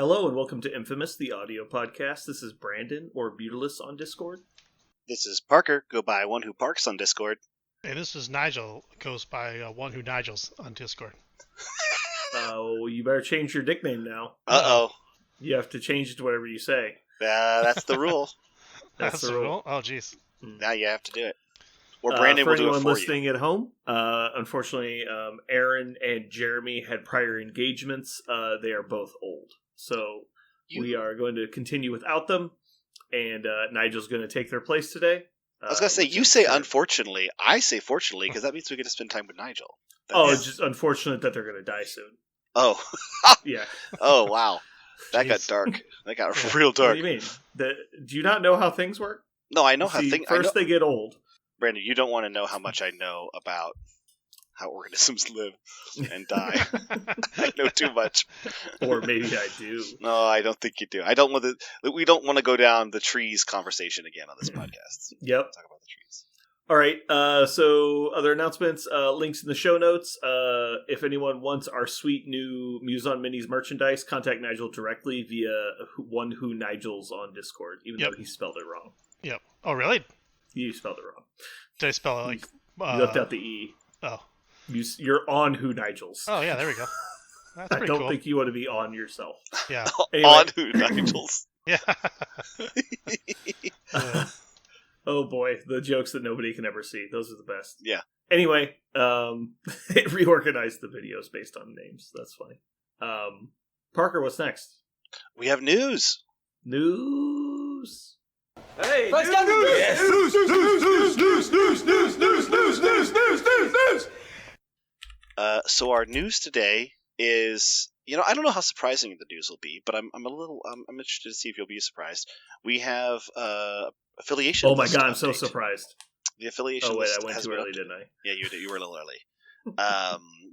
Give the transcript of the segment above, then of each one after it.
Hello and welcome to Infamous, the audio podcast. This is Brandon, or Butalus on Discord. This is Parker, go by One Who Parks on Discord. Hey, this is Nigel, goes by One Who Nigels on Discord. Well, you better change your nickname now. Uh-oh. You have to change it to whatever you say. That's the rule. That's the rule? Oh, jeez. Now you have to do it. Or Brandon will do it for you. For anyone listening at home, unfortunately, Aaron and Jeremy had prior engagements. They are both old. So we are going to continue without them, and Nigel's going to take their place today. I was going to say, you say unfortunately, I say fortunately, because that means we get to spend time with Nigel. It's just unfortunate that they're going to die soon. Oh. Yeah. Oh, wow. That got dark. That got real dark. What do you mean? Do you not know how things work? No, I know how things... First they get old. Brandon, you don't want to know how much I know about how organisms live and die. I know too much. Or maybe I do. No, I don't think you do. We don't want to go down the trees conversation again on this podcast. Yep. Talk about the trees. All right. So other announcements, links in the show notes. If anyone wants our sweet new Muson Minis merchandise, contact Nigel directly via One Who Nigels on Discord, even though he spelled it wrong. Yep. Oh, really? You spelled it wrong. Did I spell it like... You left out the E. Oh. You're on Who Nigels. Oh, yeah, there we go. That's pretty cool. I don't cool. think you want to be on yourself. Yeah. Anyway. On Who Nigels. Yeah. Oh boy, the jokes that nobody can ever see. Those are the best. Yeah. Anyway, it reorganized the videos based on names. That's funny. Parker, what's next? We have news. News. Hey, news! Yes. News! So our news today is, I don't know how surprising the news will be, but I'm interested to see if you'll be surprised. We have affiliation. Oh my god, update. I'm so surprised. The affiliation. Oh wait, list I went has too been early, updated. didn't I? Yeah, you did. You were a little early.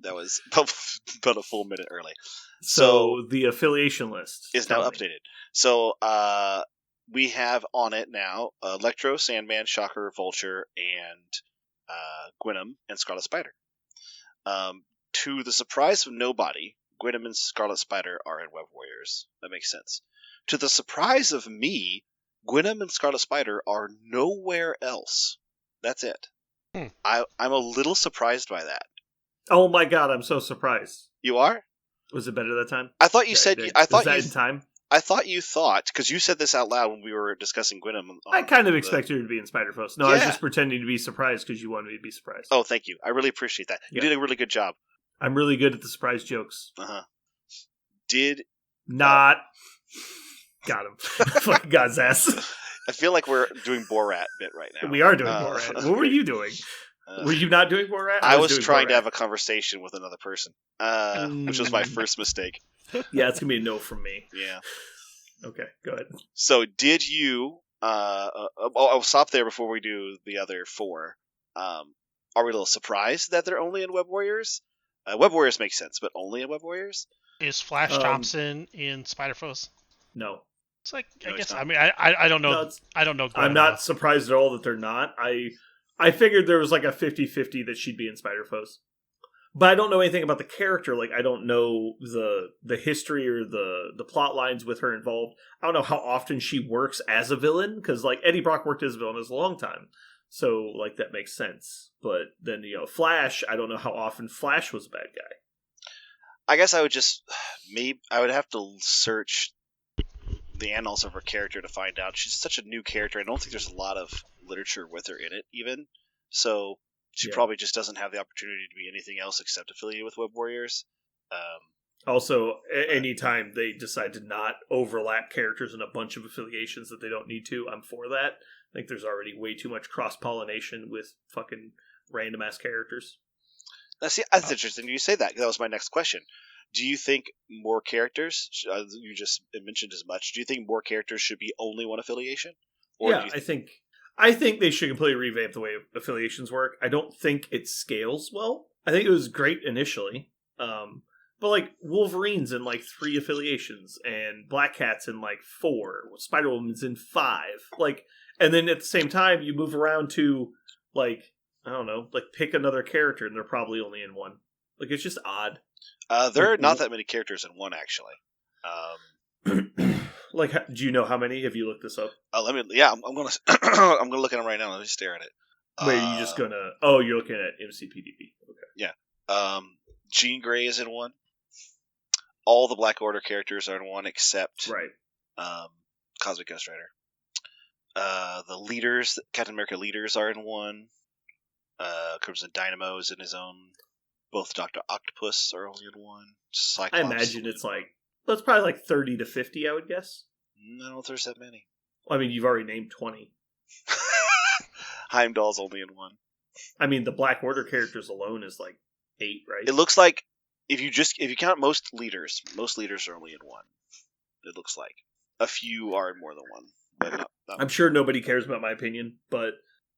That was about a full minute early. So the affiliation list is now updated. So we have on it now Electro, Sandman, Shocker, Vulture, and Gwynnum and Scarlet Spider. To the surprise of nobody, Gwynnum and Scarlet Spider are in Web Warriors. That makes sense. To the surprise of me, Gwynnum and Scarlet Spider are nowhere else. That's it. I'm a little surprised by that. Oh my god, I'm so surprised. You are? Was it better that time? I thought you said. I thought was that you in time. I thought you thought, because you said this out loud when we were discussing Gwynnum. I kind of expected her to be in Spider-Foes. No, I was just pretending to be surprised because you wanted me to be surprised. Oh, thank you. I really appreciate that. You did a really good job. I'm really good at the surprise jokes. Uh-huh. Got him. Fucking God's ass. I feel like we're doing Borat bit right now. We are doing Borat. What were you doing? Were you not doing Borat? I was trying to have a conversation with another person, which was my first mistake. Yeah, it's going to be a no from me. Yeah. Okay, go ahead. So did you... I'll stop there before we do the other four. Are we a little surprised that they're only in Web Warriors? Web Warriors makes sense, but only in Web Warriors? Is Flash Thompson in Spider-Foes? No. It's like, I guess, I mean, I don't know. No, I don't know. I'm not surprised at all that they're not. I figured there was like a 50-50 that she'd be in Spider-Foes. But I don't know anything about the character. Like, I don't know the history or the plot lines with her involved. I don't know how often she works as a villain, because, like, Eddie Brock worked as a villain as a long time. So, like, that makes sense. But then, Flash, I don't know how often Flash was a bad guy. I guess I would I would have to search the annals of her character to find out. She's such a new character. I don't think there's a lot of literature with her in it, even. So she probably just doesn't have the opportunity to be anything else except affiliated with Web Warriors. Also, anytime they decide to not overlap characters in a bunch of affiliations that they don't need to, I'm for that. I think there's already way too much cross-pollination with fucking random-ass characters. Now, see, that's interesting you say that. That was my next question. Do you think more characters, you just mentioned as much, do you think more characters should be only one affiliation? Or yeah, I think they should completely revamp the way affiliations work. I don't think it scales well. I think it was great initially. But like Wolverine's in like 3 affiliations and Black Cat's in like 4. Spider-Woman's in 5. Like, and then at the same time you move around to like, I don't know, like pick another character and they're probably only in 1. Like, it's just odd. There are not that many characters in 1, actually. Like, do you know how many? Have you looked this up? I'm gonna I'm gonna look at them right now. Let me stare at it. Wait, are you just gonna? Oh, you're looking at MCPDB. Okay. Yeah. Jean Grey is in one. All the Black Order characters are in one except Right. Cosmic Ghost Rider. The leaders, Captain America leaders, are in one. Crimson Dynamo is in his own. Both Dr. Octopus are only in one. Cyclops. I imagine it's probably like 30 to 50, I would guess. I don't know if there's that many. Well, I mean, you've already named 20. Heimdall's only in one. I mean, the Black Order characters alone is like 8, right? It looks like if you count most leaders are only in one. It looks like a few are in more than one, but not I'm sure nobody cares about my opinion, but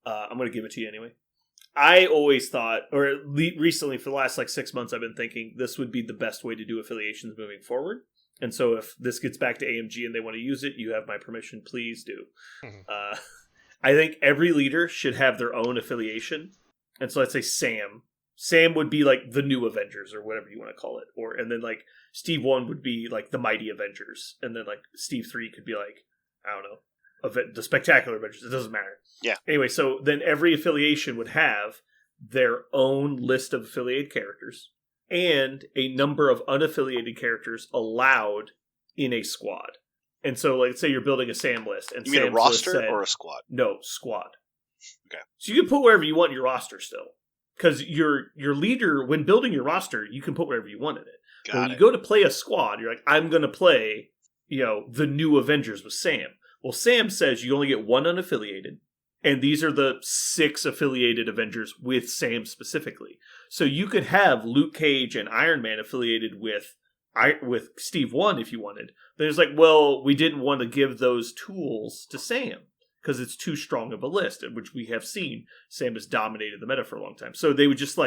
I'm going to give it to you anyway. I always thought, or recently for the last 6 months, I've been thinking this would be the best way to do affiliations moving forward. And so if this gets back to AMG and they want to use it, you have my permission. Please do. Mm-hmm. I think every leader should have their own affiliation. And so let's say Sam. Sam would be like the new Avengers or whatever you want to call it. And then Steve 1 would be like the Mighty Avengers. And then Steve 3 could be I don't know, the Spectacular Avengers. It doesn't matter. Yeah. Anyway, so then every affiliation would have their own list of affiliated characters and a number of unaffiliated characters allowed in a squad. And so, let's say you're building a Sam list. And you mean Sam's a roster said, or a squad? No, squad. Okay. So you can put wherever you want in your roster still. Because your leader, when building your roster, you can put whatever you want in it. When you go to play a squad, you're like, I'm going to play, the new Avengers with Sam. Well, Sam says you only get one unaffiliated, and these are the 6 affiliated Avengers with Sam specifically. So you could have Luke Cage and Iron Man affiliated with Steve 1 if you wanted. But it's well, we didn't want to give those tools to Sam because it's too strong of a list, which we have seen. Sam has dominated the meta for a long time. So they would just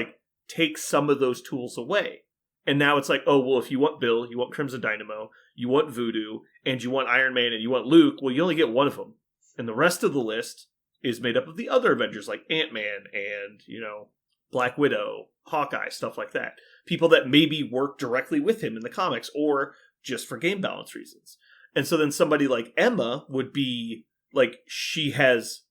take some of those tools away. And now it's oh, well, if you want Bill, you want Crimson Dynamo, you want Voodoo, and you want Iron Man, and you want Luke, well, you only get one of them. And the rest of the list is made up of the other Avengers, like Ant-Man and, Black Widow, Hawkeye, stuff like that. People that maybe work directly with him in the comics, or just for game balance reasons. And so then somebody like Emma would be, she has,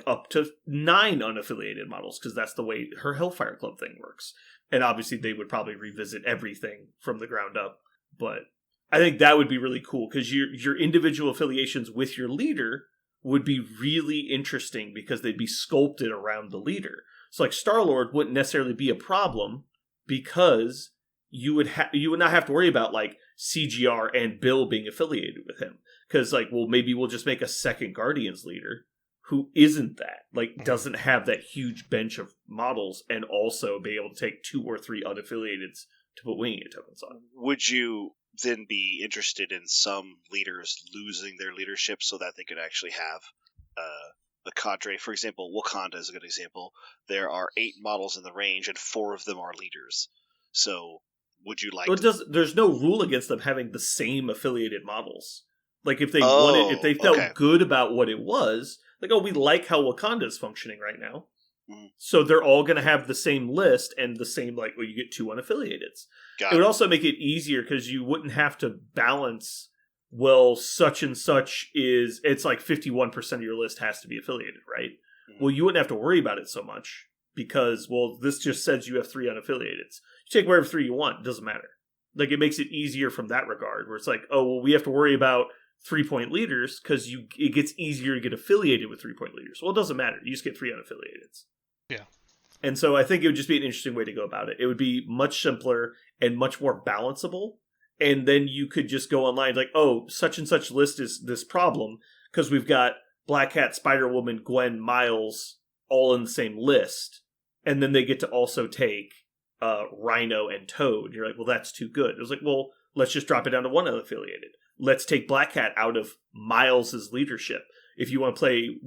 up to 9 unaffiliated models, because that's the way her Hellfire Club thing works. And obviously they would probably revisit everything from the ground up. But I think that would be really cool, because your individual affiliations with your leader would be really interesting because they'd be sculpted around the leader. So Star-Lord wouldn't necessarily be a problem because you would not have to worry about CGR and Bill being affiliated with him. Because well, maybe we'll just make a second Guardians leader who isn't that, doesn't have that huge bench of models and also be able to take 2 or 3 unaffiliateds to put winging tokens on. Would you then be interested in some leaders losing their leadership so that they could actually have a cadre? For example, Wakanda is a good example. There are 8 models in the range and 4 of them are leaders. So would you there's no rule against them having the same affiliated models. If they wanted, if they felt good about what it was, we like how Wakanda is functioning right now. Mm-hmm. So they're all going to have the same list and the same, you get 2 unaffiliateds. It would also make it easier because you wouldn't have to balance, well, such and such it's 51% of your list has to be affiliated, right? Mm-hmm. Well, you wouldn't have to worry about it so much because, well, this just says you have 3 unaffiliateds. You take whatever 3 you want, it doesn't matter. It makes it easier from that regard, where it's oh, well, we have to worry about 3-point leaders because it gets easier to get affiliated with 3-point leaders. Well, it doesn't matter. You just get 3 unaffiliateds. Yeah. And so I think it would just be an interesting way to go about it. It would be much simpler and much more balanceable. And then you could just go online oh, such and such list is this problem because we've got Black Cat, Spider-Woman, Gwen, Miles all in the same list. And then they get to also take Rhino and Toad. You're well, that's too good. It was well, let's just drop it down to 1 unaffiliated. Let's take Black Cat out of Miles' leadership. If you want to play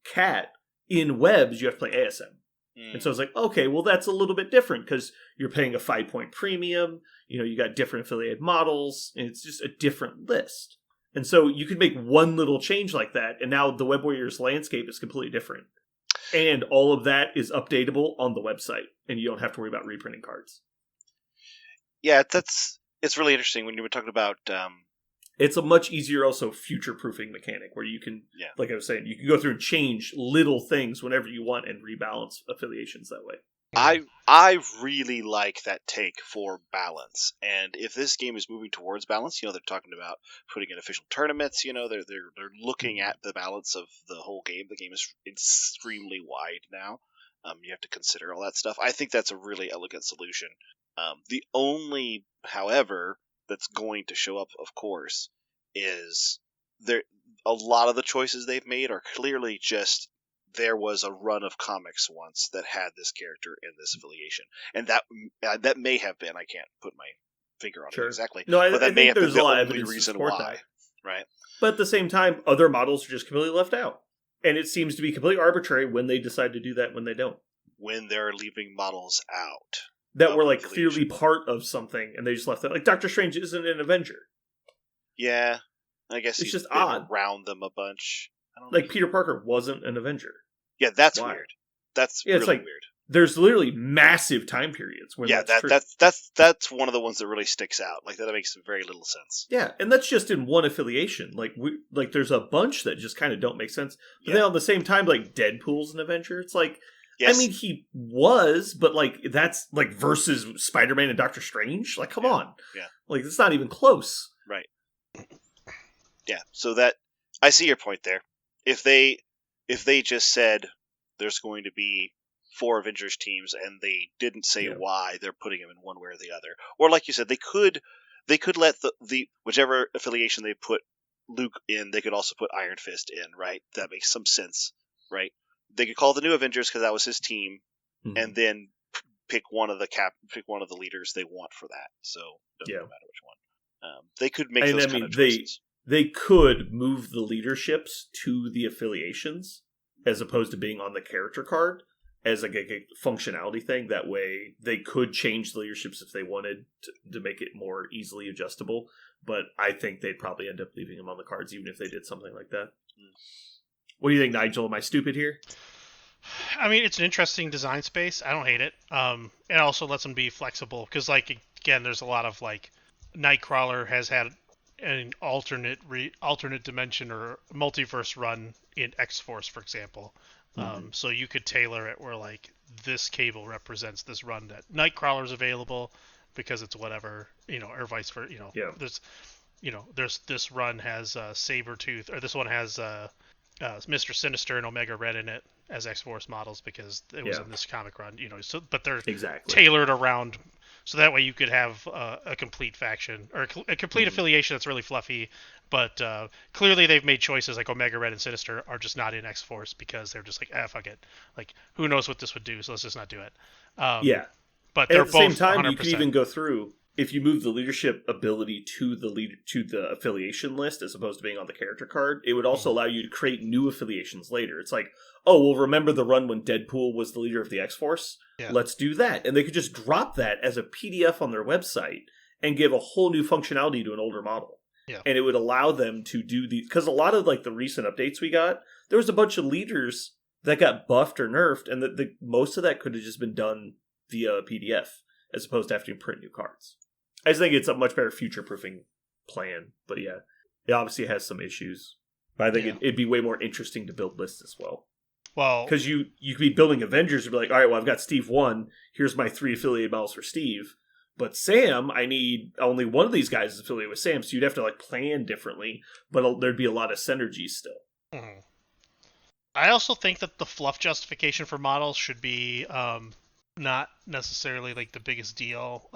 Cat in Webs, you have to play ASM. Mm. And so it's okay, well, that's a little bit different because you're paying a 5-point premium. You got different affiliated models, and it's just a different list. And so you could make one little change like that, and now the Web Warriors landscape is completely different. And all of that is updatable on the website, and you don't have to worry about reprinting cards. Yeah, it's really interesting when you were talking about it's a much easier also future-proofing mechanic where you can, like I was saying, you can go through and change little things whenever you want and rebalance affiliations that way. I really like that take for balance, and if this game is moving towards balance, they're talking about putting in official tournaments. They're looking at the balance of the whole game. The game is extremely wide now. You have to consider all that stuff. I think that's a really elegant solution. The only, however, that's going to show up, of course, is there. A lot of the choices they've made are clearly just. There was a run of comics once that had this character in this affiliation, and that may have been, I can't put my finger on it exactly, but that may have been the only reason why, right? But at the same time, other models are just completely left out, and it seems to be completely arbitrary when they decide to do that, when they don't. When they're leaving models out that were like clearly part of something, and they just left it. Like Doctor Strange isn't an Avenger. Yeah, I guess it's just odd around them a bunch. Like Peter Parker wasn't an Avenger. Yeah, that's weird. That's really weird. There's literally massive time periods where that's one of the ones that really sticks out. Like that makes very little sense. Yeah, and that's just in one affiliation. Like there's a bunch that just kind of don't make sense. But then at the same time, like Deadpool's an Avenger. It's like, I mean, he was, but like that's like versus Spider-Man and Doctor Strange. Like, come on. Yeah. Like it's not even close. Right. Yeah. So that I see your point there. If they just said there's going to be 4 Avengers teams and they didn't say why they're putting them in one way or the other, or like you said, they could let the whichever affiliation they put Luke in, they could also put Iron Fist in, right? That makes some sense, right? They could call the New Avengers because that was his team, and then pick one of the leaders they want for that. So it doesn't matter which one. They could make those kind of choices. They could move the leaderships to the affiliations as opposed to being on the character card as like a functionality thing. That way they could change the leaderships if they wanted to make it more easily adjustable. But I think they'd probably end up leaving them on the cards even if they did something like that. What do you think, Nigel? Am I stupid here? I mean, it's an interesting design space. I don't hate it. It also lets them be flexible because, like, again, there's a lot of like Nightcrawler has had an alternate dimension or multiverse run in X-Force, for example. So you could tailor it where like this cable represents this run that Nightcrawler's available because it's whatever, or vice versa. There's this run has Sabretooth, or this one has Mr. Sinister and Omega Red in it as X-Force models because it was in this comic run. So but they're tailored around. So that way you could have a complete faction or a complete affiliation that's really fluffy, but clearly they've made choices like Omega Red and Sinister are just not in X-Force because they're just like, fuck it. Like, who knows what this would do, so let's just not do it. But they're at the both same time, 100%. You can even go through, if you move the leadership ability to the affiliation list as opposed to being on the character card, it would also allow you to create new affiliations later. It's like, oh, well, remember the run when Deadpool was the leader of the X-Force? Yeah. Let's do that. And they could just drop that as a PDF on their website and give a whole new functionality to an older model. Yeah. And it would allow them to do these, because a lot of like the recent updates we got, there was a bunch of leaders that got buffed or nerfed, and the most of that could have just been done via PDF as opposed to having to print new cards. I just think it's a much better future-proofing plan. But yeah, it obviously has some issues. But I think it'd be way more interesting to build lists as well. Well, because you could be building Avengers and be like, all right, well, I've got Steve 1. Here's my 3 affiliated models for Steve. But Sam, I need only one of these guys is affiliated with Sam, so you'd have to like plan differently. But there'd be a lot of synergy still. Mm-hmm. I also think that the fluff justification for models should be not necessarily like the biggest deal.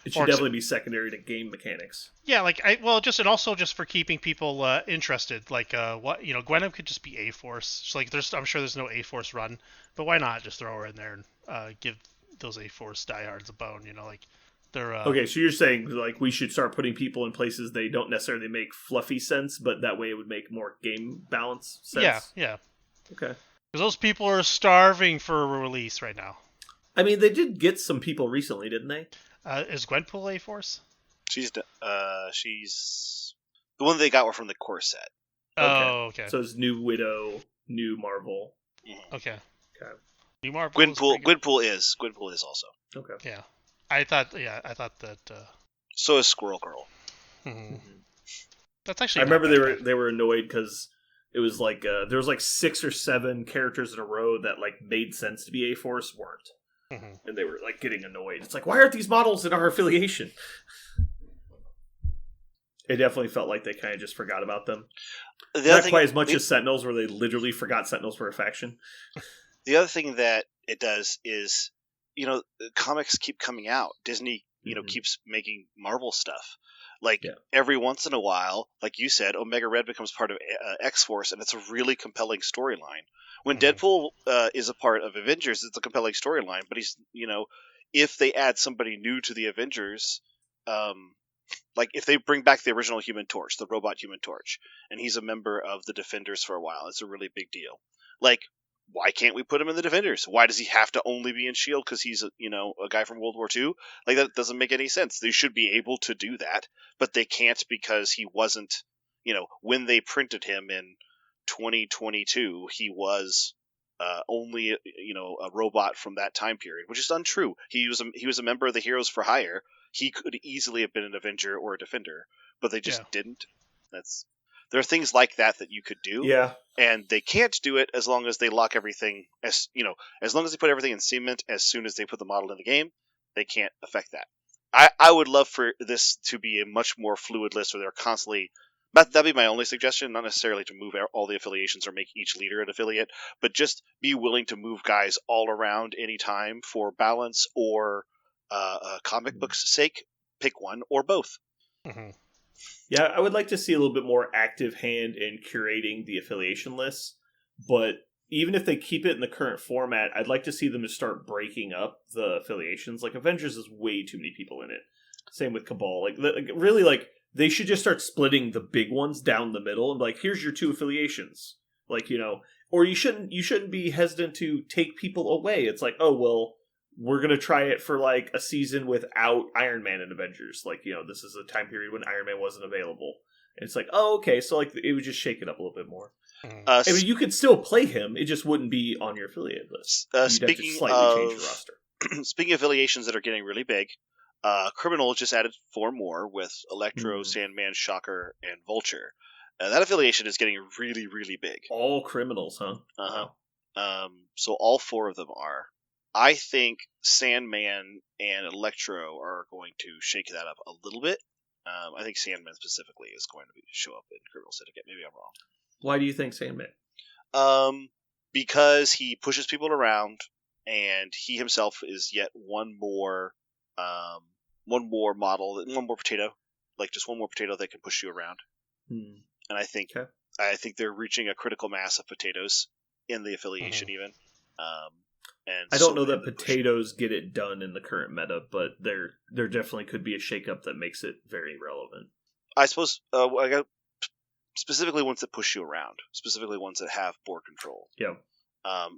It should definitely be secondary to game mechanics. Yeah, and also just for keeping people interested. Like, Gwenom could just be A-Force. So, like, I'm sure there's no A-Force run, but why not just throw her in there and give those A-Force diehards a bone? They're okay. So you're saying like we should start putting people in places they don't necessarily make fluffy sense, but that way it would make more game balance sense. Yeah. Okay. Because those people are starving for a release right now. I mean, they did get some people recently, didn't they? Is Gwenpool A-Force? She's the one they got were from the core set. Oh, okay. So it's New Widow, New Marvel. Mm-hmm. Okay. New Marvel. Gwenpool is also. Okay. Yeah. I thought that. So is Squirrel Girl. Mm-hmm. That's actually. I not remember that bad. they were annoyed because it was like there was like 6 or 7 characters in a row that like made sense to be A-Force weren't, and they were like getting annoyed. It's like, why aren't these models in our affiliation? It definitely felt like they kind of just forgot about them. Not quite as much as Sentinels, where they literally forgot Sentinels were a faction. The other thing that it does is, comics keep coming out. Disney, keeps making Marvel stuff. Like, every once in a while, like you said, Omega Red becomes part of X-Force, and it's a really compelling storyline. When Deadpool is a part of Avengers, it's a compelling storyline, but he's, if they add somebody new to the Avengers, like if they bring back the original Human Torch, the robot Human Torch, and he's a member of the Defenders for a while, it's a really big deal. Like, why can't we put him in the Defenders? Why does he have to only be in S.H.I.E.L.D. because he's a guy from World War II? Like, that doesn't make any sense. They should be able to do that, but they can't because he wasn't, when they printed him in 2022, he was only, a robot from that time period, which is untrue. He was a member of the Heroes for Hire. He could easily have been an Avenger or a Defender, but they just didn't. There are things like that you could do. Yeah. And they can't do it as long as they lock everything as long as they put everything in cement as soon as they put the model in the game, they can't affect that. I would love for this to be a much more fluid list where they're constantly. That'd be my only suggestion, not necessarily to move all the affiliations or make each leader an affiliate, but just be willing to move guys all around anytime for balance or comic book's sake. Pick one or both. Mm-hmm. Yeah, I would like to see a little bit more active hand in curating the affiliation lists, but even if they keep it in the current format, I'd like to see them just start breaking up the affiliations. Like, Avengers is way too many people in it. Same with Cabal. Really, they should just start splitting the big ones down the middle and here's your 2 affiliations. Or you shouldn't be hesitant to take people away. It's like, oh, well, we're going to try it for a season without Iron Man and Avengers. This is a time period when Iron Man wasn't available. And it's like, oh, okay. So it would just shake it up a little bit more. I mean, you could still play him. It just wouldn't be on your affiliate list. You'd have to slightly change your roster. Speaking of affiliations that are getting really big, Criminal just added 4 more with Electro, Sandman, Shocker, and Vulture. That affiliation is getting really, really big. All criminals, huh? Uh-huh. So all 4 of them are. I think Sandman and Electro are going to shake that up a little bit. I think Sandman specifically is going to show up in Criminal Syndicate. Maybe I'm wrong. Why do you think Sandman? Because he pushes people around, and he himself is yet one more model, one more potato, just one more potato that can push you around. And I think they're reaching a critical mass of potatoes in the affiliation even. And I don't know that potatoes get it done in the current meta, but there definitely could be a shakeup that makes it very relevant. I suppose I got specifically ones that push you around, specifically ones that have board control. Yeah. I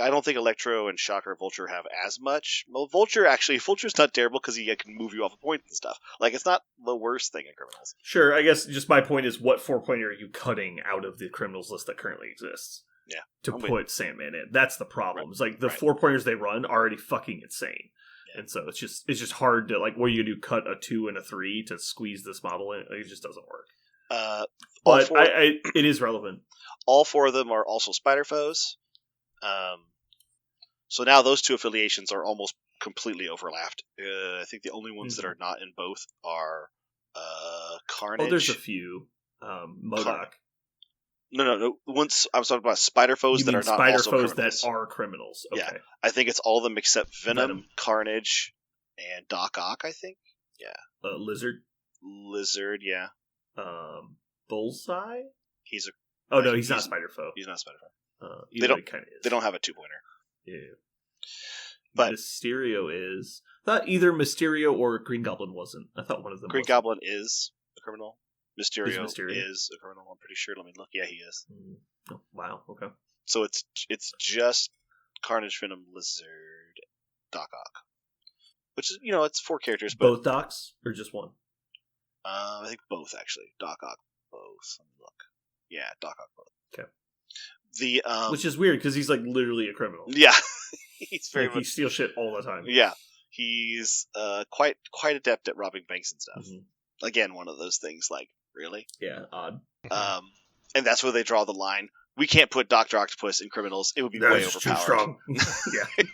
don't think Electro and Shocker and Vulture have as much. Well, Vulture's not terrible because he can move you off a point and stuff. It's not the worst thing in Criminals. Sure, I guess just my point is, what 4-pointer are you cutting out of the Criminals list that currently exists? Yeah. To put Sandman in. That's the problem. Right. It's the 4-pointers they run are already fucking insane. Yeah. And so it's just hard to, what you do, cut a 2 and a 3 to squeeze this model in. It just doesn't work. But it is relevant. All 4 of them are also Spider Foes. So now those 2 affiliations are almost completely overlapped. I think the only ones that are not in both are Carnage. Oh, there's a few. MODOK. No. Once I was talking about Spider Foes that are not Spider also Foes criminals. that are criminals. Okay. Yeah, I think it's all of them except Venom, Carnage, and Doc Ock. I think. Yeah. Lizard. Yeah. Bullseye. He's a. Oh no, he's not Spider Foe. He's not Spider Foe. They don't. Kind of is. They don't have a 2-pointer. Yeah. But Mysterio is. I thought either Mysterio or Green Goblin wasn't. I thought one of them. Green Goblin is a criminal. Mysterio is a criminal. I'm pretty sure. Let me look. Yeah, he is. Oh, wow. Okay. So it's just Carnage, Venom, Lizard, Doc Ock, which is it's 4 characters. But both Docs or just one? I think both actually. Doc Ock both. Let me look. Yeah, Doc Ock both. Okay. The which is weird because he's literally a criminal. Yeah, he's very he steals shit all the time. Yeah, he's quite adept at robbing banks and stuff. Mm-hmm. Again, one of those things really. Yeah, odd. And that's where they draw the line. We can't put Dr. Octopus in criminals. It would be way That's too overpowered. strong. Yeah.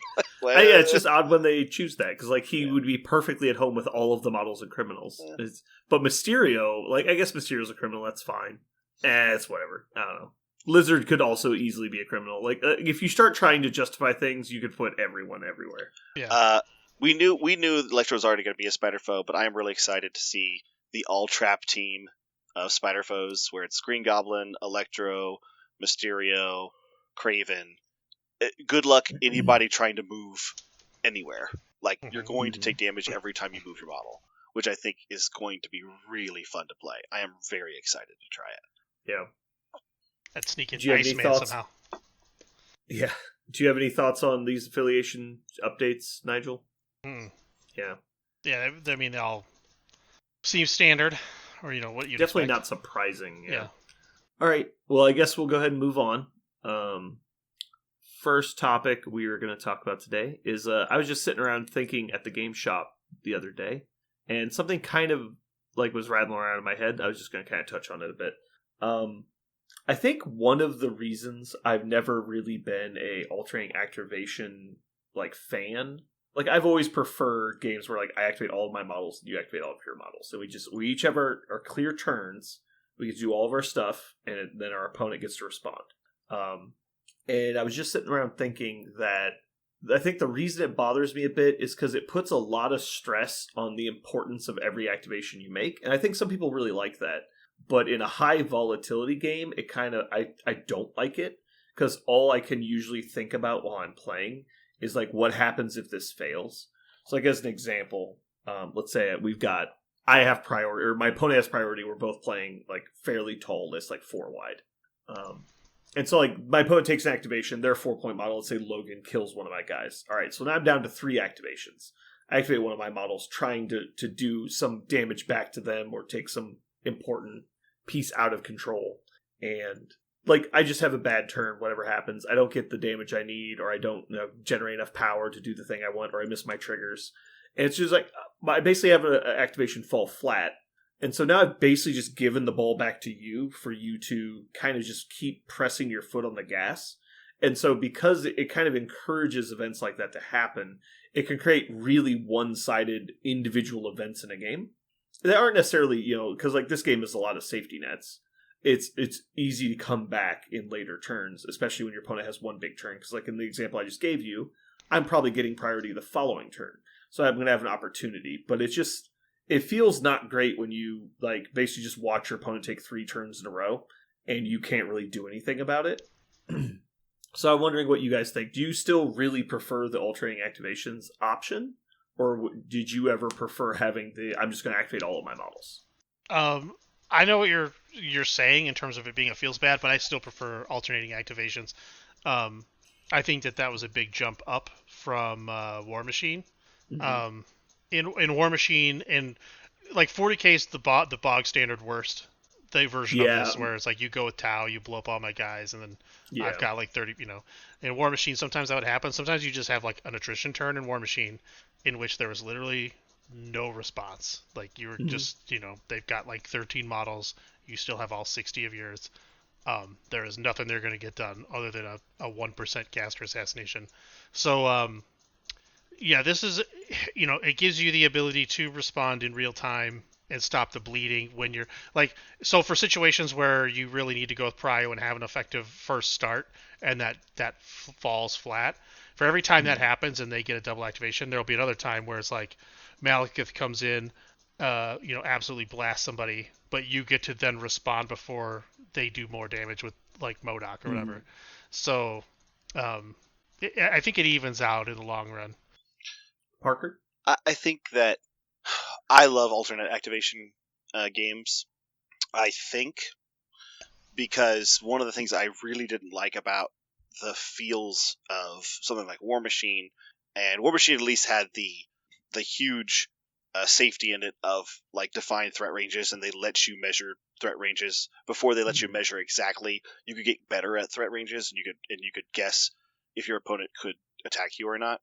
Well, Yeah, it's just odd when they choose that, because like he would be perfectly at home with all of the models and criminals. Yeah. But Mysterio, like I guess Mysterio's a criminal. That's fine. It's whatever. I don't know. Lizard could also easily be a criminal. Like if you start trying to justify things, you could put everyone everywhere. Yeah. We knew Electro was already going to be a Spider Foe, but I am really excited to see the all trap team of Spider Foes, where it's Green Goblin, Electro, Mysterio, Kraven. Good luck anybody trying to move anywhere. Like, you're going to take damage every time you move your model, which I think is going to be really fun to play. I am very excited to try it. Yeah. That sneaking Do you have any Iceman thoughts? somehow. Yeah. Do you have any thoughts on these affiliation updates, Nigel? Yeah. Yeah, I mean, they all seem standard, or what you Definitely expect. not surprising. Yeah. All right. Well, I guess we'll go ahead and move on. First topic we were going to talk about today is I was just sitting around thinking at the game shop the other day, and something kind of like was rattling around in my head. I was just going to kind of touch on it a bit. I think one of the reasons I've never really been a alternating activation like fan, like I've always preferred games where like I activate all of my models and you activate all of your models. So we each have our clear turns. We get to do all of our stuff, and then our opponent gets to respond. And I was just sitting around thinking that I think the reason it bothers me a bit is because it puts a lot of stress on the importance of every activation you make. And I think some people really like that. But in a high volatility game, it kind of, I don't like it, because all I can usually think about while I'm playing is like, what happens if this fails? So like as an example, let's say I have priority, or my opponent has priority. We're both playing like fairly tall lists, like 4 wide. And so like my opponent takes an activation, their 4-point model, let's say Logan kills one of my guys. All right, so now I'm down to 3 activations. I activate one of my models trying to do some damage back to them or take some important piece out of control, and like I just have a bad turn. Whatever happens, I don't get the damage I need, or I don't generate enough power to do the thing I want, or I miss my triggers, and it's just like I basically have an activation fall flat. And so now I've basically just given the ball back to you for you to kind of just keep pressing your foot on the gas. And so because it kind of encourages events like that to happen, it can create really one-sided individual events in a game. They aren't necessarily, because like this game is a lot of safety nets. It's easy to come back in later turns, especially when your opponent has one big turn. Because like in the example I just gave you, I'm probably getting priority the following turn. So I'm going to have an opportunity. But it feels not great when you like basically just watch your opponent take 3 turns in a row and you can't really do anything about it. So I'm wondering what you guys think. Do you still really prefer the alternating activations option? Or did you ever prefer having I'm just going to activate all of my models? I know what you're saying in terms of it being a feels bad, but I still prefer alternating activations. I think that was a big jump up from War Machine. Mm-hmm. In War Machine, and like 40k is the bog standard worst. The version of this where it's like you go with Tau, you blow up all my guys, and then I've got like 30. In War Machine, sometimes that would happen. Sometimes you just have like an attrition turn in War Machine, in which there was literally no response. Like you were just, they've got like 13 models. You still have all 60 of yours. There is nothing they're going to get done other than a 1% caster assassination. So, this is, it gives you the ability to respond in real time and stop the bleeding when you're like, so for situations where you really need to go with prio and have an effective first start and that falls flat, for every time that happens and they get a double activation, there'll be another time where it's like Malekith comes in, absolutely blasts somebody, but you get to then respond before they do more damage with like MODOK or whatever. So I think it evens out in the long run. Parker? I think that I love alternate activation games. I think because one of the things I really didn't like about the feels of something like War Machine, and War Machine at least had the huge safety in it of like defined threat ranges, and they let you measure threat ranges before they let you measure exactly. You could get better at threat ranges, and you could guess if your opponent could attack you or not.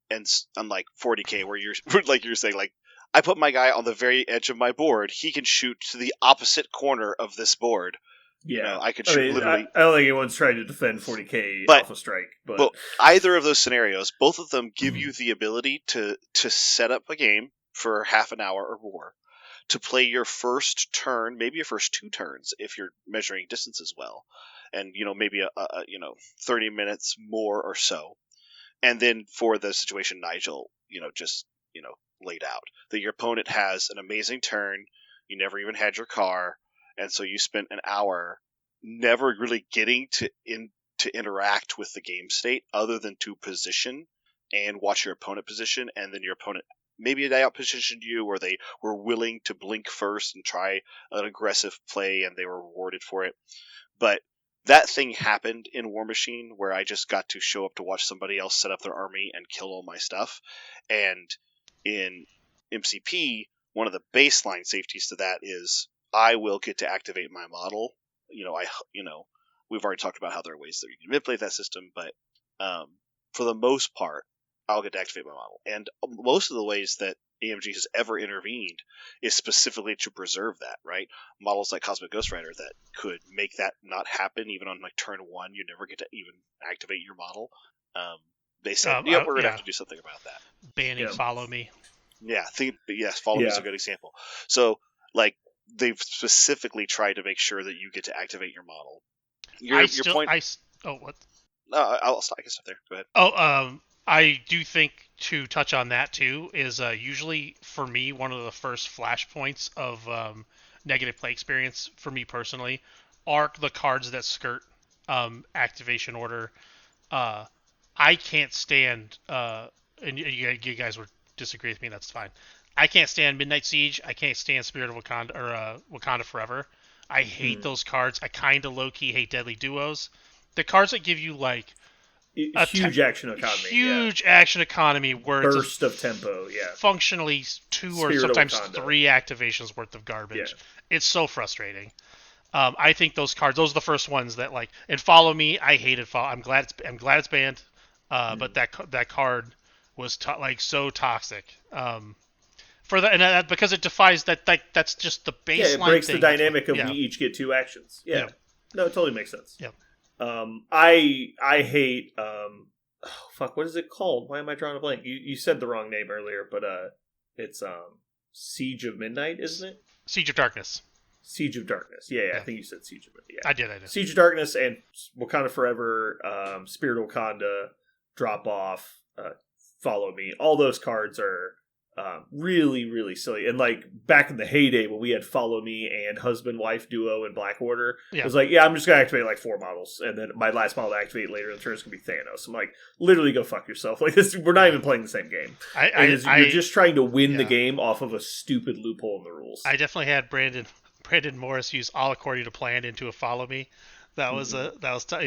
And unlike 40k, where you're like you're saying, like I put my guy on the very edge of my board. He can shoot to the opposite corner of this board. Yeah, You know, I could shoot literally. I don't think anyone's trying to defend 40k But- Alpha Strike, But either of those scenarios, both of them give you the ability to set up a game for half an hour or more, to play your first turn, maybe your first 2 turns if you're measuring distance as well, and maybe a 30 minutes more or so, and then for the situation Nigel just laid out, that your opponent has an amazing turn, you never even had your car, and so you spent an hour never really getting to interact with the game state other than to position and watch your opponent position, and then your opponent maybe they outpositioned you, or they were willing to blink first and try an aggressive play and they were rewarded for it. But that thing happened in War Machine where I just got to show up to watch somebody else set up their army and kill all my stuff. And in MCP, one of the baseline safeties to that is I will get to activate my model. We've already talked about how there are ways that you can manipulate that system, but for the most part, I'll get to activate my model. And most of the ways that AMG has ever intervened is specifically to preserve that, right? Models like Cosmic Ghost Rider that could make that not happen, even on like turn 1, you never get to even activate your model. They said, we're going to have to do something about that. Banning Follow Me. Yeah, Follow Me is a good example. So, like, they've specifically tried to make sure that you get to activate your model. What? I can stop there. Go ahead. I do think, to touch on that too, is usually for me one of the first flashpoints of negative play experience for me personally are the cards that skirt activation order. I can't stand, and you guys would disagree with me, that's fine. I can't stand Midnight Siege. I can't stand Spirit of Wakanda or Wakanda Forever. I hate those cards. I kind of low-key hate Deadly Duos. The cards that give you like huge action economy, where burst of tempo, functionally 2 Spirit or sometimes 3 activations worth of garbage. It's so frustrating. I think those cards, those are the first ones that like. And Follow Me, I hated Follow. I'm glad it's banned. But that card was so toxic. For that, and because it defies that's just the baseline. Yeah, it breaks thing. the dynamic of we each get 2 actions. Yeah. No, it totally makes sense. Yeah. I hate what is it called? Why am I drawing a blank? You said the wrong name earlier, but it's Siege of Midnight, isn't it? Siege of Darkness. Siege of Darkness. Yeah, I think you said Siege of Midnight. Yeah. I did. Siege of Darkness and Wakanda Forever, Spirit of Wakanda, Drop Off, Follow Me. All those cards are really, really silly. And like back in the heyday when we had Follow Me and Husband Wife Duo in Black Order, it was like, I'm just gonna activate like 4 models, and then my last model to activate later in the turn is gonna be Thanos. I'm like, literally go fuck yourself. Like this, we're not even playing the same game. You're just trying to win the game off of a stupid loophole in the rules. I definitely had Brandon Morris use All According to Plan into a Follow Me. That was and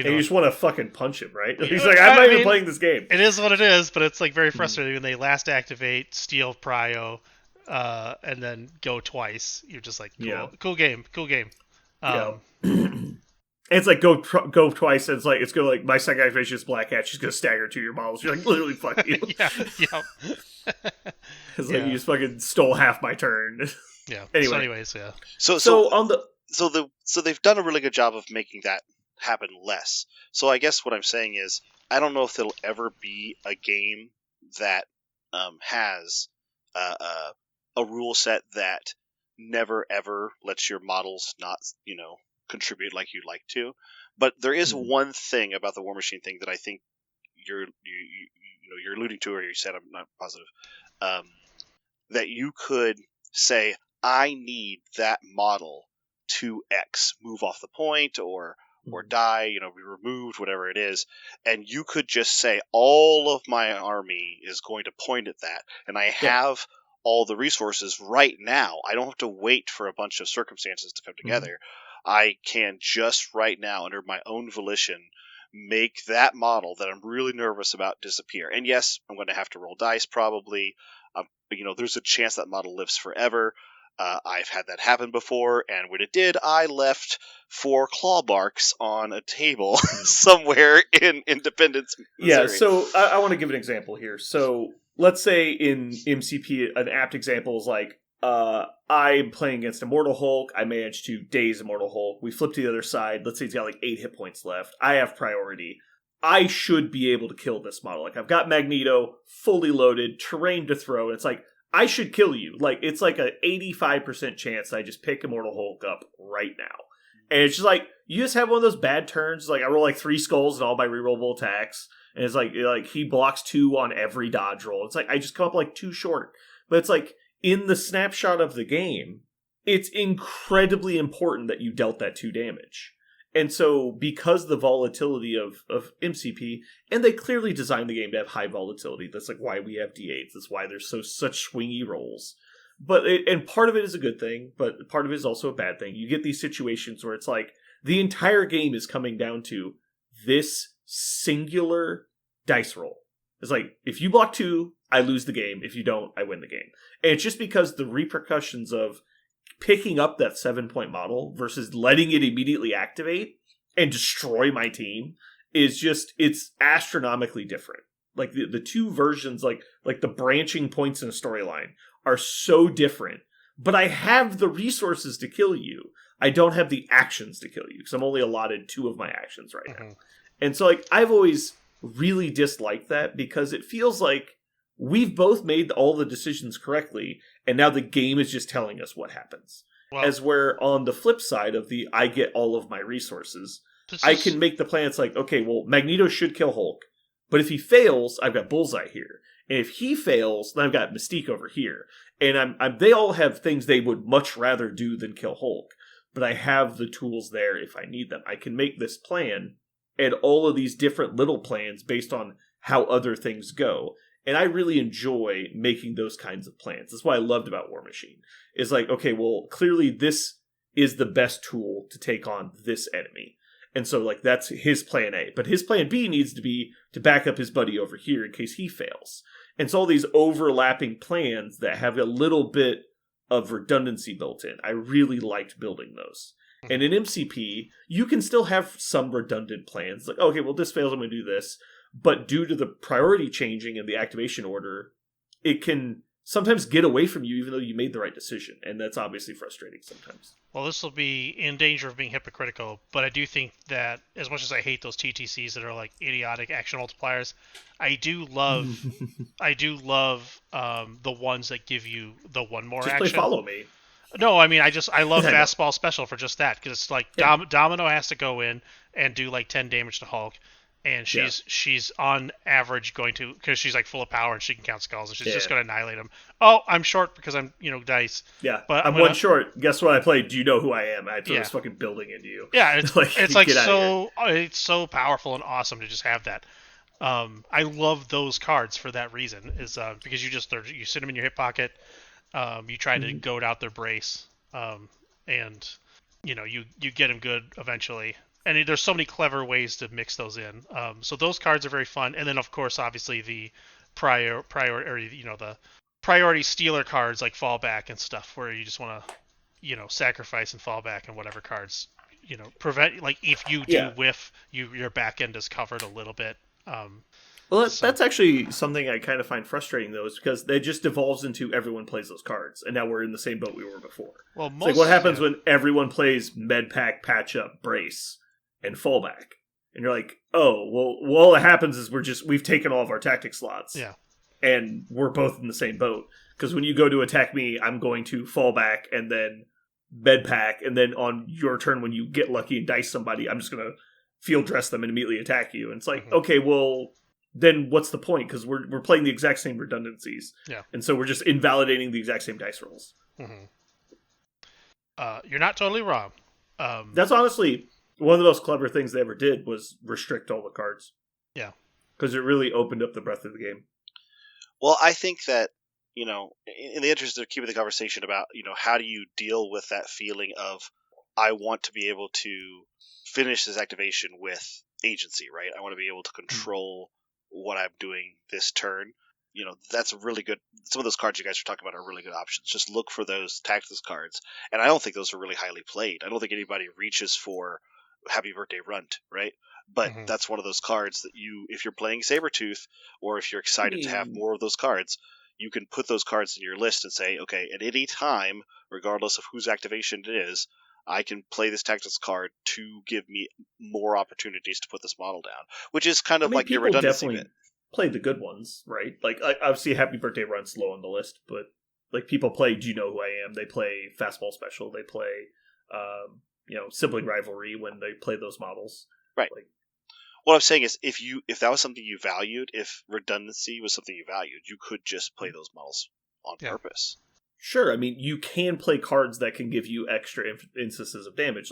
you just want to fucking punch him, right? He's like, I'm not even playing this game. It is what it is, but it's like very frustrating when they last activate, steal Prio, and then go twice. You're just like, cool game. It's like go twice. And it's go like my second activation is Black Hat. She's gonna stagger 2 of your models. You're like, literally fuck you. It's like you just fucking stole half my turn. Yeah. Anyway, So they've done a really good job of making that happen less. So I guess what I'm saying is I don't know if there'll ever be a game that has a rule set that never ever lets your models not contribute like you'd like to. But there is one thing about the War Machine thing that I think you're alluding to, or you said, I'm not positive, that you could say, I need that model to X, move off the point or die, be removed, whatever it is, and you could just say all of my army is going to point at that, and I have all the resources right now. I don't have to wait for a bunch of circumstances to come together. I can just right now, under my own volition, make that model that I'm really nervous about disappear. And yes, I'm going to have to roll dice probably. But, there's a chance that model lives forever. I've had that happen before, and when it did, I left 4 claw marks on a table somewhere in Independence, Missouri. Yeah, so I want to give an example here. So let's say in MCP, an apt example is like, I'm playing against Immortal Hulk. I managed to daze Immortal Hulk. We flip to the other side. Let's say he's got like 8 hit points left. I have priority. I should be able to kill this model. Like, I've got Magneto fully loaded, terrain to throw. It's like, I should kill you. Like, it's like a 85% chance that I just pick Immortal Hulk up right now. And it's just like, you just have one of those bad turns. Like, I roll like 3 skulls and all my rerollable attacks. And it's like he blocks 2 on every dodge roll. It's like, I just come up like 2 short. But it's like, in the snapshot of the game, it's incredibly important that you dealt that 2 damage. And so, because the volatility of MCP, and they clearly designed the game to have high volatility, that's like why we have D8s, that's why there's such swingy rolls. And part of it is a good thing, but part of it is also a bad thing. You get these situations where it's like, the entire game is coming down to this singular dice roll. It's like, if you block 2, I lose the game. If you don't, I win the game. And it's just because the repercussions of picking up that 7-point model versus letting it immediately activate and destroy my team is just, it's astronomically different. Like, the 2 versions, like the branching points in a storyline are so different. But I have the resources to kill you. I don't have the actions to kill you, because I'm only allotted 2 of my actions right now. And so, like, I've always really disliked that, because it feels like we've both made all the decisions correctly, and now the game is just telling us what happens. Well, as where on the flip side of the I get all of my resources, I can make the plan. It's like, okay, well, Magneto should kill Hulk, but if he fails, I've got Bullseye here. And if he fails, then I've got Mystique over here. And they all have things they would much rather do than kill Hulk, but I have the tools there if I need them. I can make this plan and all of these different little plans based on how other things go. And I really enjoy making those kinds of plans. That's what I loved about War Machine. Is like, okay, well, clearly this is the best tool to take on this enemy. And so, like, that's his plan A. But his plan B needs to be to back up his buddy over here in case he fails. And so all these overlapping plans that have a little bit of redundancy built in. I really liked building those. And in MCP, you can still have some redundant plans. Like, okay, well, this fails, I'm going to do this. But due to the priority changing and the activation order, it can sometimes get away from you even though you made the right decision. And that's obviously frustrating sometimes. Well, this will be in danger of being hypocritical, but I do think that as much as I hate those TTCs that are like idiotic action multipliers, I do love the ones that give you the one more just action. Just play follow me. No, I mean, I love Fastball Special for just that, because it's like Domino has to go in and do like 10 damage to Hulk, and she's on average going to, because she's like full of power and she can count skulls, and she's just going to annihilate him. Oh, I'm short because I'm dice. Yeah, but I'm one short. Guess what I played? Do you know who I am? I throw this fucking building into you. Yeah, it's like it's so powerful and awesome to just have that. I love those cards for that reason, is because you sit them in your hip pocket. You try to goad out their brace, and you get them good eventually. And there's so many clever ways to mix those in. So those cards are very fun. And then of course, obviously the the priority stealer cards like fallback and stuff, where you just want to sacrifice and fall back, and whatever cards prevent, like if you do whiff, your back end is covered a little bit. Well, that's actually something I kind of find frustrating, though, is because it just devolves into everyone plays those cards, and now we're in the same boat we were before. Well, it's like what happens when everyone plays Medpack, Patch Up, Brace, and Fallback, and you're like, oh, well, all that happens is we've taken all of our tactic slots, and we're both in the same boat. Because when you go to attack me, I'm going to fall back and then Medpack, and then on your turn, when you get lucky and dice somebody, I'm just going to field dress them and immediately attack you. And it's like, okay, well, then what's the point? Because we're playing the exact same redundancies. Yeah. And so we're just invalidating the exact same dice rolls. Mm-hmm. You're not totally wrong. That's honestly one of the most clever things they ever did, was restrict all the cards. Yeah. Because it really opened up the breadth of the game. Well, I think that, in the interest of keeping the conversation about, how do you deal with that feeling of, I want to be able to finish this activation with agency, right? I want to be able to control what I'm doing this turn. That's a really good. Some of those cards you guys are talking about are really good options. Just look for those tactics cards, and I don't think those are really highly played. I don't think anybody reaches for Happy Birthday Runt, right? But Mhm. that's one of those cards that if you're playing Sabretooth, or if you're excited to have more of those cards, you can put those cards in your list and say, okay, at any time, regardless of whose activation it is, I can play this tactics card to give me more opportunities to put this model down, which is kind of like your people redundancy definitely bit. play the good ones, right? Like, obviously, Happy Birthday Run's low on the list, but like people play Do You Know Who I Am? They play Fastball Special. They play, Sibling Rivalry when they play those models. Right. Like, what I'm saying is, if that was something you valued, if redundancy was something you valued, you could just play those models on purpose. Sure, I mean, you can play cards that can give you extra instances of damage.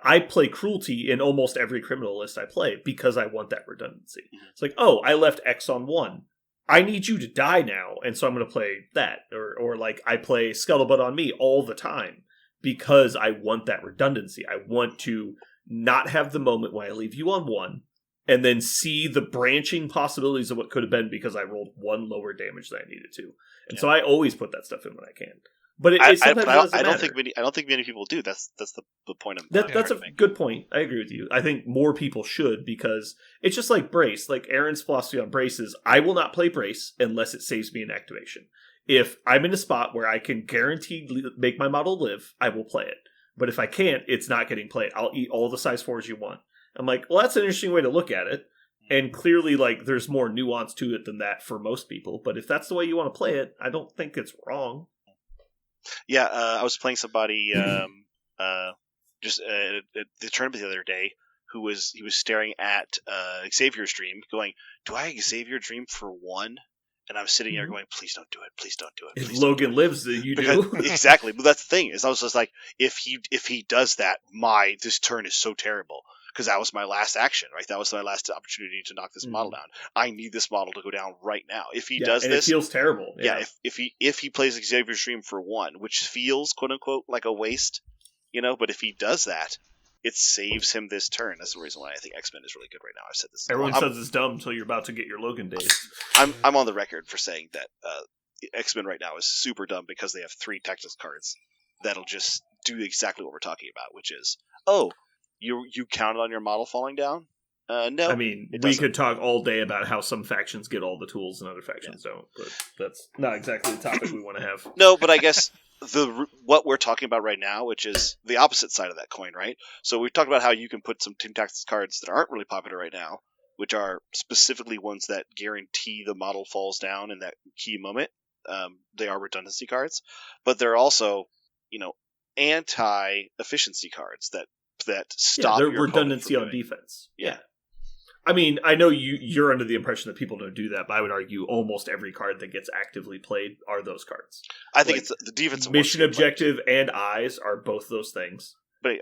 I play Cruelty in almost every criminal list I play because I want that redundancy. Mm-hmm. It's like, oh, I left X on 1. I need you to die now, and so I'm going to play that. Or like, I play Scuttlebutt on me all the time because I want that redundancy. I want to not have the moment when I leave you on 1 and then see the branching possibilities of what could have been because I rolled 1 lower damage than I needed to. And so I always put that stuff in when I can. But I don't think many people do. That's the point I'm that's a good point. I agree with you. I think more people should, because it's just like Brace. Like Aaron's philosophy on Brace is, I will not play Brace unless it saves me an activation. If I'm in a spot where I can guaranteed make my model live, I will play it. But if I can't, it's not getting played. I'll eat all the size 4s you want. I'm like, well, that's an interesting way to look at it. And clearly, like, there's more nuance to it than that for most people. But if that's the way you want to play it, I don't think it's wrong. Yeah, I was playing somebody just at the tournament the other day he was staring at Xavier's Dream, going, "Do I Xavier Dream for 1?" And I'm sitting there going, "Please don't do it! Please don't do it!" If Logan lives, you do. Exactly, but that's the thing is, I was just like, if he does that, this turn is so terrible. Because that was my last action, right? That was my last opportunity to knock this model down. I need this model to go down right now. If he does this, it feels terrible. Yeah, if he plays Xavier's Dream for 1, which feels quote unquote like a waste, but if he does that, it saves him this turn. That's the reason why I think X-Men is really good right now. I've said this. Everyone says it's dumb until you're about to get your Logan days. I'm on the record for saying that X-Men right now is super dumb because they have 3 tactics cards that'll just do exactly what we're talking about, which is, oh, you counted on your model falling down? No. I mean, we could talk all day about how some factions get all the tools and other factions don't, but that's not exactly the topic we want to have. No, but I guess what we're talking about right now, which is the opposite side of that coin, right? So we've talked about how you can put some team tactics cards that aren't really popular right now, which are specifically ones that guarantee the model falls down in that key moment. They are redundancy cards, but they're also, anti-efficiency cards that stop they're your redundancy on defense. Yeah. I mean, I know you're under the impression that people don't do that, but I would argue almost every card that gets actively played are those cards. I think it's the defensive mission objective and eyes are both those things. But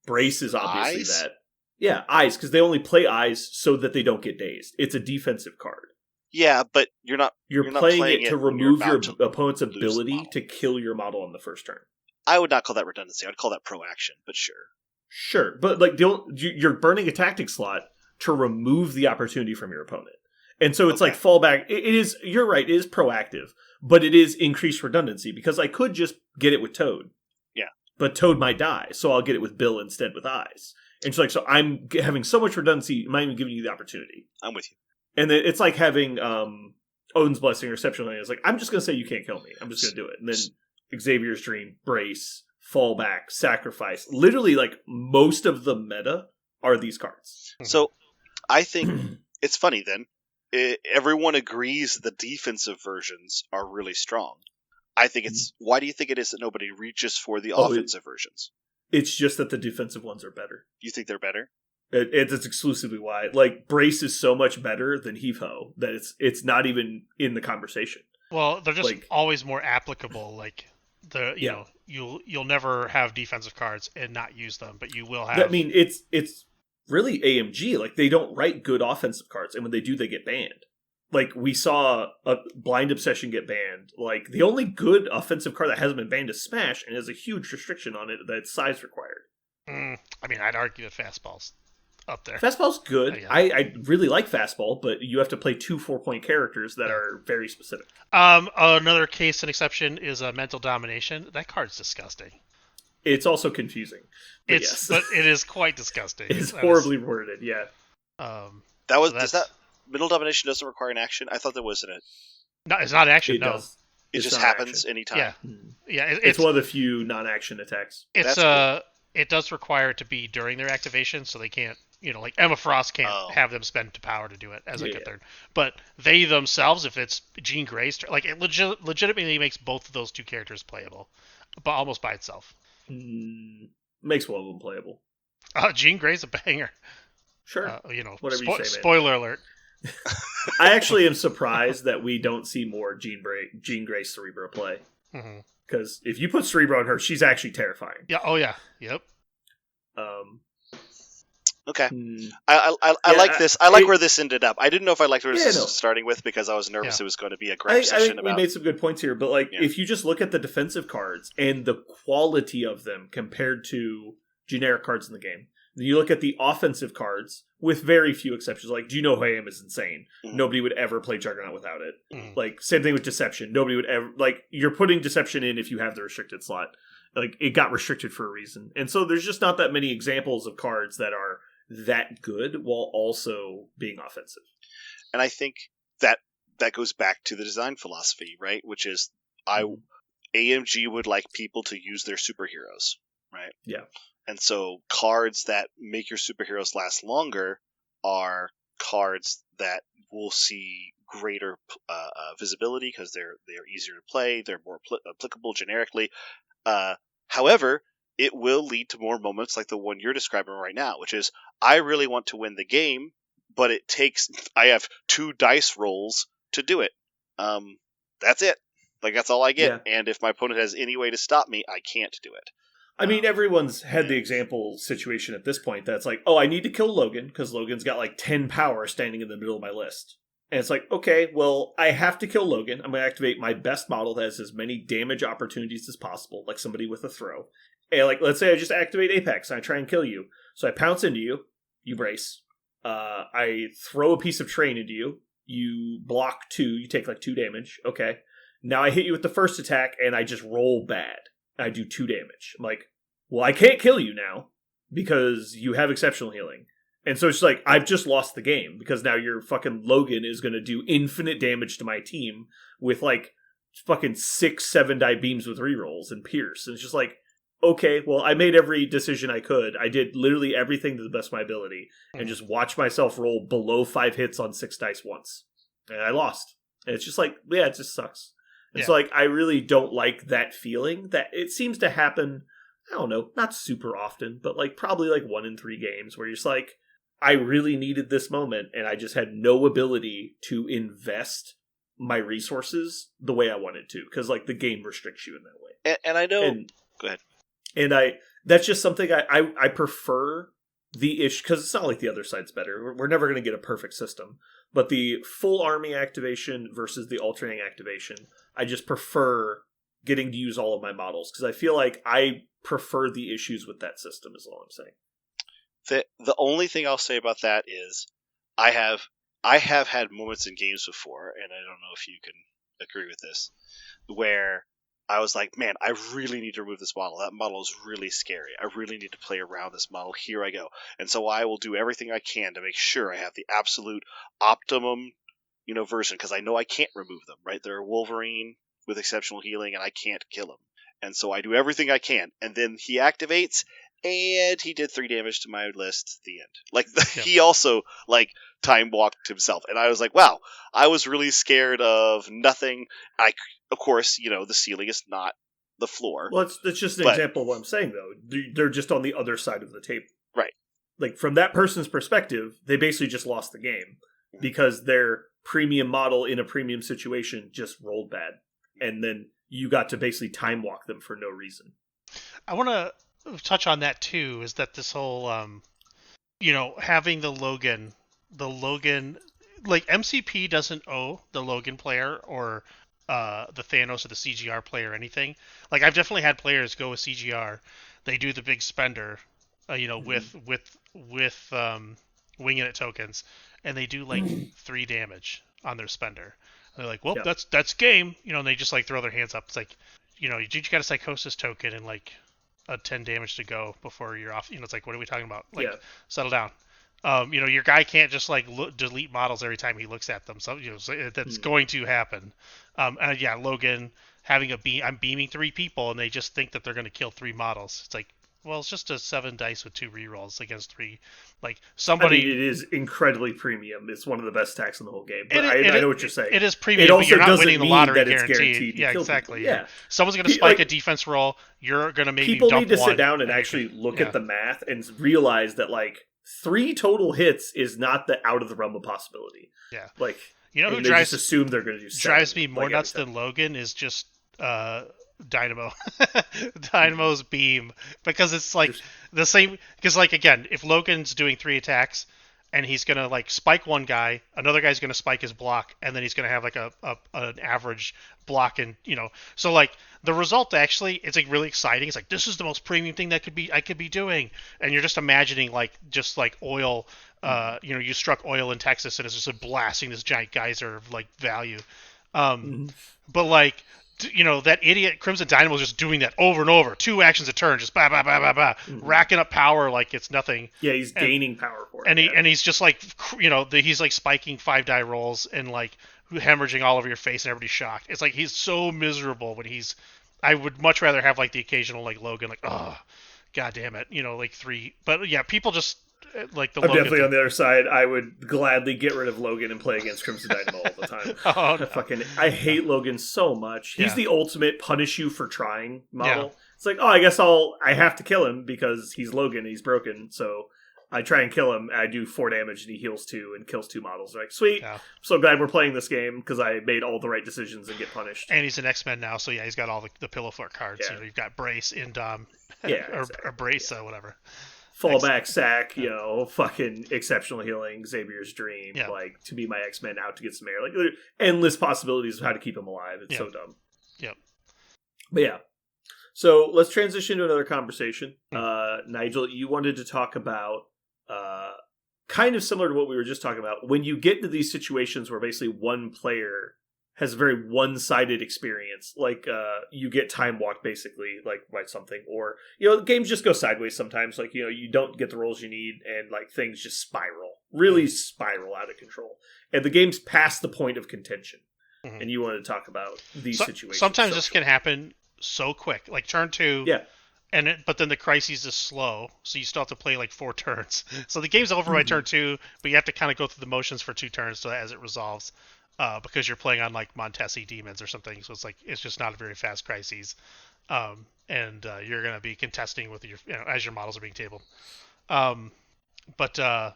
Brace is obviously eyes? that. Yeah, eyes, because they only play eyes so that they don't get dazed. It's a defensive card. Yeah, but you're not playing it to remove your opponent's lose ability to kill your model on the first turn. I would not call that redundancy. I would call that pro-action, but sure. Sure, but like you're burning a tactic slot to remove the opportunity from your opponent. And so it's like fallback. It is, you're right, it is proactive, but it is increased redundancy because I could just get it with Toad. Yeah. But Toad might die, so I'll get it with Bill instead with Eyes. And so I'm having so much redundancy, I'm not even giving you the opportunity. I'm with you. And then it's like having Odin's Blessing or Exceptional. It's like, I'm just going to say you can't kill me. I'm just going to do it. And then Xavier's Dream, Brace, Fallback, Sacrifice. Literally, like, most of the meta are these cards. So, I think it's funny then. Everyone agrees the defensive versions are really strong. I think it's... Why do you think it is that nobody reaches for the offensive versions? It's just that the defensive ones are better. You think they're better? It's exclusively why. Like, Brace is so much better than Heave-Ho that it's not even in the conversation. Well, they're just always more applicable. Like, you know, you'll never have defensive cards and not use them, but you will have... I mean, it's really AMG. Like, they don't write good offensive cards, and when they do, they get banned. Like, we saw a Blind Obsession get banned. Like, the only good offensive card that hasn't been banned is Smash, and has a huge restriction on it that's size required. I mean, I'd argue that Fastball's up there. Fastball's good. Yeah. I really like Fastball, but you have to play 2 4-point characters that are very specific. Another case and exception is Mental Domination. That card's disgusting. It's also confusing. But But it is quite disgusting. It's horribly worded. Yeah. Does that middle domination doesn't require an action? I thought there was in it. No, it's not action. It no, does. It just happens anytime. Yeah, yeah. It's one of the few non-action attacks. It's it does require it to be during their activation, so they can't. Like Emma Frost can't have them spend power to do it as like a third. But they themselves, if it's Jean Grey's, like it legitimately makes both of those two characters playable, but almost by itself. Makes one of them playable. Jean Grey's a banger. Sure. Whatever you say, man. Spoiler alert. I actually am surprised that we don't see more Jean Grey Cerebro play. Because if you put Cerebro on her, she's actually terrifying. Yeah. Oh yeah. Yep. Okay. I like this. I like where this ended up. I didn't know if I liked where this was starting with because I was nervous it was going to be a gripe session. I think we made some good points here, but if you just look at the defensive cards and the quality of them compared to generic cards in the game, then you look at the offensive cards with very few exceptions. Like, Do You Know Who I Am is insane. Nobody would ever play Juggernaut without it. Like, same thing with Deception. Nobody would ever... Like, you're putting Deception in if you have the restricted slot. Like, it got restricted for a reason. And so there's just not that many examples of cards that are that good while also being offensive. And I think that goes back to the design philosophy, right? Which is, AMG would like people to use their superheroes, right? Yeah. And so cards that make your superheroes last longer are cards that will see greater visibility because they're easier to play, they're more applicable generically. However, it will lead to more moments like the one you're describing right now, which is I really want to win the game, but I have 2 dice rolls to do it. That's it. Like, that's all I get. Yeah. And if my opponent has any way to stop me, I can't do it. I mean, everyone's had the example situation at this point that's like, oh, I need to kill Logan because Logan's got like 10 power standing in the middle of my list. And it's like, okay, well, I have to kill Logan. I'm going to activate my best model that has as many damage opportunities as possible, like somebody with a throw. And like, let's say I just activate Apex and I try and kill you. So I pounce into you, you brace. I throw a piece of train into you, you block 2, you take like 2 damage. Okay. Now I hit you with the first attack and I just roll bad. I do 2 damage. I'm like, well, I can't kill you now because you have exceptional healing. And so it's like, I've just lost the game because now your fucking Logan is going to do infinite damage to my team with like fucking 6-7 die beams with rerolls and pierce. And it's just like, okay, well, I made every decision I could. I did literally everything to the best of my ability and just watched myself roll below 5 hits on 6 dice once. And I lost. And it's just like, yeah, it just sucks. And so like, I really don't like that feeling that it seems to happen, I don't know, not super often, but like probably like 1 in 3 games where you're just like, I really needed this moment and I just had no ability to invest my resources the way I wanted to because like the game restricts you in that way. And I know... Go ahead. And that's just something I prefer the issue, because it's not like the other side's better. We're never going to get a perfect system. But the full army activation versus the alternating activation, I just prefer getting to use all of my models, because I feel like I prefer the issues with that system, is all I'm saying. The only thing I'll say about that is I have had moments in games before, and I don't know if you can agree with this, where I was like, man, I really need to remove this model. That model is really scary. I really need to play around this model. Here I go. And so I will do everything I can to make sure I have the absolute optimum, version, because I know I can't remove them, right? They're a Wolverine with exceptional healing, and I can't kill him. And so I do everything I can. And then he activates, and he did 3 damage to my list at the end. Like, he also, time walked himself. And I was like, wow, I was really scared of nothing. Of course, the ceiling is not the floor. Well, it's just an example of what I'm saying, though. They're just on the other side of the table. Right. Like, from that person's perspective, they basically just lost the game because their premium model in a premium situation just rolled bad. And then you got to basically time walk them for no reason. I want to touch on that, too, is that this whole, having the Logan, like, MCP doesn't owe the Logan player or the Thanos or the CGR player anything. Like, I've definitely had players go with CGR. They do the big spender, with winging it tokens, and they do 3 damage on their spender. And they're like, well, that's game, and they just throw their hands up. It's like, you got a Psychosis token, and a 10 damage to go before you're off. It's like, what are we talking about? Like, Yeah. settle down. Your guy can't just like delete models every time he looks at them. So, so that's going to happen. And yeah, Logan having I'm beaming 3 people and they just think that they're going to kill 3 models. It's like, well, it's just a 7 dice with 2 rerolls against 3. Like somebody. I mean, it is incredibly premium. It's one of the best stacks in the whole game. But I know what you're saying. It is premium, it also but you're not doesn't winning the mean lottery that it's guaranteed. Yeah, to kill exactly. people. Yeah. Someone's going to spike a defense roll. You're going to maybe people dump need to one, sit down and actually look at the math and realize that like 3 total hits is not the out of the realm of possibility. Yeah. Like, who they just assume they're going to do 7, drives me more nuts than Logan is just Dynamo. Dynamo's beam, because it's like the same, because like again, if Logan's doing 3 attacks and he's gonna like spike one guy, another guy's gonna spike his block, and then he's gonna have like an average block, and so like the result actually, it's like really exciting. It's like, this is the most premium thing that I could be doing, and you're just imagining like oil. You struck oil in Texas and it's just blasting this giant geyser of like value. But like, that idiot Crimson Dynamo is just doing that over and over. 2 actions a turn, just bah, bah, bah, bah, bah, racking up power like it's nothing. Yeah, he's gaining power for it. And he's just like, he's like spiking 5 die rolls and like hemorrhaging all over your face and everybody's shocked. It's like he's so miserable when I would much rather have like the occasional like Logan, like, oh, god damn it, like 3. But yeah, people just like the. I'm Logan definitely on the other side. I would gladly get rid of Logan and play against Crimson Dynamo all the time. No. I hate Logan so much. He's the ultimate punish you for trying model. Yeah. It's like, oh, I guess I have to kill him because he's Logan and he's broken. So I try and kill him. And I do 4 damage and he heals 2 and kills 2 models. Like, sweet. Yeah. So glad we're playing this game because I made all the right decisions and get punished. And he's an X-Men now, so yeah, he's got all the pillow fort cards. Yeah. You've got Brace, Indom, exactly. or Brace, whatever. Fallback, sack, fucking exceptional healing, Xavier's dream, like to be my X-Men out to get some air. Like, there are endless possibilities of how to keep him alive. It's so dumb. Yep. But yeah. So let's transition to another conversation. Nigel, you wanted to talk about kind of similar to what we were just talking about. When you get into these situations where basically one player has a very one-sided experience, like you get time walked basically, like by something, or games just go sideways sometimes, like you don't get the rolls you need and like things just really spiral out of control, and the game's past the point of contention. And you want to talk about these situations. Sometimes this can happen so quick, like turn 2, but then the crisis is slow, so you still have to play like 4 turns. So the game's over by turn 2, but you have to kind of go through the motions for 2 turns so as it resolves. Because you're playing on like Montesi demons or something, so it's just not a very fast crises, and you're gonna be contesting with your as your models are being tabled. But on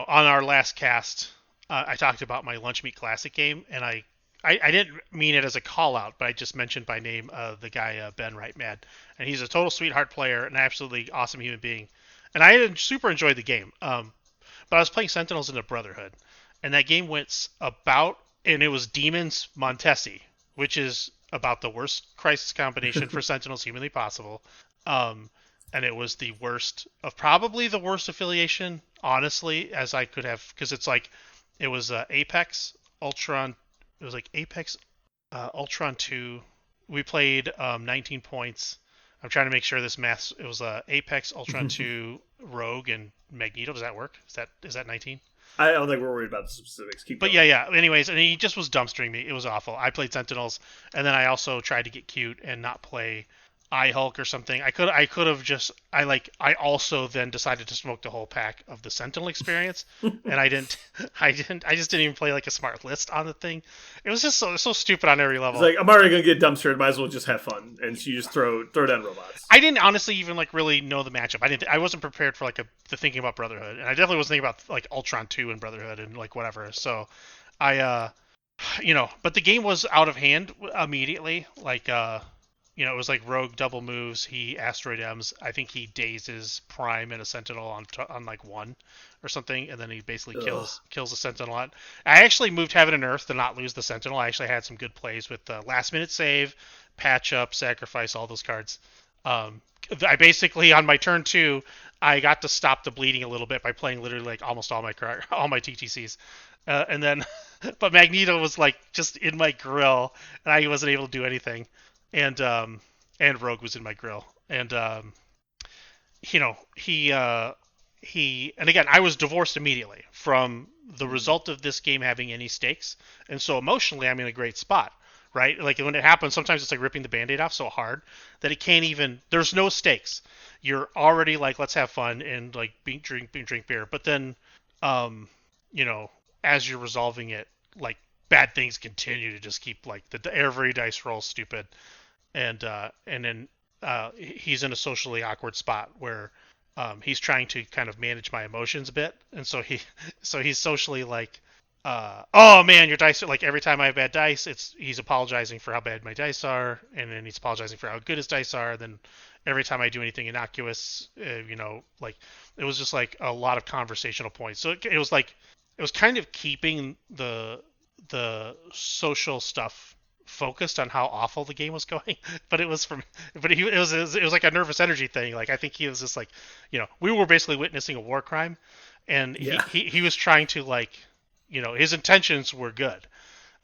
our last cast, I talked about my Lunch Meat Classic game, and I didn't mean it as a call out, but I just mentioned by name the guy Ben Rightmad, and he's a total sweetheart player, an absolutely awesome human being, and I super enjoyed the game. But I was playing Sentinels in a Brotherhood, and that game went and it was Demons Montesi, which is about the worst crisis combination for Sentinels humanly possible. And it was probably the worst affiliation, honestly, as I could have, because it's like, it was Apex, Ultron, it was like Apex, Ultron 2. We played 19 points. I'm trying to make sure this math, it was Apex, Ultron 2, Rogue, and Magneto. Does that work? Is that 19? I don't think we're worried about the specifics. Keep going. But yeah. Anyways, and he just was dumpstering me. It was awful. I played Sentinels, and then I also tried to get cute and not play iHulk or something. I also then decided to smoke the whole pack of the Sentinel experience, and I just didn't even play like a smart list on the thing. It was just so stupid on every level. It's like, I'm already gonna get dumpstered, might as well just have fun, and so you just throw down robots. I didn't honestly even like really know the matchup. I wasn't prepared for like the thinking about Brotherhood, and I definitely wasn't thinking about like Ultron 2 and Brotherhood and like whatever. So but the game was out of hand immediately. Like it was like Rogue double moves. He Asteroid M's. I think he dazes Prime and a Sentinel on like 1 or something, and then he basically kills the Sentinel. I actually moved Heaven and Earth to not lose the Sentinel. I actually had some good plays with the last minute save, patch up, sacrifice, all those cards. I basically on my turn 2, I got to stop the bleeding a little bit by playing literally like almost all my TTCs. And then, but Magneto was like just in my grill, and I wasn't able to do anything. And Rogue was in my grill. and and again, I was divorced immediately from the result of this game having any stakes, and so emotionally, I'm in a great spot, right? Like when it happens, sometimes it's like ripping the Band-Aid off so hard that it can't even. There's no stakes. You're already like, let's have fun and like drink beer, but then, um, as you're resolving it, like bad things continue to just keep like every dice roll stupid, and then he's in a socially awkward spot where he's trying to kind of manage my emotions a bit, and so he's socially like, oh man, your dice are like every time I have bad dice, he's apologizing for how bad my dice are, and then he's apologizing for how good his dice are. Then every time I do anything innocuous, like it was just like a lot of conversational points. So it was like it was kind of keeping the social stuff focused on how awful the game was going, but it was it was like a nervous energy thing. Like I think he was just like, we were basically witnessing a war crime, and he was trying to like, his intentions were good.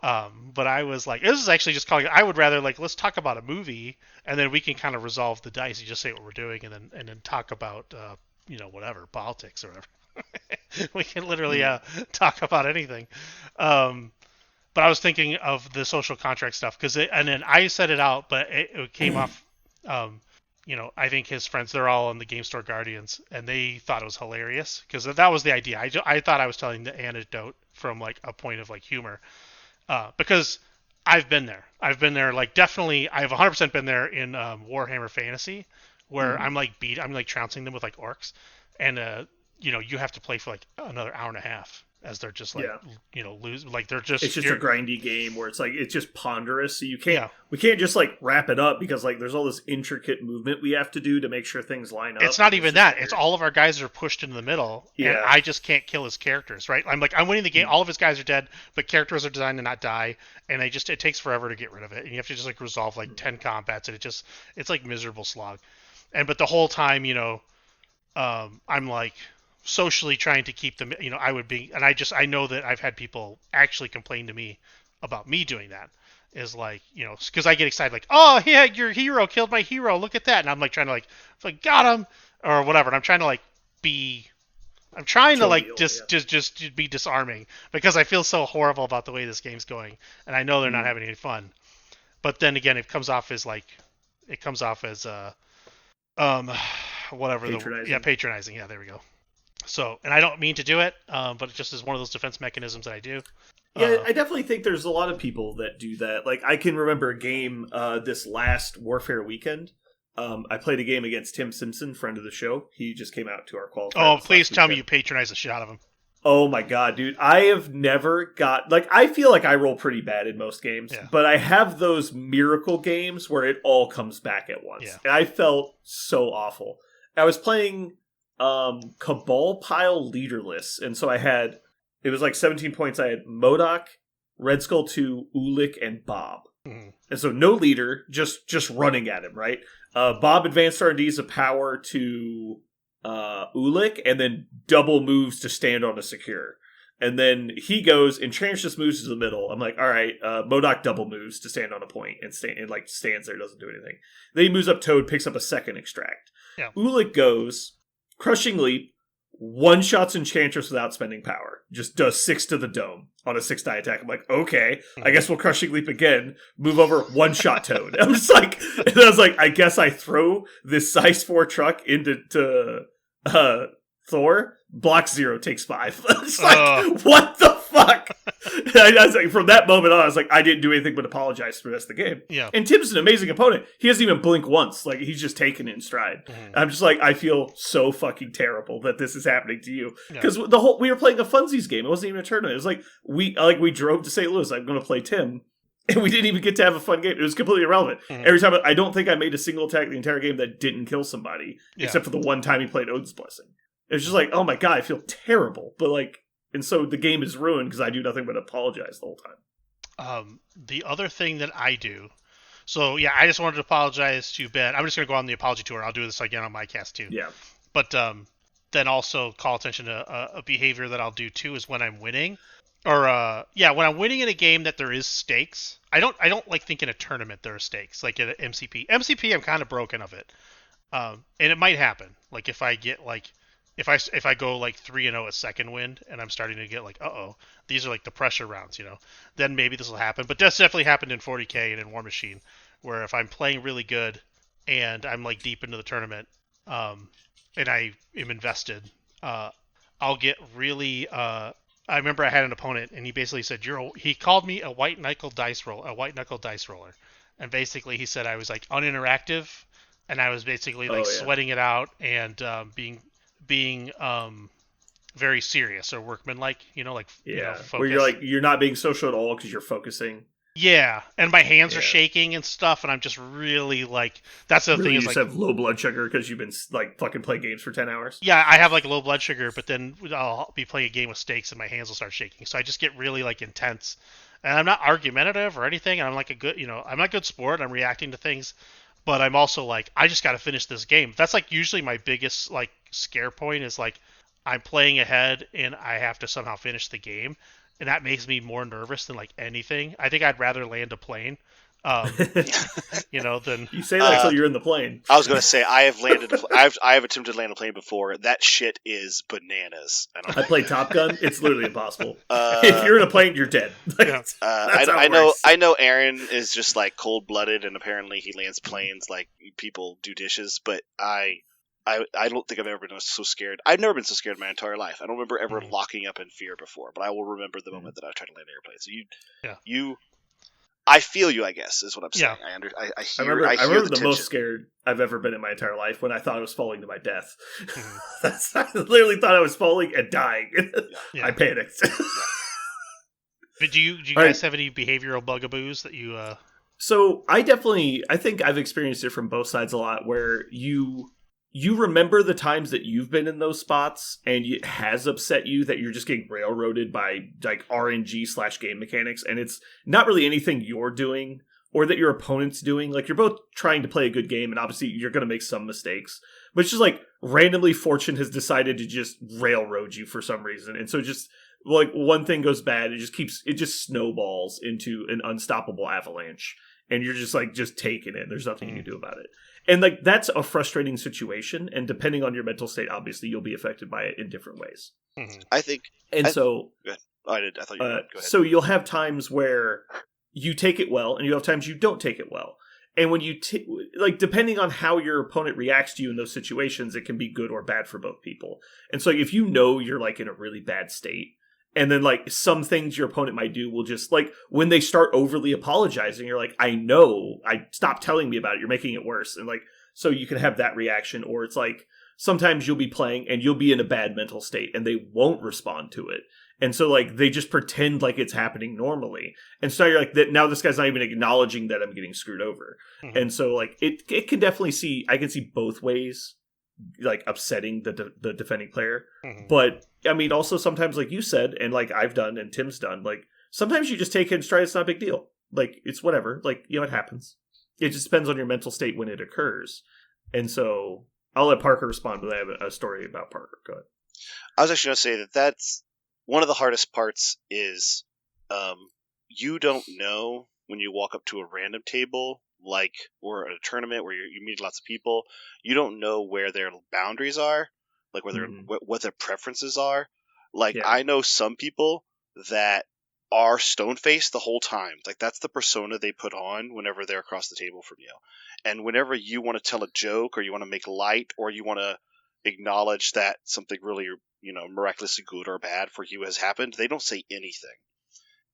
But I was like, this is actually just calling. I would rather like, let's talk about a movie, and then we can kind of resolve the dice. You just say what we're doing, and then talk about whatever, politics or whatever. We can literally talk about anything. But I was thinking of the social contract stuff and then I set it out, but it came off. I think his friends, they're all on the Game Store Guardians, and they thought it was hilarious because that was the idea. I thought I was telling the anecdote from like a point of like humor, because I've been there. Like definitely, I've 100% been there in Warhammer Fantasy, where I'm like trouncing them with like orcs, and you have to play for like another hour and a half as they're just like lose, like they're just, it's just a grindy game where it's like it's just ponderous, so we can't just like wrap it up because like there's all this intricate movement we have to do to make sure things line up. It's not even that, it's all of our guys are pushed into the middle, and I just can't kill his characters, right? I'm winning the game, all of his guys are dead, but characters are designed to not die, and it takes forever to get rid of it, and you have to just like resolve like 10 combats, and it's like miserable slog. But the whole time, I'm like socially trying to keep them, I would be, and I know that I've had people actually complain to me about me doing that, is like, because I get excited like, oh yeah, your hero killed my hero, look at that, and I'm like trying to like got him or whatever, and I'm trying to like just be disarming because I feel so horrible about the way this game's going, and I know they're not having any fun, but then again it comes off as whatever, patronizing, yeah, there we go. So, and I don't mean to do it, but it just is one of those defense mechanisms that I do. Yeah, I definitely think there's a lot of people that do that. Like, I can remember a game this last Warfare weekend. I played a game against Tim Simpson, friend of the show. He just came out to our qualifier. Oh, please tell me you patronize the shit out of him. Oh my god, dude. I have never got... Like, I feel like I roll pretty bad in most games, but I have those miracle games where it all comes back at once. Yeah. And I felt so awful. I was playing Cabal Pile leaderless, and so it was like 17 points. I had MODOK, Red Skull 2, Ulik, and Bob. Mm-hmm. And so no leader, just running at him, right? Bob advanced R&Ds of power to Ulik, and then double moves to stand on a secure. And then he goes and just moves to the middle. I'm like, all right, MODOK double moves to stand on a point and stands there, doesn't do anything. Then he moves up Toad, picks up a second extract. Yeah. Ulik goes, Crushing Leap, one-shots Enchantress without spending power. Just does 6 to the dome on a 6-die attack. I'm like, okay, I guess we'll Crushing Leap again. Move over, one-shot Toad. I'm just like, and I was like, I guess I throw this size 4 truck into Thor. Block 0, takes 5. It's like, what the fuck? I was like, from that moment on, I was like, I didn't do anything but apologize for the rest of the game. Yeah. And Tim's an amazing opponent. He doesn't even blink once. Like, he's just taking it in stride. Mm-hmm. I'm just like, I feel so fucking terrible that this is happening to you. Because we were playing a funsies game. It wasn't even a tournament. It was like, we drove to St. Louis. I'm going to play Tim. And we didn't even get to have a fun game. It was completely irrelevant. Mm-hmm. Every time, I don't think I made a single attack the entire game that didn't kill somebody. Except for the one time he played Odin's Blessing. It was just like, oh my god, I feel terrible. But like, and so the game is ruined because I do nothing but apologize the whole time. The other thing that I do, so yeah, I just wanted to apologize to Ben. I'm just going to go on the apology tour. I'll do this again on my cast too. Yeah. But then also call attention to a behavior that I'll do too is when I'm winning, or when I'm winning in a game that there is stakes. I don't like think in a tournament there are stakes, like at an MCP. MCP, I'm kind of broken of it. And it might happen. Like if I get like if I go like 3-0 at second wind and I'm starting to get like these are like the pressure rounds, then maybe this will happen. But that's definitely happened in 40K and in War Machine, where if I'm playing really good and I'm like deep into the tournament, and I am invested, I'll get really. I remember I had an opponent and he basically said he called me a white knuckle dice roller, and basically he said I was like uninteractive, and I was basically like Oh yeah. sweating it out and being very serious or workmanlike, like Yeah, where focused. you're not being social at all because you're focusing. Yeah, and my hands are Yeah, shaking and stuff, and I'm just really like that's the really, thing you is just like have low blood sugar because you've been like fucking playing games for 10 hours. yeah, I have like low blood sugar, but then I'll be playing a game with stakes and my hands will start shaking. So I just get really like intense. And I'm not argumentative or anything. And I'm like I'm not a good sport. I'm reacting to things, but I'm also like, I just got to finish this game. That's like usually my biggest like scare point is like I'm playing ahead and I have to somehow finish the game. And that makes me more nervous than like anything. I think I'd rather land a plane, um, than You say that until you're in the plane. I was going to say I have landed. I have attempted to land a plane before. That shit is bananas. I played Top Gun. It's literally impossible. If you're in a plane, you're dead. Yeah. I know Aaron is just like cold blooded, and apparently he lands planes like people do dishes. But I don't think I've ever been so scared. I've never been so scared in my entire life. I don't remember ever locking up in fear before, but I will remember the moment that I tried to land an airplane. So you. I feel you, I guess, is what I'm saying. Yeah. I hear the most tension. scared I've ever been in my entire life when I thought I was falling to my death. I literally thought I was falling and dying. Yeah. I panicked. But do you guys have any behavioral bugaboos that you? So I think I've experienced it from both sides a lot, where you remember the times that you've been in those spots and it has upset you that you're just getting railroaded by like RNG/game mechanics, and it's not really anything you're doing or that your opponent's doing. Like, you're both trying to play a good game, and obviously you're going to make some mistakes, but it's just like randomly fortune has decided to just railroad you for some reason. And so just like one thing goes bad, it just snowballs into an unstoppable avalanche, and you're just like just taking it. There's nothing you can do about it. And like that's a frustrating situation, and depending on your mental state, obviously you'll be affected by it in different ways. I think, and so go ahead. Oh, I thought you were go ahead. So you'll have times where you take it well, and you have times you don't take it well. And when you like, depending on how your opponent reacts to you in those situations, it can be good or bad for both people. And so, like, if you know you're like in a really bad state, and then like some things your opponent might do will just like when they start overly apologizing, you're like, stop telling me about it. You're making it worse. And like, so you can have that reaction. Or it's like sometimes you'll be playing and you'll be in a bad mental state and they won't respond to it. And so like they just pretend like it's happening normally. And so you're like, that now this guy's not even acknowledging that I'm getting screwed over. And so like it can definitely I can see both ways, like upsetting the defending player. But I mean, also sometimes, like you said, and like I've done and Tim's done, like sometimes you just take it in stride. It's not a big deal. Like, it's whatever. Like, it happens. It just depends on your mental state when it occurs. And so I'll let Parker respond, but I have a story about Parker. Go ahead. I was actually going to say that's one of the hardest parts is you don't know when you walk up to a random table, like, or at a tournament where you meet lots of people, you don't know where their boundaries are, like whether what their preferences are. Like, I know some people that are stone-faced the whole time. Like, that's the persona they put on whenever they're across the table from you. And whenever you want to tell a joke or you want to make light or you want to acknowledge that something really, miraculously good or bad for you has happened, they don't say anything.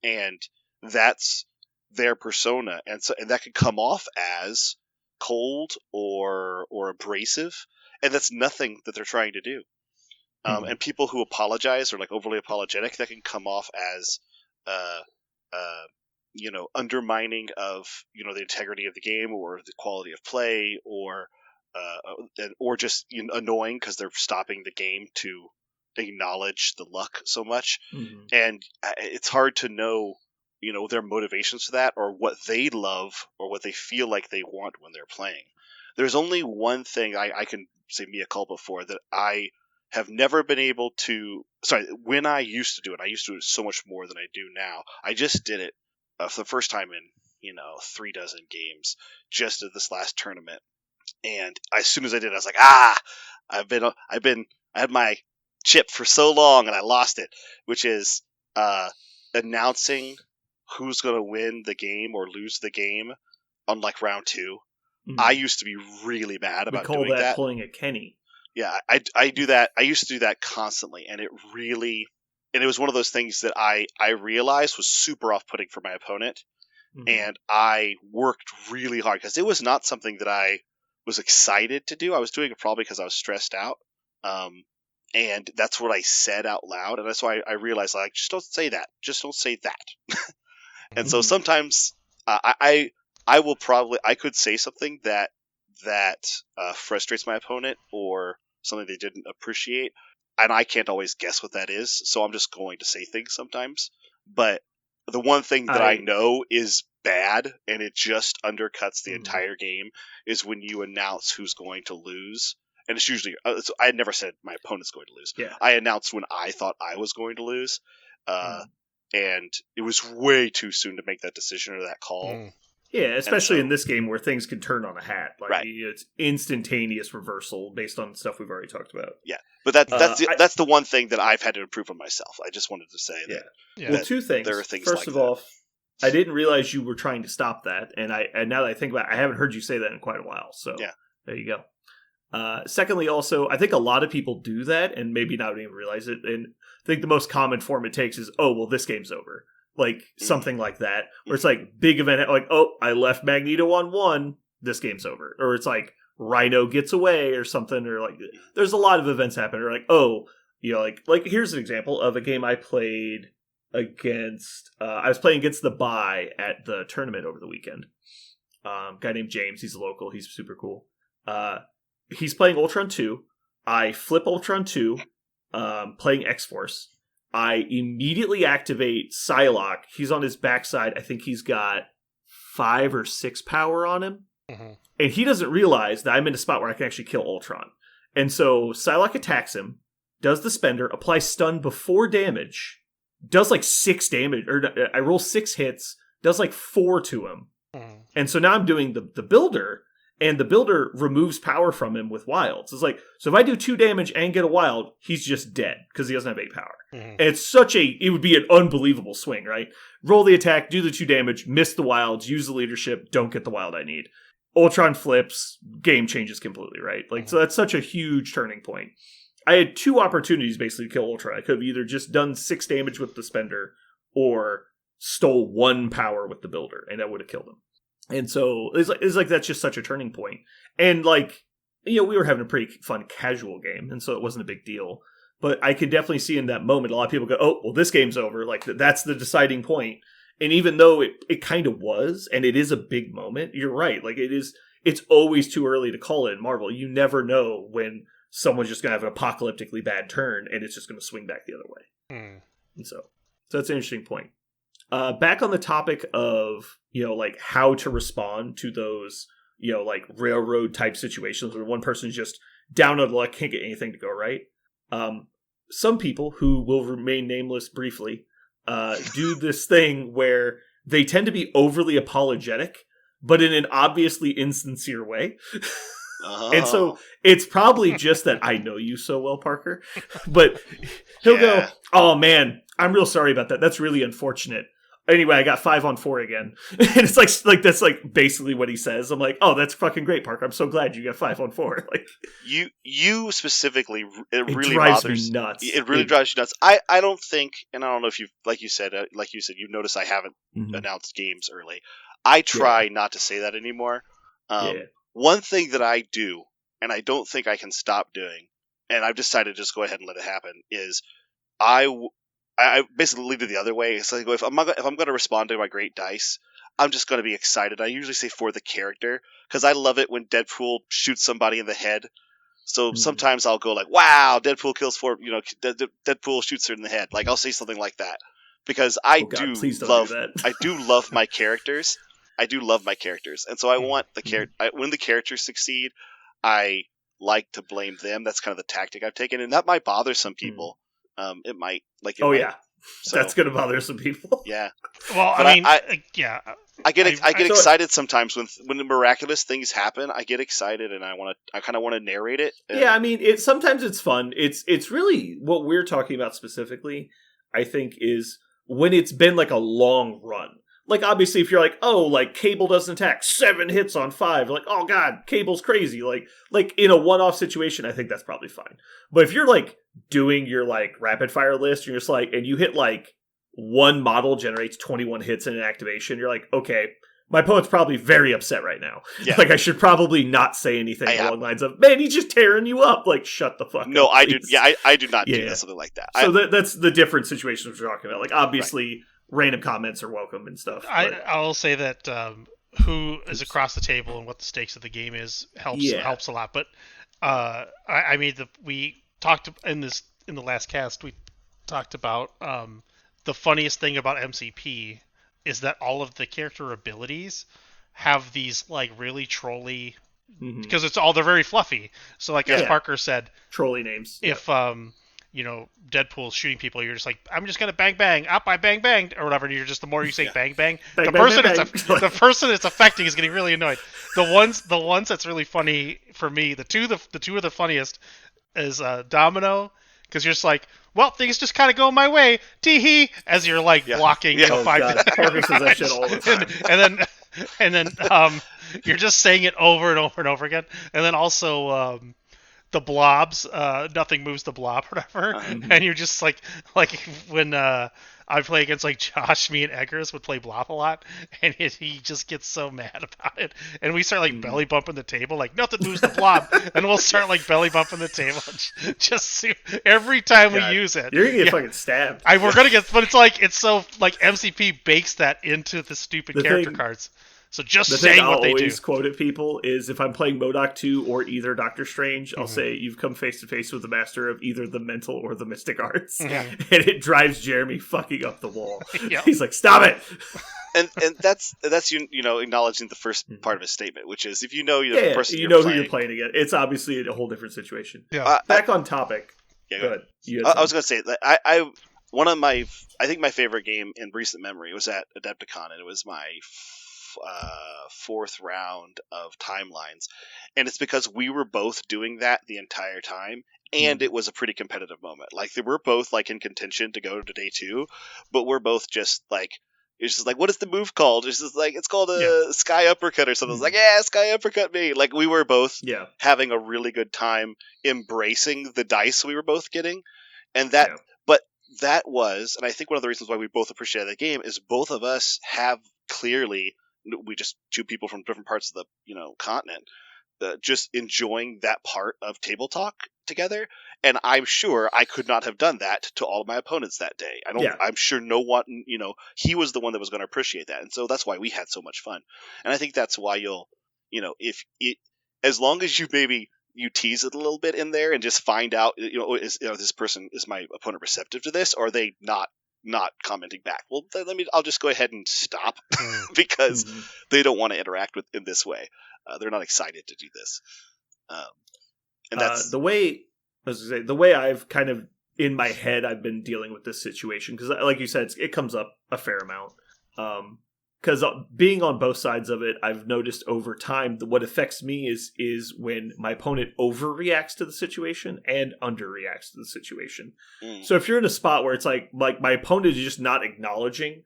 And that's their persona. And that can come off as cold or abrasive. And that's nothing that they're trying to do. And people who apologize or like overly apologetic, that can come off as, undermining of, the integrity of the game or the quality of play or just annoying because they're stopping the game to acknowledge the luck so much. And it's hard to know, their motivations for that or what they love or what they feel like they want when they're playing. There's only one thing I can say mea culpa for that I have never been able to. Sorry, when I used to do it, I used to do it so much more than I do now. I just did it for the first time in 3 dozen games just at this last tournament. And as soon as I did, I was like, I had my chip for so long and I lost it, which is announcing who's going to win the game or lose the game on like round 2. I used to be really mad We about call doing that that. pulling a Kenny. Yeah, I do that. I used to do that constantly, and it was one of those things that I realized was super off-putting for my opponent, and I worked really hard because it was not something that I was excited to do. I was doing it probably because I was stressed out, and that's what I said out loud, and that's why I realized, like, just don't say that. Just don't say that. And so sometimes I will probably I could say something that frustrates my opponent or something they didn't appreciate, and I can't always guess what that is. So I'm just going to say things sometimes. But the one thing that I know is bad, and it just undercuts the entire game, is when you announce who's going to lose. And it's usually I never said my opponent's going to lose. Yeah. I announced when I thought I was going to lose. And it was way too soon to make that decision or that call. Yeah, especially in this game where things can turn on a hat. Like, right. It's instantaneous reversal based on stuff we've already talked about. Yeah, but that's the one thing that I've had to improve on myself. I just wanted to say that. Yeah. Well, two things. There are things First like of all, I didn't realize you were trying to stop that, and now that I think about it, I haven't heard you say that in quite a while. So there you go. Secondly, also, I think a lot of people do that and maybe not even realize it. And I think the most common form it takes is, oh, well, this game's over. Like something like that, where it's like big event, like, oh, I left Magneto on 1, this game's over. Or it's like Rhino gets away or something, or like there's a lot of events happen. Or like, oh, like here's an example of a game I played against. I was playing against the Bye at the tournament over the weekend. Guy named James, he's a local, he's super cool. He's playing Ultron 2. I flip Ultron 2, playing X-Force. I immediately activate Psylocke. He's on his backside. I think he's got 5 or 6 power on him. And he doesn't realize that I'm in a spot where I can actually kill Ultron. And so Psylocke attacks him, does the spender, applies stun before damage, does like 6 damage, or I roll 6 hits, does like 4 to him. And so now I'm doing the builder, and the builder removes power from him with wilds. It's like, so if I do 2 damage and get a wild, he's just dead because he doesn't have 8 power. And it's it would be an unbelievable swing, right? Roll the attack, do the 2 damage, miss the wilds, use the leadership, don't get the wild I need. Ultron flips, game changes completely, right? Like, so that's such a huge turning point. I had 2 opportunities basically to kill Ultron. I could have either just done 6 damage with the spender or stole 1 power with the builder, and that would have killed him. And so it's like that's just such a turning point. And like, we were having a pretty fun casual game, and so it wasn't a big deal. But I could definitely see in that moment, a lot of people go, oh, well, this game's over. Like, that's the deciding point. And even though it kind of was, and it is a big moment, you're right. Like, it's always too early to call it in Marvel. You never know when someone's just going to have an apocalyptically bad turn, and it's just going to swing back the other way. And so that's an interesting point. Back on the topic of, like how to respond to those, like railroad type situations where one person's just down on luck, can't get anything to go right. Some people who will remain nameless briefly, do this thing where they tend to be overly apologetic, but in an obviously insincere way. And so it's probably just that I know you so well, Parker, but he'll go, oh man, I'm real sorry about that. That's really unfortunate. Anyway, I got 5 on 4 again. And it's like that's like basically what he says. I'm like, oh, that's fucking great, Parker. I'm so glad you got 5 on 4. Like, you specifically, it really drives bothers me nuts. It really drives you nuts. I don't think, and I don't know if you've, like you said, you've noticed I haven't announced games early. I try not to say that anymore. One thing that I do, and I don't think I can stop doing, and I've decided to just go ahead and let it happen, is I basically leave it the other way. It's like, if I'm going to respond to my great dice, I'm just going to be excited. I usually say for the character, because I love it when Deadpool shoots somebody in the head. So sometimes I'll go like, wow, Deadpool kills 4, Deadpool shoots her in the head. Like, I'll say something like that. Because I do love my characters. I do love my characters. And so I want when the characters succeed, I like to blame them. That's kind of the tactic I've taken. And that might bother some people. It might. So That's going to bother some people. yeah. Well, But I mean, I get I- excited sometimes when the miraculous things happen. I get excited and I kind of want to narrate it. And Yeah, I mean, sometimes it's fun. It's really what we're talking about specifically, I think, is when it's been like a long run. Like, obviously, if you're like, oh, like, Cable doesn't attack, 7 hits on 5, like, oh god, Cable's crazy. Like in a one-off situation, I think that's probably fine. But if you're like doing your like rapid fire list, you're just like, and you hit like one model generates 21 hits in an activation, you're like, okay, my opponent's probably very upset right now. Yeah. Like, I should probably not say anything along the lines of, man, he's just tearing you up. Like, shut the fuck no, up. I do. please. Yeah, I do not Yeah. do something like that. So that's the different situations we're talking about. Like, obviously, random comments are welcome and stuff. I'll say that who is across the table and what the stakes of the game is helps a lot. But I mean, we talked in the last cast. We talked about the funniest thing about MCP is that all of the character abilities have these like really trolly because they're very fluffy. So like as Parker said, trolly names. If Deadpool's shooting people, you're just like, I'm just gonna bang bang, up I bang banged or whatever, and you're just the more you say bang bang, the person it's affecting is getting really annoyed. The ones that's really funny for me, the two are the funniest is Domino, because you're just like, well, things just kind of go my way, tee-hee, as you're like blocking 5 Parker says that shit all the time. and then you're just saying it over and over and over again. And then also the blobs, nothing moves the blob or whatever. And you're just like when I play against like Josh, me and Eggers would play blob a lot, and he just gets so mad about it. And we start like belly bumping the table, like nothing moves the blob, and we'll start like belly bumping the table, just every time we use it. You're gonna get fucking stabbed. We're gonna get, but it's so like MCP bakes that into the stupid character cards. So just saying what they do. The thing I'll always quote at people is if I'm playing MODOK 2 or either Doctor Strange, I'll say, you've come face to face with the master of either the mental or the mystic arts. And it drives Jeremy fucking up the wall. He's like, stop it! And that's acknowledging the first part of his statement, which is if you know the person you know who you're playing against. It's obviously a whole different situation. Back on topic. Yeah, go ahead. I was going to say that I think my favorite game in recent memory was at Adepticon, and it was my fourth round of timelines, and it's because we were both doing that the entire time, and it was a pretty competitive moment. Like they were both like in contention to go to day 2, but we're both just like, it's just like, what is the move called? It's just like, it's called a sky uppercut or something. It's like, yeah, sky uppercut me. Like we were both having a really good time embracing the dice we were both getting, and that. But that was, and I think one of the reasons why we both appreciated the game is both of us have clearly. We just two people from different parts of the continent, just enjoying that part of table talk together. And I'm sure I could not have done that to all of my opponents that day. I'm sure no one, he was the one that was going to appreciate that, and so that's why we had so much fun. And I think that's why as long as you maybe you tease it a little bit in there and just find out, is my opponent receptive to this, or are they not commenting back? Well, I'll just go ahead and stop because they don't want to interact with in this way. They're not excited to do this. And that's the way I've kind of in my head I've been dealing with this situation, because like you said, it comes up a fair amount. Because being on both sides of it, I've noticed over time that what affects me is when my opponent overreacts to the situation and underreacts to the situation. So if you're in a spot where it's like my opponent is just not acknowledging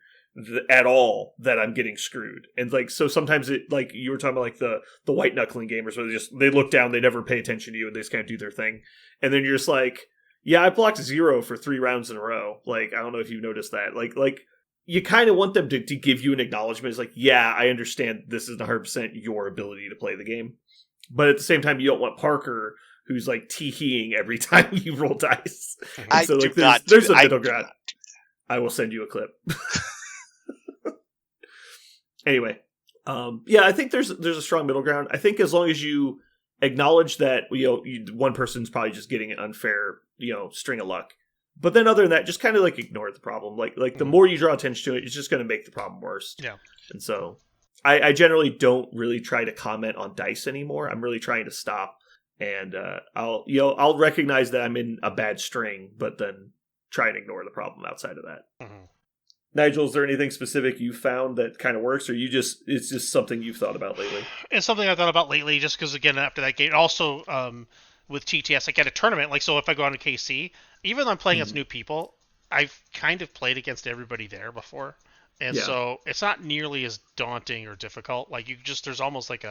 at all that I'm getting screwed, and like so sometimes it, like you were talking about, like the white knuckling gamers where they look down, they never pay attention to you, and they just kind of do their thing, and then you're just like, yeah, I blocked 0 for 3 rounds in a row. Like I don't know if you've noticed that, like. You kind of want them to give you an acknowledgement. It's like, yeah, I understand this is 100% your ability to play the game. But at the same time, you don't want Parker, who's like tee-heeing every time you roll dice. So like, there's a middle ground. I will send you a clip. Anyway, I think there's a strong middle ground. I think as long as you acknowledge that one person's probably just getting an unfair string of luck. But then other than that, just kind of like ignore the problem. Like the more you draw attention to it, it's just going to make the problem worse. Yeah. And so I generally don't really try to comment on dice anymore. I'm really trying to stop, and I'll recognize that I'm in a bad string, but then try and ignore the problem outside of that. Mm-hmm. Nigel, is there anything specific you found that kind of works, or it's just something you've thought about lately? It's something I've thought about lately, just because again after that game, also with TTS, like at a tournament, like so if I go on to KC, even though I'm playing against new people, I've kind of played against everybody there before, and so it's not nearly as daunting or difficult. Like there's almost like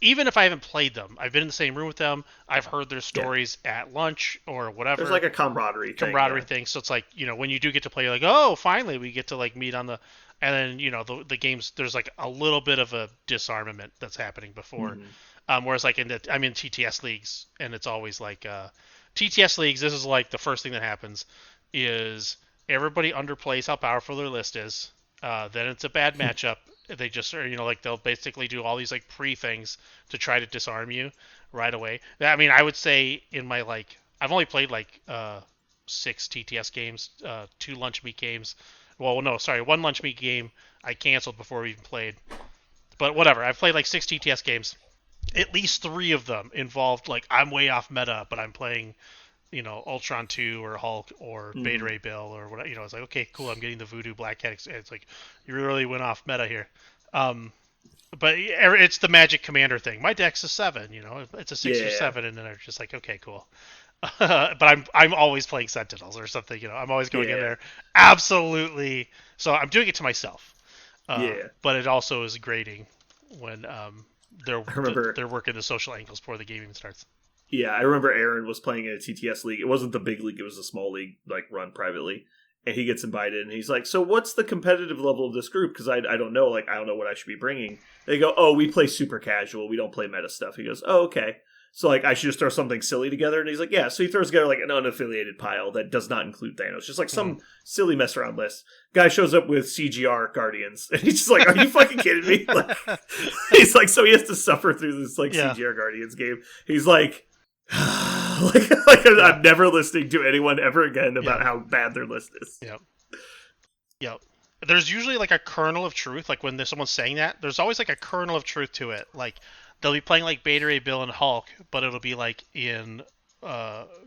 even if I haven't played them, I've been in the same room with them, I've heard their stories at lunch or whatever. There's like a camaraderie thing. So it's like, when you do get to play, you're like, oh, finally we get to like meet on the, and then, the games, there's like a little bit of a disarmament that's happening before. Whereas like I'm in TTS leagues, and it's always like, TTS leagues, this is like the first thing that happens is everybody underplays how powerful their list is. Then it's a bad matchup. They just are, like they'll basically do all these like pre-things to try to disarm you right away. I mean, I would say in my I've only played 6 TTS games, 2 lunch meet games. Well, no, sorry, 1 lunch meet game I canceled before we even played. But whatever, I've played 6 TTS games. At least 3 of them involved I'm way off meta, but I'm playing Ultron 2 or Hulk or Beta Ray Bill or whatever. It's like, okay, cool, I'm getting the Voodoo Black Cat. It's like, you really went off meta here. But it's the Magic Commander thing. My deck's a 7, it's a 6 or 7, and then I'm just like, okay, cool. But I'm always playing Sentinels or something, I'm always going in there. Absolutely. So I'm doing it to myself. But it also is grating when they're working the social angles before the game even starts. Yeah, I remember Aaron was playing in a TTS league. It wasn't the big league, it was a small league, run privately. And he gets invited, and he's like, so what's the competitive level of this group? Because I don't know, I don't know what I should be bringing. They go, oh, we play super casual, we don't play meta stuff. He goes, oh, okay. So, I should just throw something silly together? And he's like, yeah. So he throws together, an unaffiliated pile that does not include Thanos. Just, some silly mess-around list. Guy shows up with CGR Guardians. And he's just like, are you fucking kidding me? He's like, so he has to suffer through this, CGR Guardians game. He's like... I'm never listening to anyone ever again about how bad their list is. Yep. There's usually a kernel of truth. When there's someone saying that, there's always a kernel of truth to it. They'll be playing Beta Ray Bill and Hulk, but it'll be in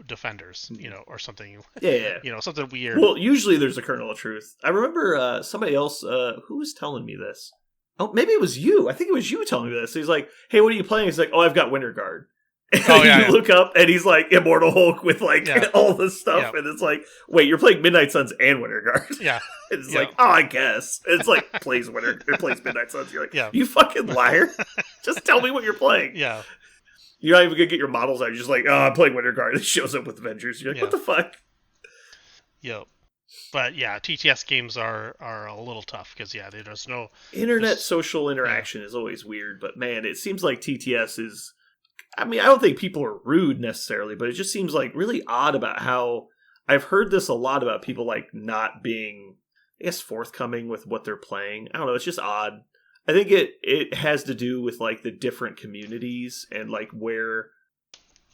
Defenders, or something. Yeah. Something weird. Well, usually there's a kernel of truth. I remember somebody else who was telling me this. Oh, maybe it was you. I think it was you telling me this. He's like, hey, what are you playing? He's like, oh, I've got Winter Guard. And look up, and he's Immortal Hulk with all this stuff, and it's wait, you're playing Midnight Suns and Winter Guard. Yeah, it's oh, I guess it's plays Midnight Suns. You're you fucking liar! Just tell me what you're playing. Yeah, you're not even gonna get your models out. You're just oh, I'm playing Winter Guard. It shows up with Avengers. You're what the fuck? Yep. But TTS games are a little tough because there's no internet social interaction is always weird. But man, it seems like TTS is. I mean, I don't think people are rude necessarily, but it just seems really odd about how I've heard this a lot about people not being, I guess, forthcoming with what they're playing. I don't know. It's just odd. I think it has to do with the different communities and where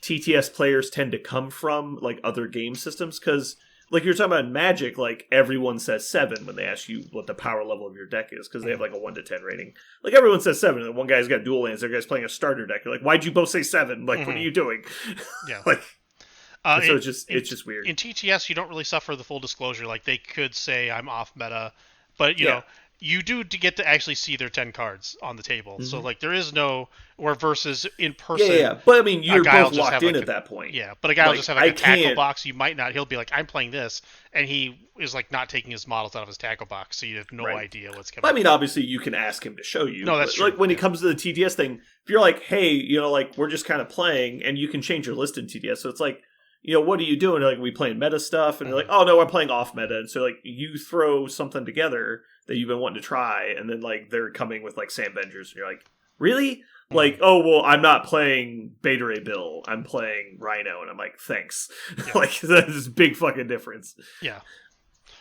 TTS players tend to come from, other game systems. Because you're talking about in Magic, everyone says 7 when they ask you what the power level of your deck is, because they have a 1 to 10 rating. Everyone says 7, and one guy's got dual lands, the other guy's playing a starter deck. You're why'd you both say 7? What are you doing? Yeah. So it's just weird. In TTS, you don't really suffer the full disclosure. They could say I'm off meta, but you know, you do get to actually see their 10 cards on the table. Mm-hmm. So there is no versus in person. Yeah. But I mean, you're both locked in at that point. Yeah, but a guy will just have a tackle box. You might not. He'll be I'm playing this, and he is not taking his models out of his tackle box, so you have no idea what's coming. I mean, obviously, you can ask him to show you. No, that's true. When it comes to the TTS thing, if you're hey, we're just kind of playing, and you can change your list in TTS, so it's what are you doing? Are we playing meta stuff? And you're oh no, I'm playing off meta. And so you throw something together that you've been wanting to try, and then they're coming with Sam Bengers, and you're really? Oh well, I'm not playing Beta Ray Bill, I'm playing Rhino, and I'm thanks. Yeah. That's a big fucking difference. Yeah.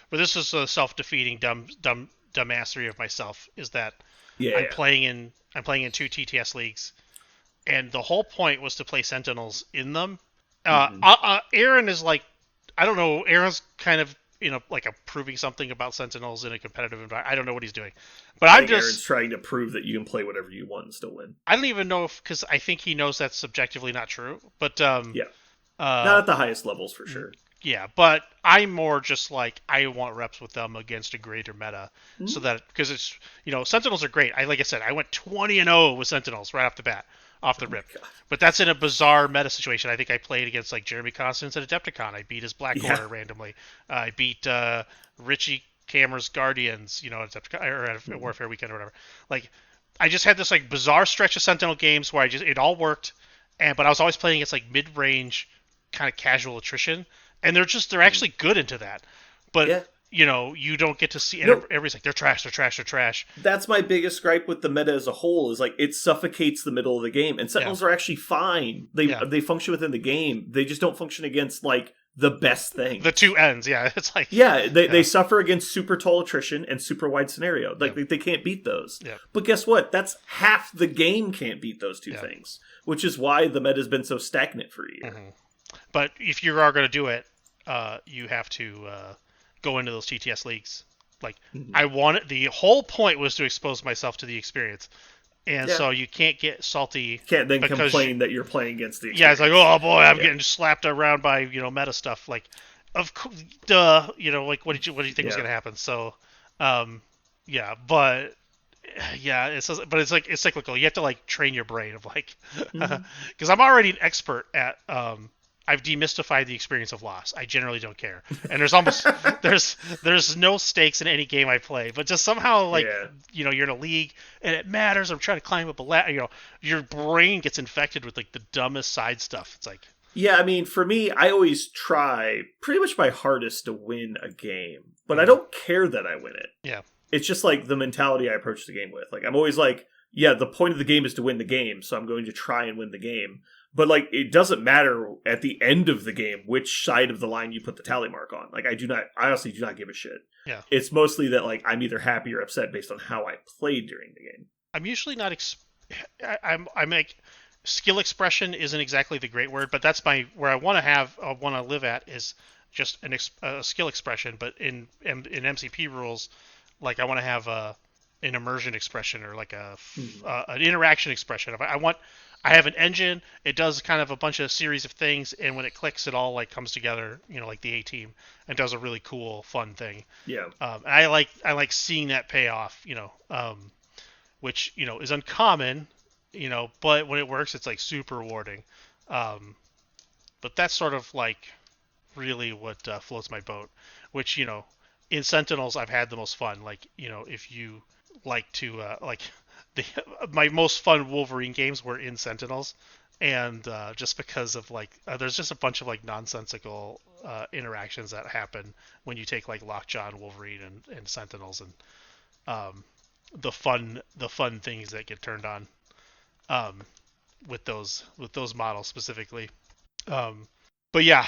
But this is a self-defeating dumbassery of myself, is that I'm playing in 2 TTS leagues, and the whole point was to play Sentinels in them. Aaron is I don't know. Aaron's kind of approving something about Sentinels in a competitive environment. I don't know what he's doing, but Aaron's trying to prove that you can play whatever you want and still win. I don't even know because I think he knows that's subjectively not true. But not at the highest levels for sure. Yeah, but I'm more just like I want reps with them against a greater meta, so that because it's Sentinels are great. Like I said, I went 20-0 with Sentinels right off the bat, off the Oh my rip. god. But that's in a bizarre meta situation. I think I played against like Jeremy Constance at Adepticon. I beat his Black Yeah. Order randomly. I beat Richie Cameron's Guardians, at Adepticon or at Warfare Weekend or whatever. Like I just had this like bizarre stretch of Sentinel games where it all worked, but I was always playing against like mid-range kind of casual attrition, and they're actually good into that, but Yeah. you don't get to see. And No. everybody's like they're trash, they're trash, they're trash. That's my biggest gripe with the meta as a whole is like it suffocates the middle of the game. And Sentinels are actually fine. They function within the game. They just don't function against like the best thing. The two ends, yeah. It's like they suffer against super tall attrition and super wide scenario. Like they can't beat those. Yeah. But guess what? That's half the game can't beat those two things, which is why the meta has been so stagnant for a year. Mm-hmm. But if you are going to do it, you have to go into those TTS leagues. Like I wanted, the whole point was to expose myself to the experience, and so you can't get salty. Can't then complain that you're playing against the experience. Yeah, it's like, oh boy, I'm getting slapped around by meta stuff. Like, of course, duh. Like what do you think was going to happen? So, but. Yeah, it's cyclical. You have to like train your brain of like, because I'm already an expert at. I've demystified the experience of loss. I generally don't care, and there's no stakes in any game I play. But just somehow like you're in a league and it matters. I'm trying to climb up a ladder. Your brain gets infected with like the dumbest side stuff. It's like. Yeah, I mean, for me, I always try pretty much my hardest to win a game, but I don't care that I win it. Yeah. It's just like the mentality I approach the game with. Like I'm always like, yeah, the point of the game is to win the game, so I'm going to try and win the game. But like it doesn't matter at the end of the game which side of the line you put the tally mark on. Like I honestly do not give a shit. Yeah. It's mostly that like I'm either happy or upset based on how I played during the game. I'm usually not I'm like skill expression isn't exactly the great word, but that's where I want to live at is just a skill expression, but in MCP rules, like I want to have an immersion expression or like an interaction expression. I have an engine. It does kind of a bunch of series of things, and when it clicks, it all like comes together. Like the A team, and does a really cool, fun thing. Yeah. And I like seeing that pay off. Which is uncommon. But when it works, it's like super rewarding. But that's sort of like really what floats my boat. Which in Sentinels, I've had the most fun. Like, if you like to, my most fun Wolverine games were in Sentinels. And just because of, like, there's just a bunch of, like, nonsensical interactions that happen when you take, like, Lockjaw and Wolverine and Sentinels and the fun things that get turned on with those models specifically. But yeah,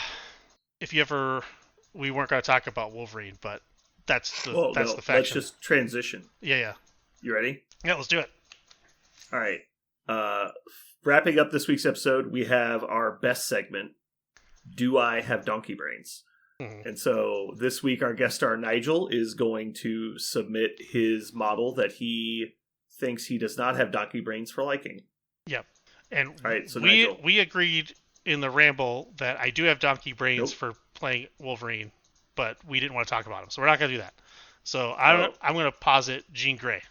if you ever... We weren't going to talk about Wolverine, but that's the faction. Let's just transition. Yeah. You ready? Yeah, let's do it. All right. Wrapping up this week's episode, we have our best segment, Do I Have Donkey Brains? Mm-hmm. And so this week, our guest star, Nigel, is going to submit his model that he thinks he does not have donkey brains for liking. Yep. And all right, so we agreed in the ramble that I do have donkey brains for playing Wolverine, but we didn't want to talk about him, so we're not going to do that. So I'm going to posit Jean Grey.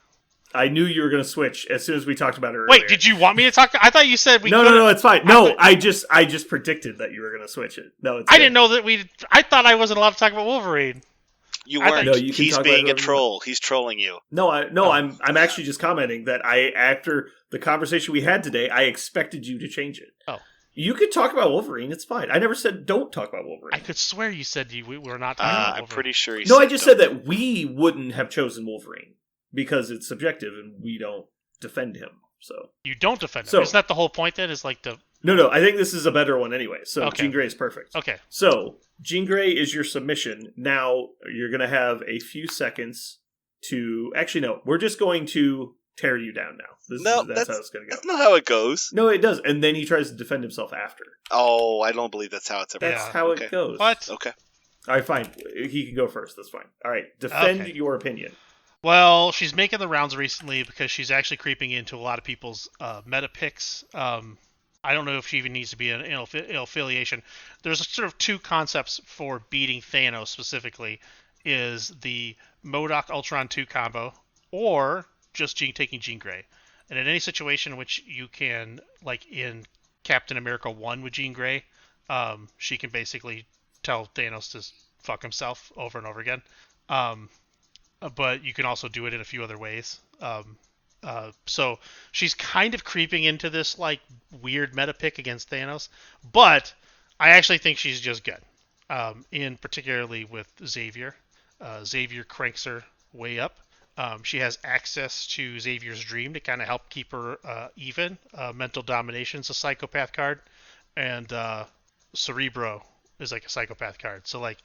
I knew you were going to switch as soon as we talked about her. Wait, earlier. did you want me to talk? I thought you said we. No, it's fine. No, I just predicted that you were going to switch it. No, I didn't know that I thought I wasn't allowed to talk about Wolverine. You weren't. No, he's being a troll. He's trolling you. No, I'm actually just commenting that after the conversation we had today, I expected you to change it. Oh. You could talk about Wolverine. It's fine. I never said don't talk about Wolverine. I could swear you said we were not talking about Wolverine. I'm pretty sure you said I just said that we wouldn't have chosen Wolverine because it's subjective and we don't defend him. So you don't defend him. Isn't that the whole point then? Is like the... No, I think this is a better one anyway. So okay. Jean Grey is perfect. Okay. So Jean Grey is your submission. Now you're going to have a few seconds to... Actually, no. We're just going to tear you down now. That's how it's going to go. That's not how it goes. No, it does. And then he tries to defend himself after. Oh, I don't believe that's how it's ever That's how it goes. What? Okay. All right, fine. He can go first. That's fine. All right. Defend your opinion. Well, she's making the rounds recently because she's actually creeping into a lot of people's meta picks. I don't know if she even needs to be an affiliation. There's sort of two concepts for beating Thanos specifically: is the MODOK Ultron 2 combo, or just taking Jean Grey. And in any situation in which you can, like in Captain America 1 with Jean Grey, she can basically tell Thanos to fuck himself over and over again. Um, but you can also do it in a few other ways. So she's kind of creeping into this like weird meta pick against Thanos, but I actually think she's just good. In particularly with Xavier, Xavier cranks her way up. She has access to Xavier's Dream to kind of help keep her even. Mental Domination's a psychopath card, and Cerebro is like a psychopath card. So like,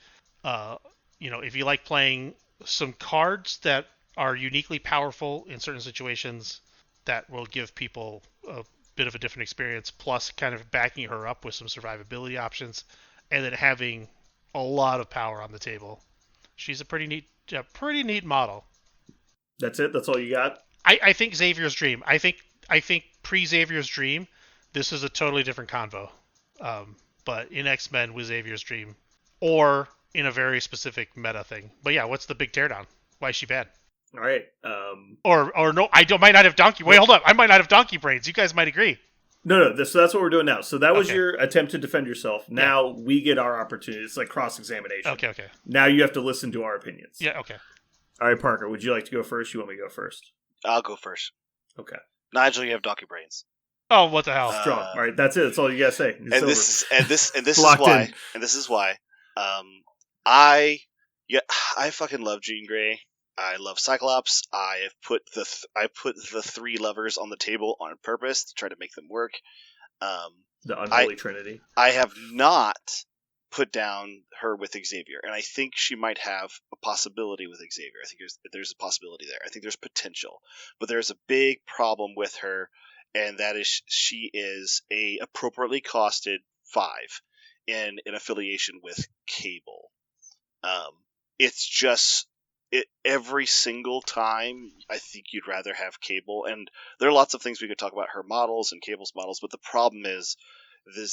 if you like playing some cards that are uniquely powerful in certain situations, that will give people a bit of a different experience, plus kind of backing her up with some survivability options, and then having a lot of power on the table. She's a pretty neat model. That's it? That's all you got? I think Xavier's Dream. I think pre Xavier's Dream, this is a totally different convo. But in X-Men with Xavier's Dream, or in a very specific meta thing. But yeah, what's the big teardown? Why is she bad? All right. Or no, might not have donkey. Wait, hold up. I might not have donkey brains. You guys might agree. No. So that's what we're doing now. So that was your attempt to defend yourself. Now we get our opportunity. It's like cross-examination. Okay. Now you have to listen to our opinions. Yeah, okay. All right, Parker, would you like to go first? You want me to go first? I'll go first. Okay. Nigel, you have donkey brains. Oh, what the hell? Strong. All right, that's it. That's all you gotta say. This is why. I fucking love Jean Grey. I love Cyclops. I have put the three lovers on the table on purpose to try to make them work. The unholy trinity. I have not put down her with Xavier, and I think she might have a possibility with Xavier. I think there's a possibility there. I think there's potential, but there's a big problem with her, and that is she is a appropriately costed 5 in an affiliation with Cable. It's just every single time I think you'd rather have Cable, and there are lots of things we could talk about her models and Cable's models, but the problem is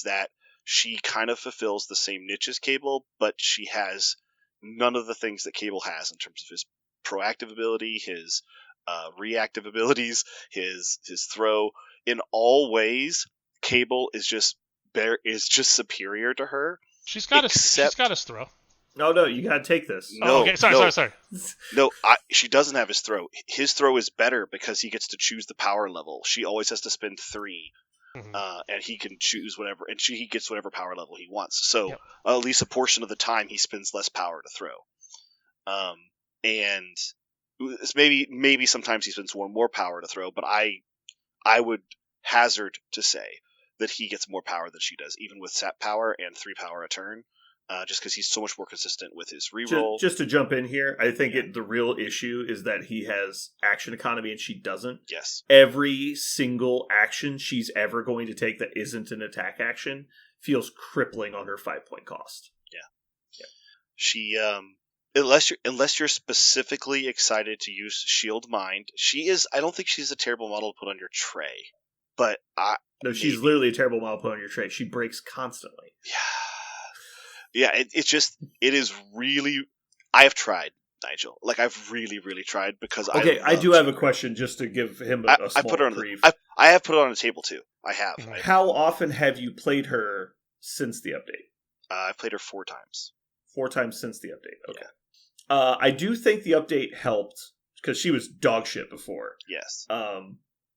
that she kind of fulfills the same niche as Cable, but she has none of the things that Cable has in terms of his proactive ability, his reactive abilities, his throw. In all ways, Cable is just superior to her. She's got his throw. No, you gotta take this. No, okay, sorry. No, she doesn't have his throw. His throw is better because he gets to choose the power level. She always has to spend 3. Mm-hmm. And he can choose whatever, and he gets whatever power level he wants. So at least a portion of the time he spends less power to throw. And maybe sometimes he spends more power to throw, but I would hazard to say that he gets more power than she does, even with sap power and 3 power a turn. Just because he's so much more consistent with his reroll. Just to jump in here, I think the real issue is that he has action economy and she doesn't. Yes. Every single action she's ever going to take that isn't an attack action feels crippling on her 5-point cost. Yeah. She, unless you're specifically excited to use Shield Mind, I don't think she's a terrible model to put on your tray. But she's literally a terrible model to put on your tray. She breaks constantly. Yeah. Yeah, it is really. I have tried, Nigel. Like I've really, really tried because I do have a question just to give him a small brief. I have put it on the table too. I have. Mm-hmm. How often have you played her since the update? I've played her 4 times. 4 times since the update. Okay. Yeah. I do think the update helped because she was dog shit before. Yes.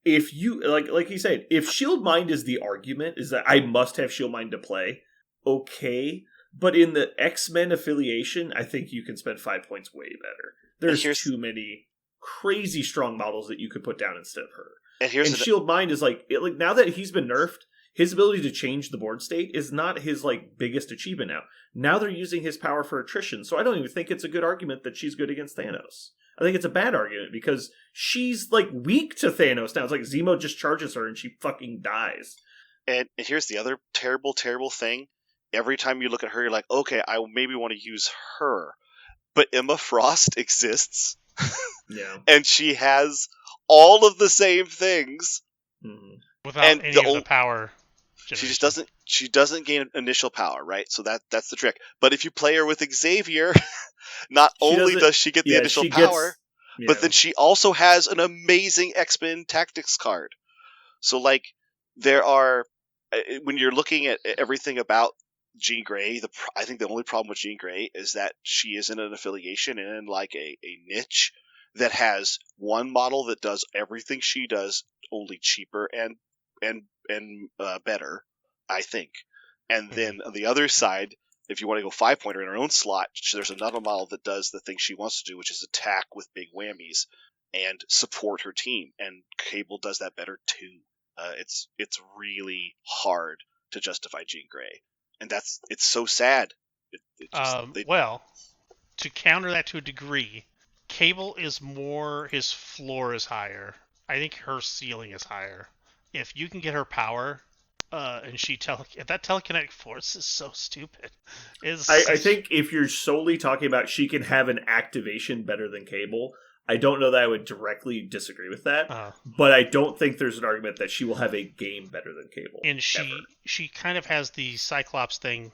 If you like you said, if Shield Mind is the argument, is that I must have Shield Mind to play. Okay. But in the X-Men affiliation, I think you can spend 5 points way better. There's too many crazy strong models that you could put down instead of her. And Shield Mind is like now that he's been nerfed, his ability to change the board state is not his biggest achievement now. Now they're using his power for attrition, so I don't even think it's a good argument that she's good against Thanos. I think it's a bad argument because she's weak to Thanos now. It's like Zemo just charges her and she fucking dies. And here's the other terrible, terrible thing. Every time you look at her, you're like, okay, I maybe want to use her. But Emma Frost exists. Yeah. And she has all of the same things. Mm-hmm. Without any of the power. generation. She doesn't gain initial power, right? So that's the trick. But if you play her with Xavier, not She only doesn't. does she get the Yeah, initial she power, gets. You but then know, she also has an amazing X-Men Tactics card. So like there are when you're looking at everything about Jean Grey, I think the only problem with Jean Grey is that she is in an affiliation and in like a niche that has one model that does everything she does, only cheaper and better, I think. And then on the other side, if you want to go 5-pointer in her own slot, there's another model that does the thing she wants to do, which is attack with big whammies and support her team. And Cable does that better too. It's really hard to justify Jean Grey, and it's so sad. Well, to counter that to a degree, Cable is more, his floor is higher. I think her ceiling is higher. If you can get her power, and that telekinetic force is so stupid. I think if you're solely talking about she can have an activation better than Cable, I don't know that I would directly disagree with that. But I don't think there's an argument that she will have a game better than Cable. And she kind of has the Cyclops thing.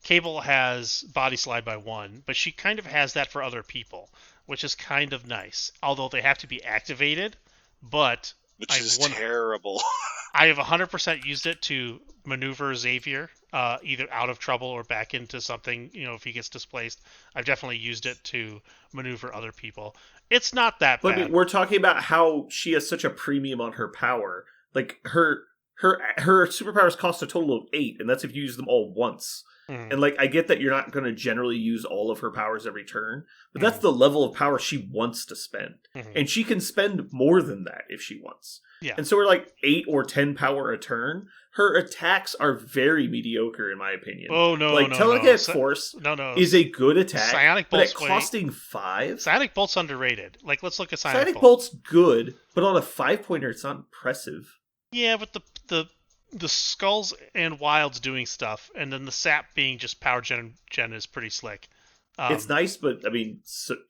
Cable has body slide by 1, but she kind of has that for other people, which is kind of nice. Although they have to be activated, but which is terrible. I have 100% used it to maneuver Xavier, either out of trouble or back into something. If he gets displaced, I've definitely used it to maneuver other people. It's not that bad. But I mean, we're talking about how she has such a premium on her power. Like her superpowers cost a total of 8, and that's if you use them all once. Mm-hmm. And like, I get that you're not going to generally use all of her powers every turn, but that's the level of power she wants to spend, and she can spend more than that if she wants. Yeah. And so we're like 8 or 10 power a turn. Her attacks are very mediocre, in my opinion. Oh no, like telekinetic force is a good attack. Psionic Bolt's but at costing 5. Psionic Bolt's underrated. Like, let's look at Psionic Bolt's good, but on a 5-pointer, it's not impressive. Yeah, but the Skulls and Wilds doing stuff, and then the Sap being just power gen is pretty slick. It's nice, but I mean,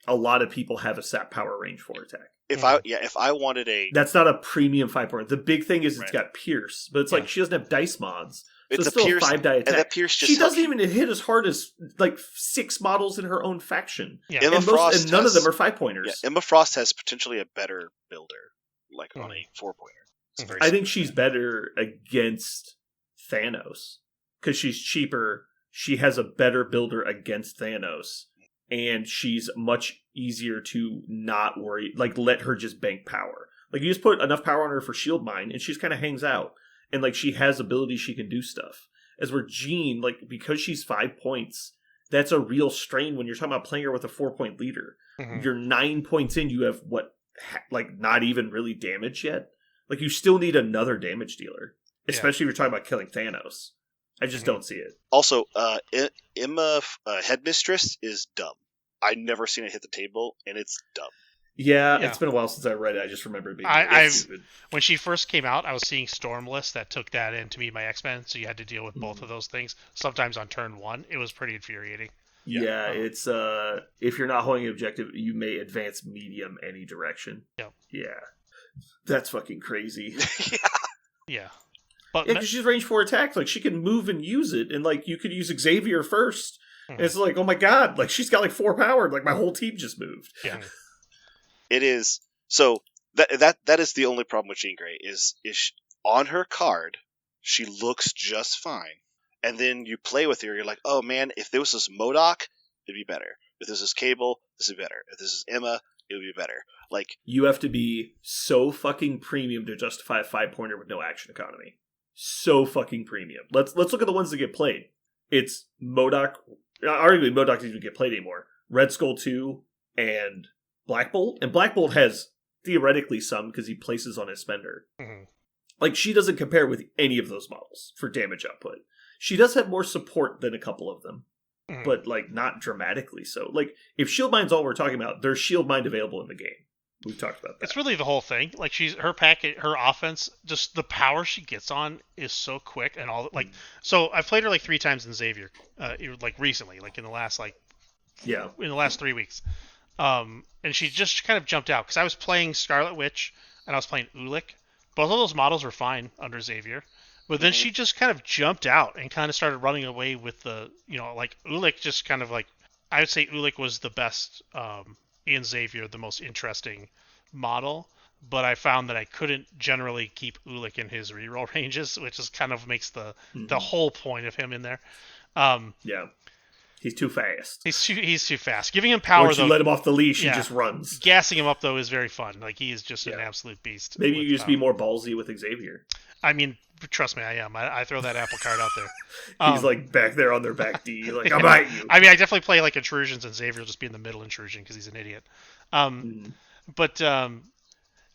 a lot of people have a Sap power range for attack. If I wanted that's not a premium 5-pointer. The big thing is it's got Pierce, but it's like she doesn't have dice mods. So it's still a 5-die attack. And that Pierce just she doesn't even hit as hard as like 6 models in her own faction. Yeah. And none of them are 5-pointers. Yeah, Emma Frost has potentially a better builder, like on a 4-pointer. I think she's better against Thanos because she's cheaper. She has a better builder against Thanos, and she's much easier to not worry. Like, let her just bank power. Like, you just put enough power on her for Shield Mine, and she just kind of hangs out. And like, she has abilities, she can do stuff. As where Jean, like, because she's 5 points, that's a real strain when you're talking about playing her with a 4-point leader. You're 9 points in. You have like not even really damage yet. Like, you still need another damage dealer, especially if you're talking about killing Thanos. I just don't see it. Also, Emma Headmistress is dumb. I've never seen it hit the table, and it's dumb. Yeah, it's been a while since I read it. I just remember it being stupid. When she first came out, I was seeing Stormless that took that in to meet my X-Men, so you had to deal with both of those things. Sometimes on turn 1, it was pretty infuriating. Yeah, it's if you're not holding an objective, you may advance medium any direction. Yeah. That's fucking crazy. Yeah. But because she's range 4 attacks, like, she can move and use it, and like, you could use Xavier first, and it's like, oh my god, like, she's got like 4 power, like, my whole team just moved. Yeah. It is so that is the only problem with Jean Grey is on her card she looks just fine, and then you play with her, you're like, oh man, if this was MODOK, it'd be better. If this is Cable, this would be better. If this is Emma, it would be better. Like, you have to be so fucking premium to justify a 5-pointer with no action economy. So fucking premium. Let's look at the ones that get played. It's MODOK. Arguably, MODOK doesn't even get played anymore. Red Skull 2 and Black Bolt. And Black Bolt has theoretically some because he places on his spender. Like, she doesn't compare with any of those models for damage output. She does have more support than a couple of them. But, like, not dramatically so. Like, if Shield Mine's all we're talking about, there's Shield Mine available in the game. We've talked about that. It's really the whole thing. Like, her offense, just the power she gets on is so quick and all. Like, so I've played her like 3 times in Xavier, like recently, like in the last in the last 3 weeks. And she just kind of jumped out because I was playing Scarlet Witch and I was playing Ulik. Both of those models were fine under Xavier. But then she just kind of jumped out and kind of started running away with the, like Ulik just kind of like, I would say Ulik was the best in Xavier, the most interesting model. But I found that I couldn't generally keep Ulik in his reroll ranges, which is kind of makes the whole point of him in there. Yeah. He's too fast. He's too fast. Giving him power, Once you let him off the leash, he just runs. Gassing him up, though, is very fun. Like, he is just an absolute beast. Maybe you just be more ballsy with Xavier. I mean, trust me, I am. I throw that apple card out there. He's like back there on their back D, like, I'm at you. I mean, I definitely play like intrusions, and Xavier will just be in the middle intrusion because he's an idiot. But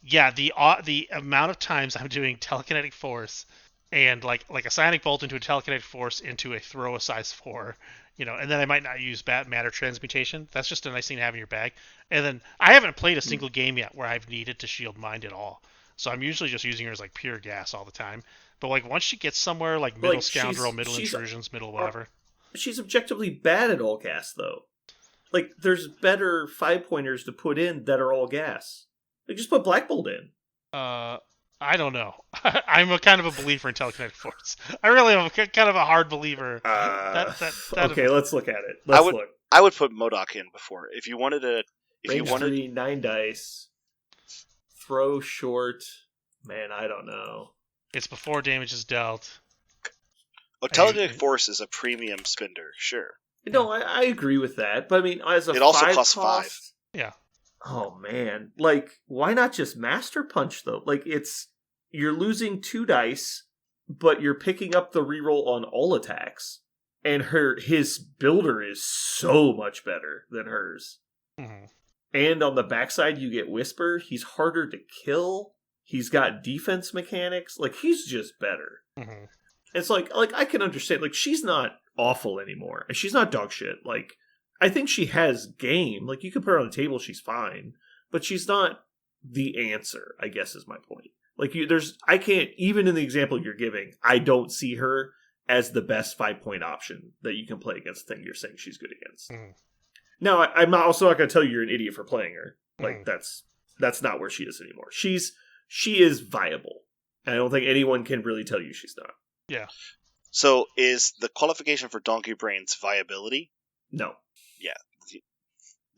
yeah, the amount of times I'm doing telekinetic force and like a psionic bolt into a telekinetic force into a throw a size 4, and then I might not use matter transmutation. That's just a nice thing to have in your bag. And then I haven't played a single game yet where I've needed to shield mind at all. So I'm usually just using her as like pure gas all the time. But like once she gets somewhere like middle scoundrel, middle intrusions, middle whatever. She's objectively bad at all gas though. Like there's better 5-pointers to put in that are all gas. Like just put Black Bolt in. I don't know. I'm a kind of a believer in telekinetic force. I really am kind of a hard believer. Okay, let's look at it. I would put MODOK in before if you wanted to. Range 3, 9 dice. Throw short. Man, I don't know. It's before damage is dealt. Telekinetic force is a premium spender, sure. No, I agree with that. But I mean, as a it also 5 costs cost, 5. Yeah. Oh man, like why not just Master Punch though? Like you're losing 2 dice, but you're picking up the reroll on all attacks, and his builder is so much better than hers. Mm-hmm. And on the backside, you get Whisper. He's harder to kill. He's got defense mechanics. Like he's just better. Mm-hmm. It's like I can understand. Like she's not awful anymore, and she's not dog shit. Like I think she has game. Like you can put her on the table, she's fine, but she's not the answer. I guess is my point. Like I can't even in the example you're giving. I don't see her as the best 5-point option that you can play against the thing you're saying she's good against. Mm-hmm. Now, I'm also not going to tell you you're an idiot for playing her. Like that's not where she is anymore. She is viable. And I don't think anyone can really tell you she's not. Yeah. So is the qualification for Donkey Brains viability? No. Yeah.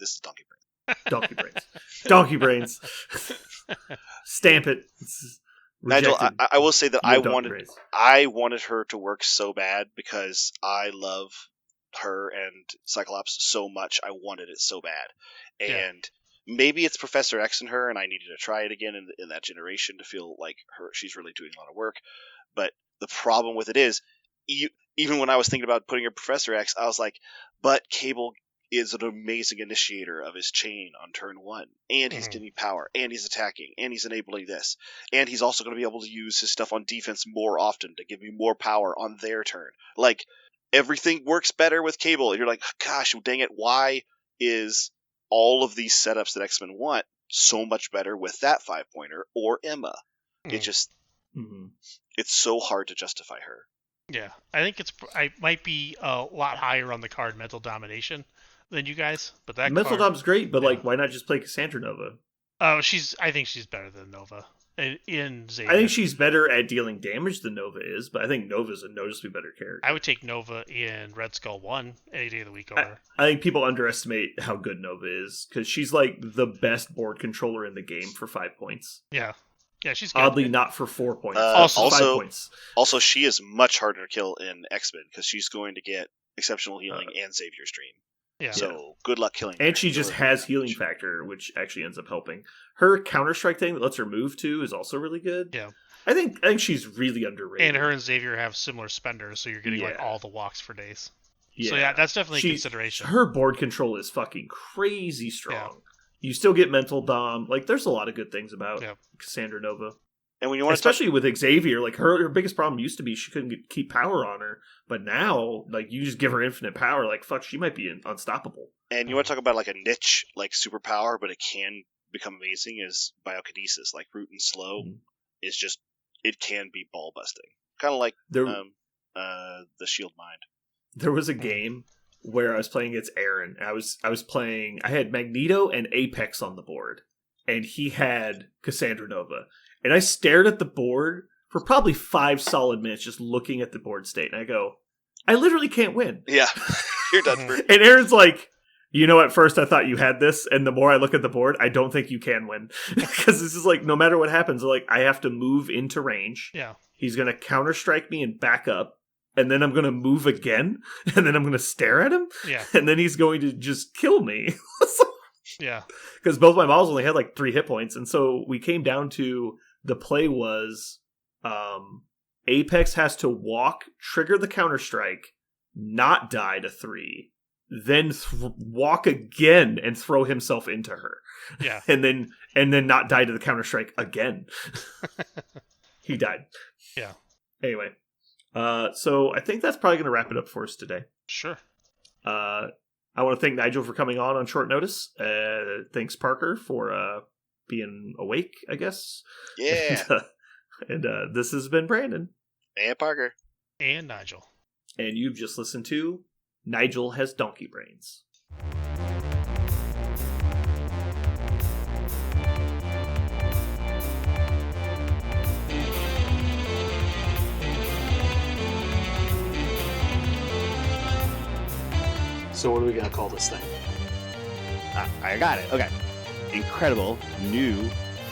This is Donkey Brains. Donkey Brains. Donkey Brains. Stamp it. Nigel, I will say that I wanted her to work so bad because I love her and Cyclops so much. I wanted it so bad. And maybe it's Professor X in her and I needed to try it again in that generation to feel like she's really doing a lot of work. But the problem with it is, even when I was thinking about putting her Professor X, I was like, but Cable is an amazing initiator of his chain on turn 1, and he's getting power, and he's attacking, and he's enabling this, and he's also going to be able to use his stuff on defense more often to give me more power on their turn. Like, everything works better with Cable, and you're like, gosh, dang it, why is all of these setups that X-Men want so much better with that 5-pointer or Emma? It just, it's so hard to justify her. Yeah, I think I might be a lot higher on the card Mental Domination than you guys, but that Mental Dom's great, but like, why not just play Cassandra Nova? Oh, I think she's better than Nova in Xavier. I think she's better at dealing damage than Nova is, but I think Nova's a noticeably better character. I would take Nova in Red Skull 1 any day of the week over. I think people underestimate how good Nova is, because she's like the best board controller in the game for 5 points. Yeah. Yeah, she's good. Oddly not for 4 points. Also, 5 points. Also, she is much harder to kill in X-Men, because she's going to get exceptional healing and Xavier's Dream. Yeah. So good luck killing her. And she just has healing factor, which actually ends up helping. Her Counter-Strike thing that lets her move too is also really good. Yeah. I think she's really underrated. And her and Xavier have similar spenders, so you're getting like all the walks for days. Yeah. So yeah, that's definitely a consideration. Her board control is fucking crazy strong. Yeah. You still get Mental Dom. Like, there's a lot of good things about Cassandra Nova. And when you want especially with Xavier, like her biggest problem used to be she couldn't keep power on her, but now like you just give her infinite power, like fuck, she might be unstoppable. And you want to talk about like a niche like superpower, but it can become amazing is biokinesis. Like Root and Slow is just it can be ball busting, kind of like the Shield Mind. There was a game where I was playing against Aaron. I was playing. I had Magneto and Apex on the board, and he had Cassandra Nova. And I stared at the board for probably 5 solid minutes just looking at the board state. And I go, I literally can't win. Yeah, you're done for. And Aaron's like, at first I thought you had this, and the more I look at the board, I don't think you can win. Because this is like, no matter what happens, like I have to move into range. Yeah. He's going to counter-strike me and back up, and then I'm going to move again, and then I'm going to stare at him, and then he's going to just kill me. Yeah. Because both my models only had like 3 hit points, and so we came down to the play was Apex has to walk, trigger the counter-strike, not die to 3, then walk again and throw himself into her. Yeah. and then not die to the counter-strike again. He died. Yeah. Anyway, so I think that's probably going to wrap it up for us today. Sure. I want to thank Nigel for coming on short notice. Thanks, Parker, for being awake, I guess. Yeah. And this has been Brandon. And Parker. And Nigel. And you've just listened to Nigel Has Donkey Brains. So what are we going to call this thing? I got it. Okay. Incredible, new,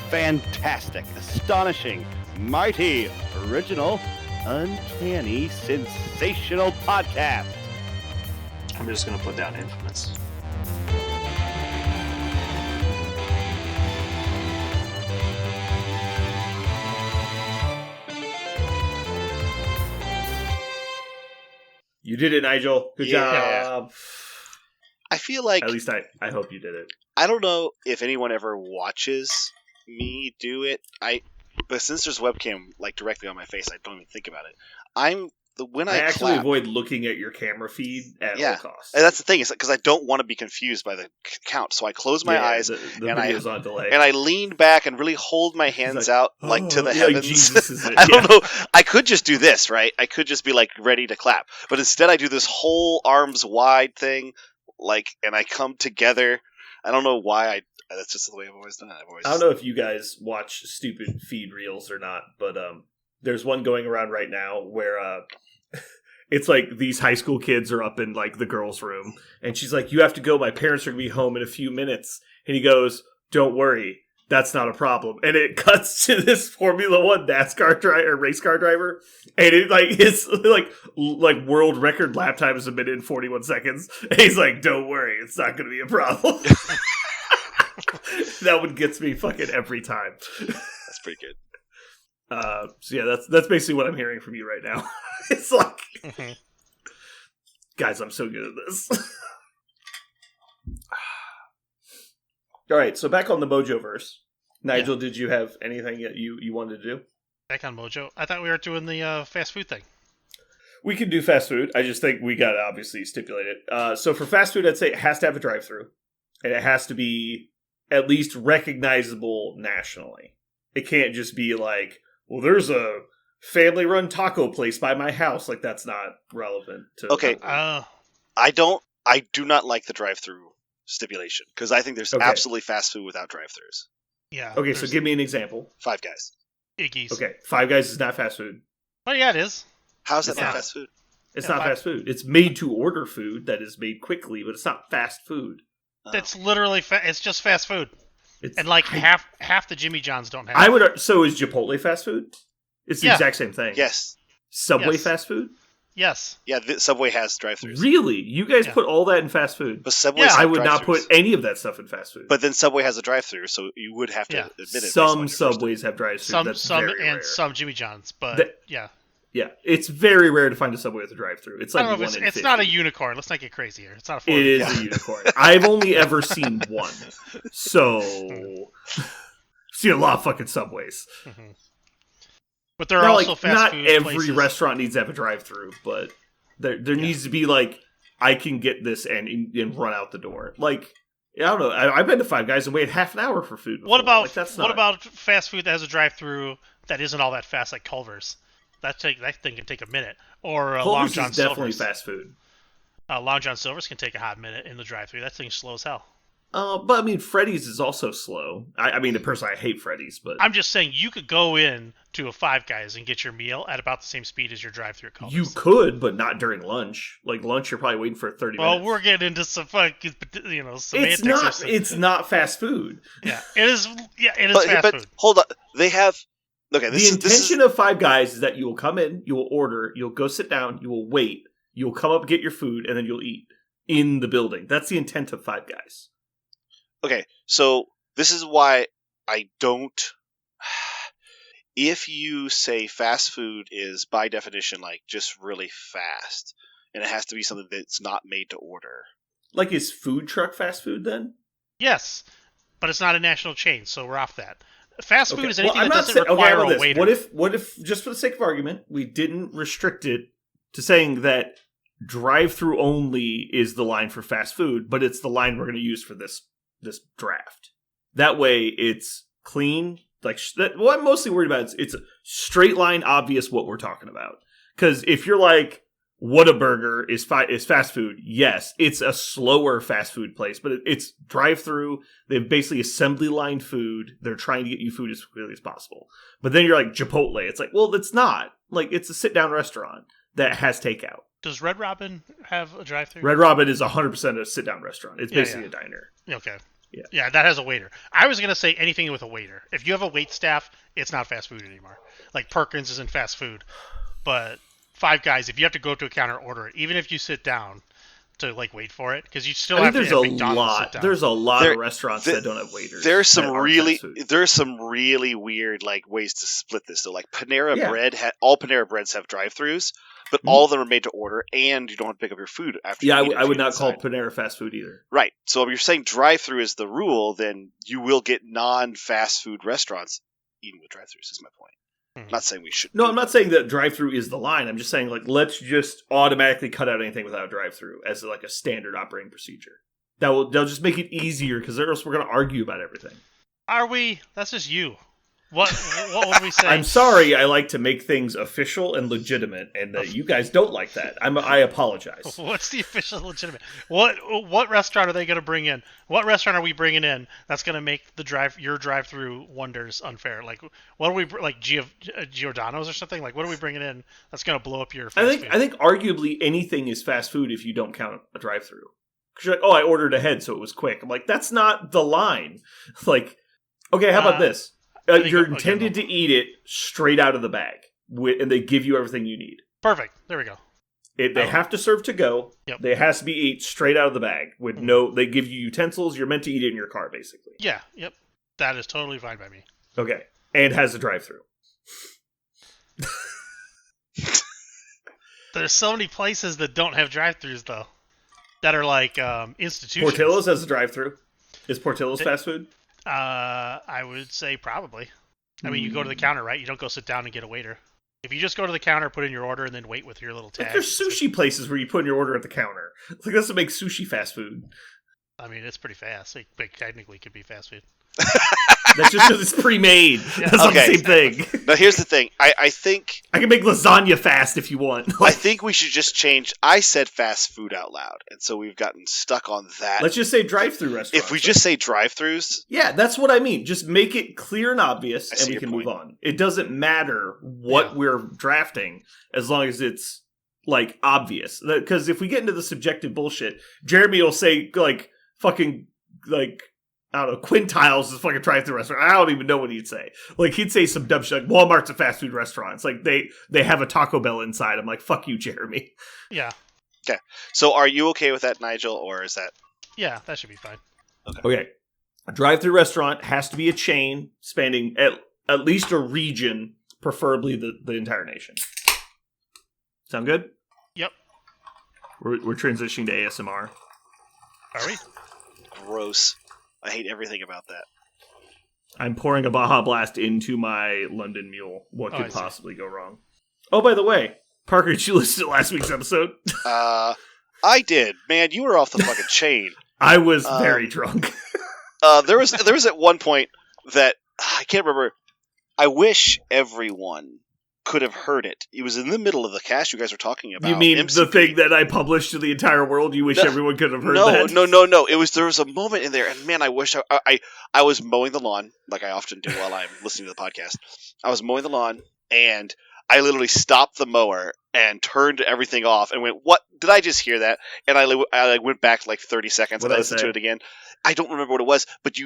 fantastic, astonishing, mighty, original, uncanny, sensational podcast. I'm just going to put down infamous. You did it, Nigel. Good job. I feel like... At least I hope you did it. I don't know if anyone ever watches me do it. But since there's webcam like directly on my face, I don't even think about it. I actually clap, avoid looking at your camera feed at all costs. And that's the thing, is because I don't want to be confused by the count. So I close my eyes the and video's on delay. And I lean back and really hold my hands out like to the heavens. Like Jesus is it. I don't know. I could just do this, right? I could just be like ready to clap, but instead I do this whole arms wide thing, and I come together. I don't know why that's just the way I've always done it. I don't know if you guys watch stupid feed reels or not, but there's one going around right now where it's like these high school kids are up in like the girls' room, and she's like, "You have to go. My parents are gonna be home in a few minutes." And he goes, "Don't worry, that's not a problem." And it cuts to this Formula One NASCAR driver, race car driver, and it it's like world record lap time is a minute and 41 seconds. And he's like, "Don't worry, it's not gonna be a problem." That one gets me fucking every time. That's pretty good. So yeah, that's basically what I'm hearing from you right now. It's like, guys, I'm so good at this. All right, so back on the Mojoverse. Nigel, did you have anything that you wanted to do? Back on Mojo. I thought we were doing the fast food thing. We can do fast food. I just think we got to obviously stipulate it. So for fast food, I'd say it has to have a drive-thru. And it has to be at least recognizable nationally. It can't just be like, well, there's a family-run taco place by my house. Like, that's not relevant to... Okay. I do not like the drive-thru stipulation, because I think there's absolutely fast food without drive-thrus. Yeah. Okay, so give me an example. Five Guys. Iggy's. Okay, Five Guys is not fast food. Oh, yeah, it is. How's that not fast food? It's not fast food. It's made-to-order food that is made quickly, but it's not fast food. It's literally it's just fast food. And like half the Jimmy John's don't have. So is Chipotle fast food? It's the exact same thing. Yes. Subway fast food? Yes. Yeah, Subway has drive-thrus. Really? You guys put all that in fast food? But Subway I would not put any of that stuff in fast food. But then Subway has a drive-thru, so you would have to admit it. Some Subways have drive-thru. Some some Jimmy John's, but yeah. Yeah, it's very rare to find a Subway with a drive-thru. It's like it's not a unicorn. Let's not get crazy here. It's not a. It is a unicorn. I've only ever seen one, so seen a lot of fucking Subways. Mm-hmm. But there are also fast food places. Not every restaurant needs to have a drive-thru, but there needs to be like, I can get this and run out the door. Like, I don't know. I've been to Five Guys and waited half an hour for food before. What about fast food that has a drive-thru that isn't all that fast, like Culver's? That thing can take a minute. Or Long John Silver's. Definitely fast food. Long John Silver's can take a hot minute in the drive-thru. That thing's slow as hell. But I mean, Freddy's is also slow. I mean, personally, I hate Freddy's, but I'm just saying you could go in to a Five Guys and get your meal at about the same speed as your drive-through at Culver's. you could, but not during lunch. Like lunch, you're probably waiting for 30 minutes. Well, we're getting into some fucking, semantics. It's not fast food. Yeah, it is. Yeah, it is fast food. Hold on, they have. Okay, The intention of Five Guys is that you will come in, you will order, you'll go sit down, you will wait, you'll come up, get your food, and then you'll eat in the building. That's the intent of Five Guys. Okay, so this is why I don't. If you say fast food is by definition like just really fast, and it has to be something that's not made to order. Like, is food truck fast food then? Yes, but it's not a national chain, so we're off that. Fast food is anything I'm that not doesn't require a waiter. What if, just for the sake of argument, we didn't restrict it to saying that drive-through only is the line for fast food, but it's the line we're going to use for this draft. That way, it's clean. Like, what I'm mostly worried about is it's a straight line, obvious what we're talking about. Because if you're like, Whataburger is fast food, yes, it's a slower fast food place, but it's drive-through. They have basically assembly line food. They're trying to get you food as quickly as possible. But then you're like Chipotle. It's like, well, it's not. Like, it's a sit-down restaurant that has takeout. Does Red Robin have a drive-thru? Red Robin is 100% a sit-down restaurant. It's basically a diner. Okay. Yeah. Yeah, that has a waiter. I was going to say anything with a waiter. If you have a wait staff, it's not fast food anymore. Like Perkins isn't fast food. But Five Guys, if you have to go to a counter and order it, even if you sit down to like wait for it, because you still have to have McDonald's sit down. There's a lot of restaurants that don't have waiters. There's some really weird like ways to split this. So like Panera Bread, all Panera Breads have drive-throughs, but all of them are made to order, and you don't have to pick up your food after. Yeah, I would not call Panera fast food either. Right. So if you're saying drive-through is the rule, then you will get non-fast food restaurants eating with drive-throughs. Is my point. I'm not saying we should. No, I'm not saying that drive-through is the line. I'm just saying, like, let's just automatically cut out anything without a drive-through as like a standard operating procedure. They'll just make it easier because else we're going to argue about everything. Are we? That's just you. What would we say? I'm sorry. I like to make things official and legitimate, and you guys don't like that. I apologize. What's the official legitimate? What restaurant are they going to bring in? What restaurant are we bringing in that's going to make your drive-through wonders unfair? Like, what are we like Giordano's or something? Like, what are we bringing in that's going to blow up your fast food? I think arguably anything is fast food if you don't count a drive-through. Because you're like, oh, I ordered ahead, so it was quick. I'm like, that's not the line. Like, okay, how about this? You're intended to eat it straight out of the bag, and they give you everything you need. Perfect. There we go. They have to serve to go. Yep. They has to be eat straight out of the bag with They give you utensils. You're meant to eat it in your car, basically. Yeah. Yep. That is totally fine by me. Okay, and has a drive-through. There's so many places that don't have drive-thrus though, that are like institutions. Portillo's has a drive-through. Is Portillo's fast food? I would say probably. I mean, you go to the counter, right? You don't go sit down and get a waiter. If you just go to the counter, put in your order, and then wait with your little tag. Like there's sushi places where you put in your order at the counter. It's like, that's what makes sushi fast food. I mean, it's pretty fast. It technically could be fast food. That's just because it's pre-made. Yeah. That's not the same thing. Now, here's the thing. I think... I can make lasagna fast if you want. I think we should just change... I said fast food out loud, and so we've gotten stuck on that. Let's just say drive-through restaurants. If we just say drive-thrus... Yeah, that's what I mean. Just make it clear and obvious, and we can move on. It doesn't matter what we're drafting, as long as it's, like, obvious. Because if we get into the subjective bullshit, Jeremy will say, like, fucking, like... I don't know, Quintiles is a fucking drive-thru restaurant. I don't even know what he'd say. Like, he'd say some dumb shit, like, Walmart's a fast food restaurant. It's like, they have a Taco Bell inside. I'm like, fuck you, Jeremy. Yeah. Okay. So, are you okay with that, Nigel, or is that... Yeah, that should be fine. Okay. A drive-thru restaurant has to be a chain spanning at least a region, preferably the entire nation. Sound good? Yep. We're transitioning to ASMR. Are we? Gross. I hate everything about that. I'm pouring a Baja Blast into my London Mule. What could possibly go wrong? Oh, by the way, Parker, did you listen to last week's episode? I did. Man, you were off the fucking chain. I was very drunk. There was at one point that I can't remember. I wish everyone could have heard it. It was in the middle of the cast you guys were talking about. You mean MCP. the thing that I published to the entire world? You wish everyone could have heard that? No. There was a moment in there, and man, I wish I was mowing the lawn, like I often do while I'm listening to the podcast. I was mowing the lawn, and I literally stopped the mower and turned everything off and went, "What? Did I just hear that?" And I went back like 30 seconds and I listened to it again. I don't remember what it was, but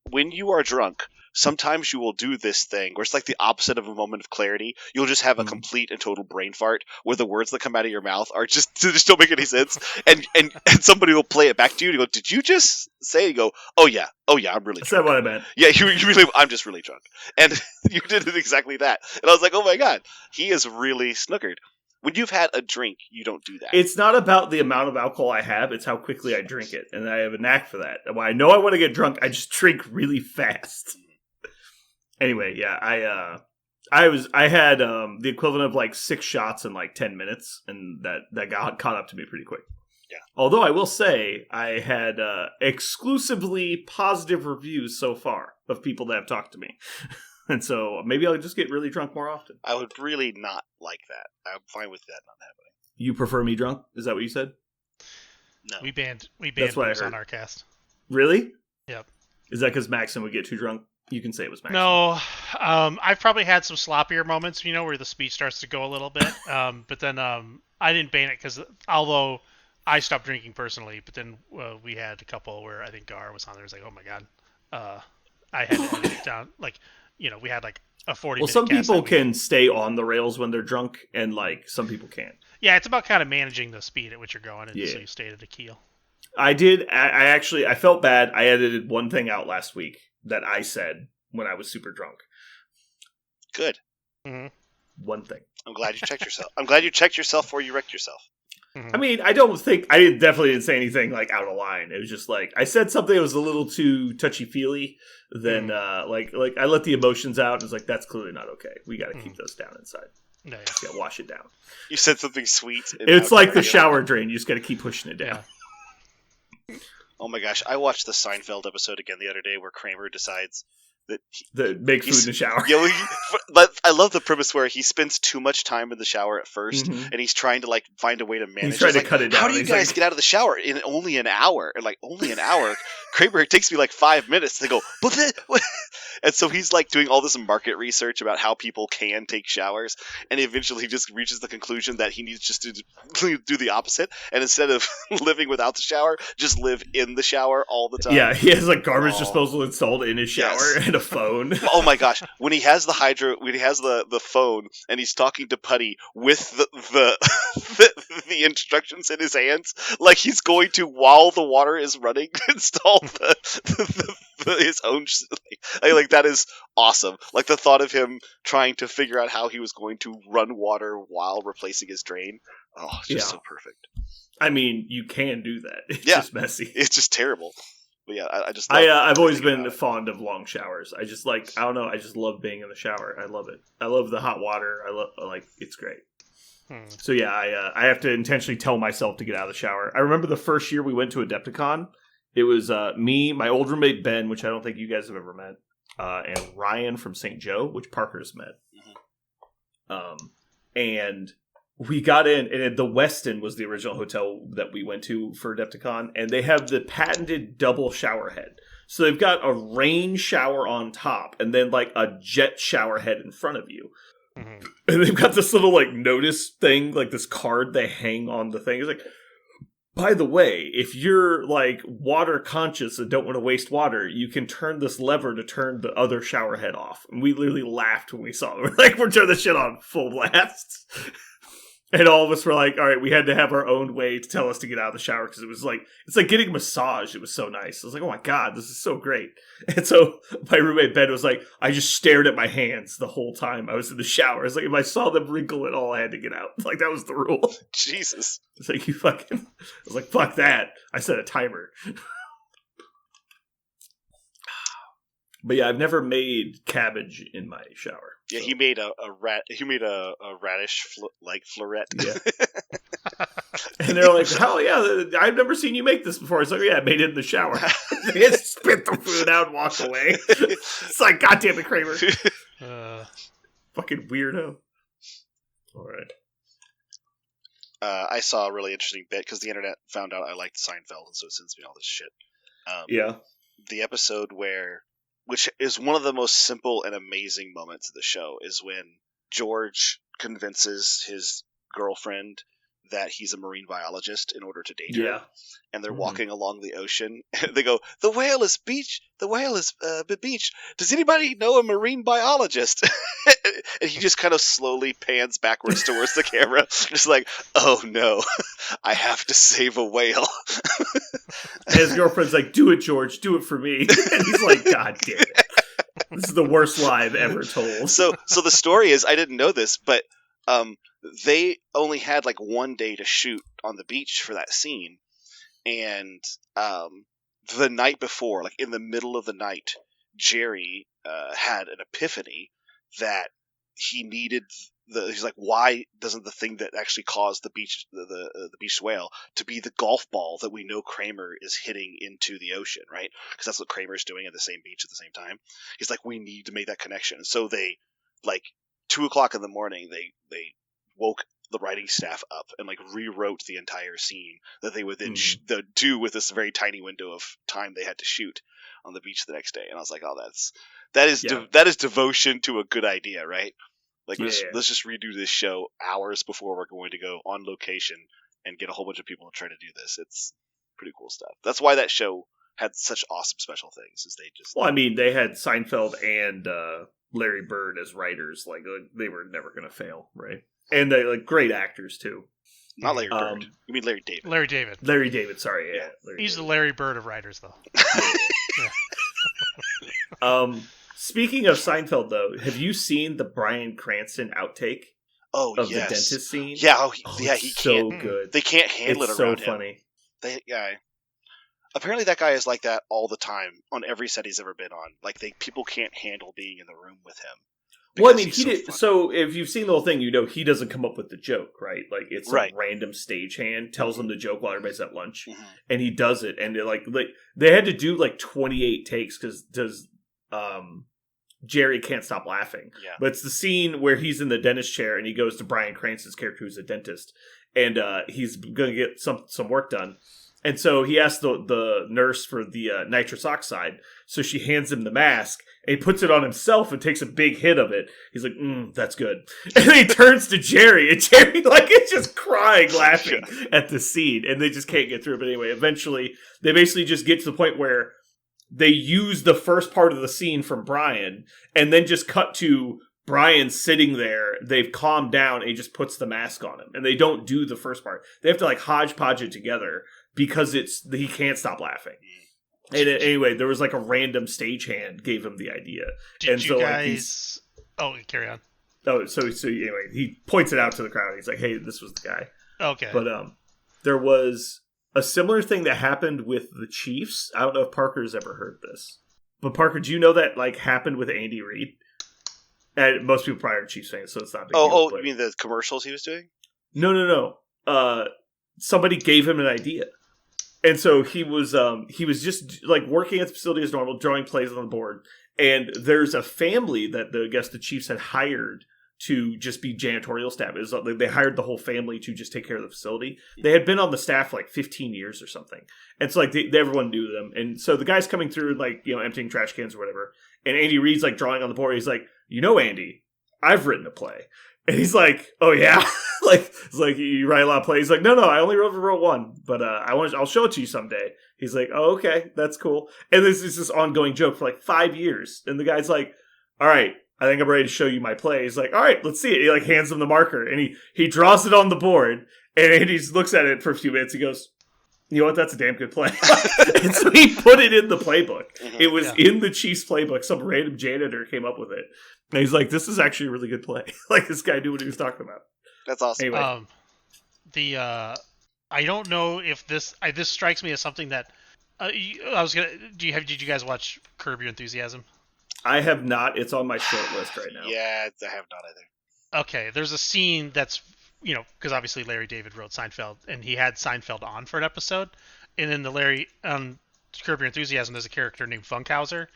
when you are drunk, sometimes you will do this thing where it's like the opposite of a moment of clarity. You'll just have a complete and total brain fart where the words that come out of your mouth are just don't make any sense. And somebody will play it back to you and you go, "Did you just say?" You go, Oh yeah, I'm really drunk. Is that what I meant? Yeah, you really, I'm just really drunk. And you did it exactly that. And I was like, oh my God, he is really snookered. When you've had a drink, you don't do that. It's not about the amount of alcohol I have, it's how quickly I drink it. And I have a knack for that. When I know I want to get drunk, I just drink really fast. Anyway, yeah, I had the equivalent of like 6 shots in like 10 minutes, and that got caught up to me pretty quick. Yeah. Although I will say I had exclusively positive reviews so far of people that have talked to me. And so maybe I'll just get really drunk more often. I would really not like that. I'm fine with that not happening. You prefer me drunk? Is that what you said? No. We banned That's what I booze heard. on our cast. Really? Yep. Is that because Maxon would get too drunk? You can say it was Maxon. No, I've probably had some sloppier moments, where the speech starts to go a little bit. But then I didn't ban it because although I stopped drinking personally, but then we had a couple where I think Gar was on there. It was like, oh my God, I had to edit it down. Like, we had like a 40 minute Well, some cast people can stay on the rails when they're drunk, and like some people can't. Yeah, it's about kind of managing the speed at which you're going, and so you stay at a keel. I did. I felt bad. I edited one thing out last week that I said when I was super drunk. Good. Mm-hmm. One thing. I'm glad you checked yourself. I'm glad you checked yourself before you wrecked yourself. Mm-hmm. I mean, I definitely didn't say anything like out of line. It was just like I said something that was a little too touchy feely. Then like I let the emotions out. And it's like that's clearly not okay. We got to keep those down inside. No, Yeah, wash it down. You said something sweet. It's like the shower drain. You just got to keep pushing it down. Yeah. Oh my gosh, I watched the Seinfeld episode again the other day where Kramer decides that make food in the shower. Yeah, but I love the premise where he spends too much time in the shower at first, and he's trying to like find a way to manage. He's trying to cut it down. How do you guys get out of the shower in only an hour? And like only an hour, Kramer, it takes me like 5 minutes. They go, and so he's like doing all this market research about how people can take showers, and eventually he just reaches the conclusion that he needs just to do the opposite, and instead of living without the shower, just live in the shower all the time. Yeah, he has like garbage disposal installed in his shower and a phone. Oh my gosh, when he has the phone and he's talking to Putty with the instructions in his hands, like he's going to, while the water is running, install his own like that is awesome. Like the thought of him trying to figure out how he was going to run water while replacing his drain. Oh, it's just so perfect. I mean, you can do that. It's just messy. It's just terrible. But yeah, I've always been fond of long showers. I just I don't know, I just love being in the shower. I love it. I love the hot water. It's great. So yeah, I have to intentionally tell myself to get out of the shower. I remember the first year we went to Adepticon. It was me, my old roommate Ben, which I don't think you guys have ever met, and Ryan from St. Joe, which Parker's met. And we got in, and the Westin was the original hotel that we went to for Adepticon, and they have the patented double shower head. So they've got a rain shower on top, and then like a jet shower head in front of you. And they've got this little like notice thing, like this card they hang on the thing. It's like, by the way, if you're like water conscious and don't want to waste water, you can turn this lever to turn the other shower head off. And we literally laughed when we saw it. We're turning this shit on full blast. And all of us were like, all right, we had to have our own way to tell us to get out of the shower because it was like, it's like getting a massage. It was so nice. I was like, oh my God, this is so great. And so my roommate Ben was like, I just stared at my hands the whole time I was in the shower. It's like, if I saw them wrinkle at all, I had to get out. Like, that was the rule. Jesus. It's like, I was like, fuck that. I set a timer. But yeah, I've never made cabbage in my shower. Yeah, so. He made a radish floret. Yeah. And they're like, hell yeah, I've never seen you make this before. It's like, yeah, I made it in the shower. They just spit the food out and walk away. It's like, goddamn it, Kramer. Fucking weirdo. All right. I saw a really interesting bit because the internet found out I liked Seinfeld, and so it sends me all this shit. Yeah. The episode which is one of the most simple and amazing moments of the show, is when George convinces his girlfriend that he's a marine biologist in order to date her. And they're walking along the ocean. And they go, the whale is beach. The whale is beach. Does anybody know a marine biologist? And he just kind of slowly pans backwards towards the camera. Just like, oh no, I have to save a whale. And his girlfriend's like, do it, George. Do it for me. And he's like, God damn it. This is the worst lie I've ever told. So the story is, I didn't know this, but they only had like one day to shoot on the beach for that scene. And the night before, like in the middle of the night, Jerry had an epiphany that he needed he's like, why doesn't the thing that actually caused the beach whale to be the golf ball that we know Kramer is hitting into the ocean, right? Because that's what Kramer's doing at the same beach at the same time. He's like, we need to make that connection. So they, like, 2:00 in the morning, they woke the writing staff up and like rewrote the entire scene that they would then do with this very tiny window of time they had to shoot on the beach the next day. And I was like, oh, that is devotion to a good idea, right? Like, let's just redo this show hours before we're going to go on location and get a whole bunch of people to try to do this. It's pretty cool stuff. That's why that show had such awesome special things. Is they just they had Seinfeld and Larry Bird as writers. Like, they were never going to fail, right? And they like great actors too. Not Larry Bird. You mean Larry David? Larry David. Sorry, yeah. He's the Larry Bird of writers, though. Speaking of Seinfeld, though, have you seen the Bryan Cranston outtake? Of the dentist scene? Yeah, he so good. They can't handle it around him. It's so funny. Apparently, that guy is like that all the time on every set he's ever been on. Like, people can't handle being in the room with him. Well, I mean, he did. So, if you've seen the whole thing, you know he doesn't come up with the joke, right? Like, it's a random stagehand tells him the joke while everybody's at lunch, and he does it. And like they had to do like 28 takes because Jerry can't stop laughing. Yeah. But it's the scene where he's in the dentist chair and he goes to Bryan Cranston's character, who's a dentist, and he's going to get some work done. And so he asks the nurse for the nitrous oxide. So she hands him the mask, and he puts it on himself and takes a big hit of it. He's like, that's good. And then he turns to Jerry, and Jerry like is just crying, laughing at the scene. And they just can't get through it. But anyway, eventually, they basically just get to the point where they use the first part of the scene from Brian, and then just cut to Brian sitting there. They've calmed down, and he just puts the mask on him. And they don't do the first part. They have to like hodgepodge it together. Because he can't stop laughing. And anyway, there was like a random stagehand gave him the idea. Did you guys... carry on. Oh, so anyway, he points it out to the crowd. He's like, hey, this was the guy. Okay. But there was a similar thing that happened with the Chiefs. I don't know if Parker's ever heard this. But Parker, do you know that like happened with Andy Reid? And most people probably are Chiefs fans, so it's not a big deal. You mean the commercials he was doing? No. Somebody gave him an idea. And so he was just like working at the facility as normal, drawing plays on the board. And there's a family that the Chiefs had hired to just be janitorial staff. It was, they hired the whole family to just take care of the facility. They had been on the staff like 15 years or something. And so like everyone knew them. And so the guy's coming through like, emptying trash cans or whatever. And Andy Reid's like drawing on the board. He's like, Andy, I've written a play. And he's like, oh yeah? It's like, you write a lot of plays. He's like, no, I only wrote one, but I'll show it to you someday. He's like, oh, okay, that's cool. And this is this ongoing joke for like 5 years. And the guy's like, all right, I think I'm ready to show you my play. He's like, all right, let's see it. He like hands him the marker and he draws it on the board. And Andy looks at it for a few minutes. He goes, you know what? That's a damn good play. And so he put it in the playbook. It was in the Chiefs playbook. Some random janitor came up with it. And he's like, this is actually a really good play. Like, this guy knew what he was talking about. That's awesome. Anyway. I don't know if this strikes me as something that did you guys watch Curb Your Enthusiasm? I have not. It's on my short list right now. Yeah, I have not either. Okay, there's a scene that's, because obviously Larry David wrote Seinfeld, and he had Seinfeld on for an episode, and in the Curb Your Enthusiasm, there's a character named Funkhauser,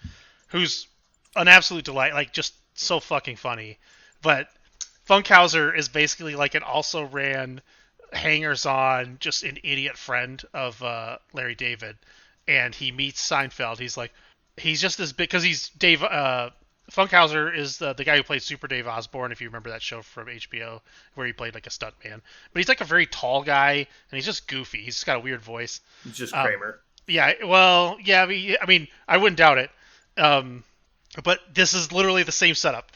who's an absolute delight, like just so fucking funny. But Funkhauser is basically like an also ran, hangers-on, just an idiot friend of Larry David, and he meets Seinfeld. He's just this big because he's Dave. Funkhauser is the guy who played Super Dave Osborne, if you remember that show from HBO, where he played like a stuntman. But he's like a very tall guy, and he's just goofy. He's just got a weird voice. It's just Kramer. Yeah, well, yeah, I mean, I wouldn't doubt it. But this is literally the same setup.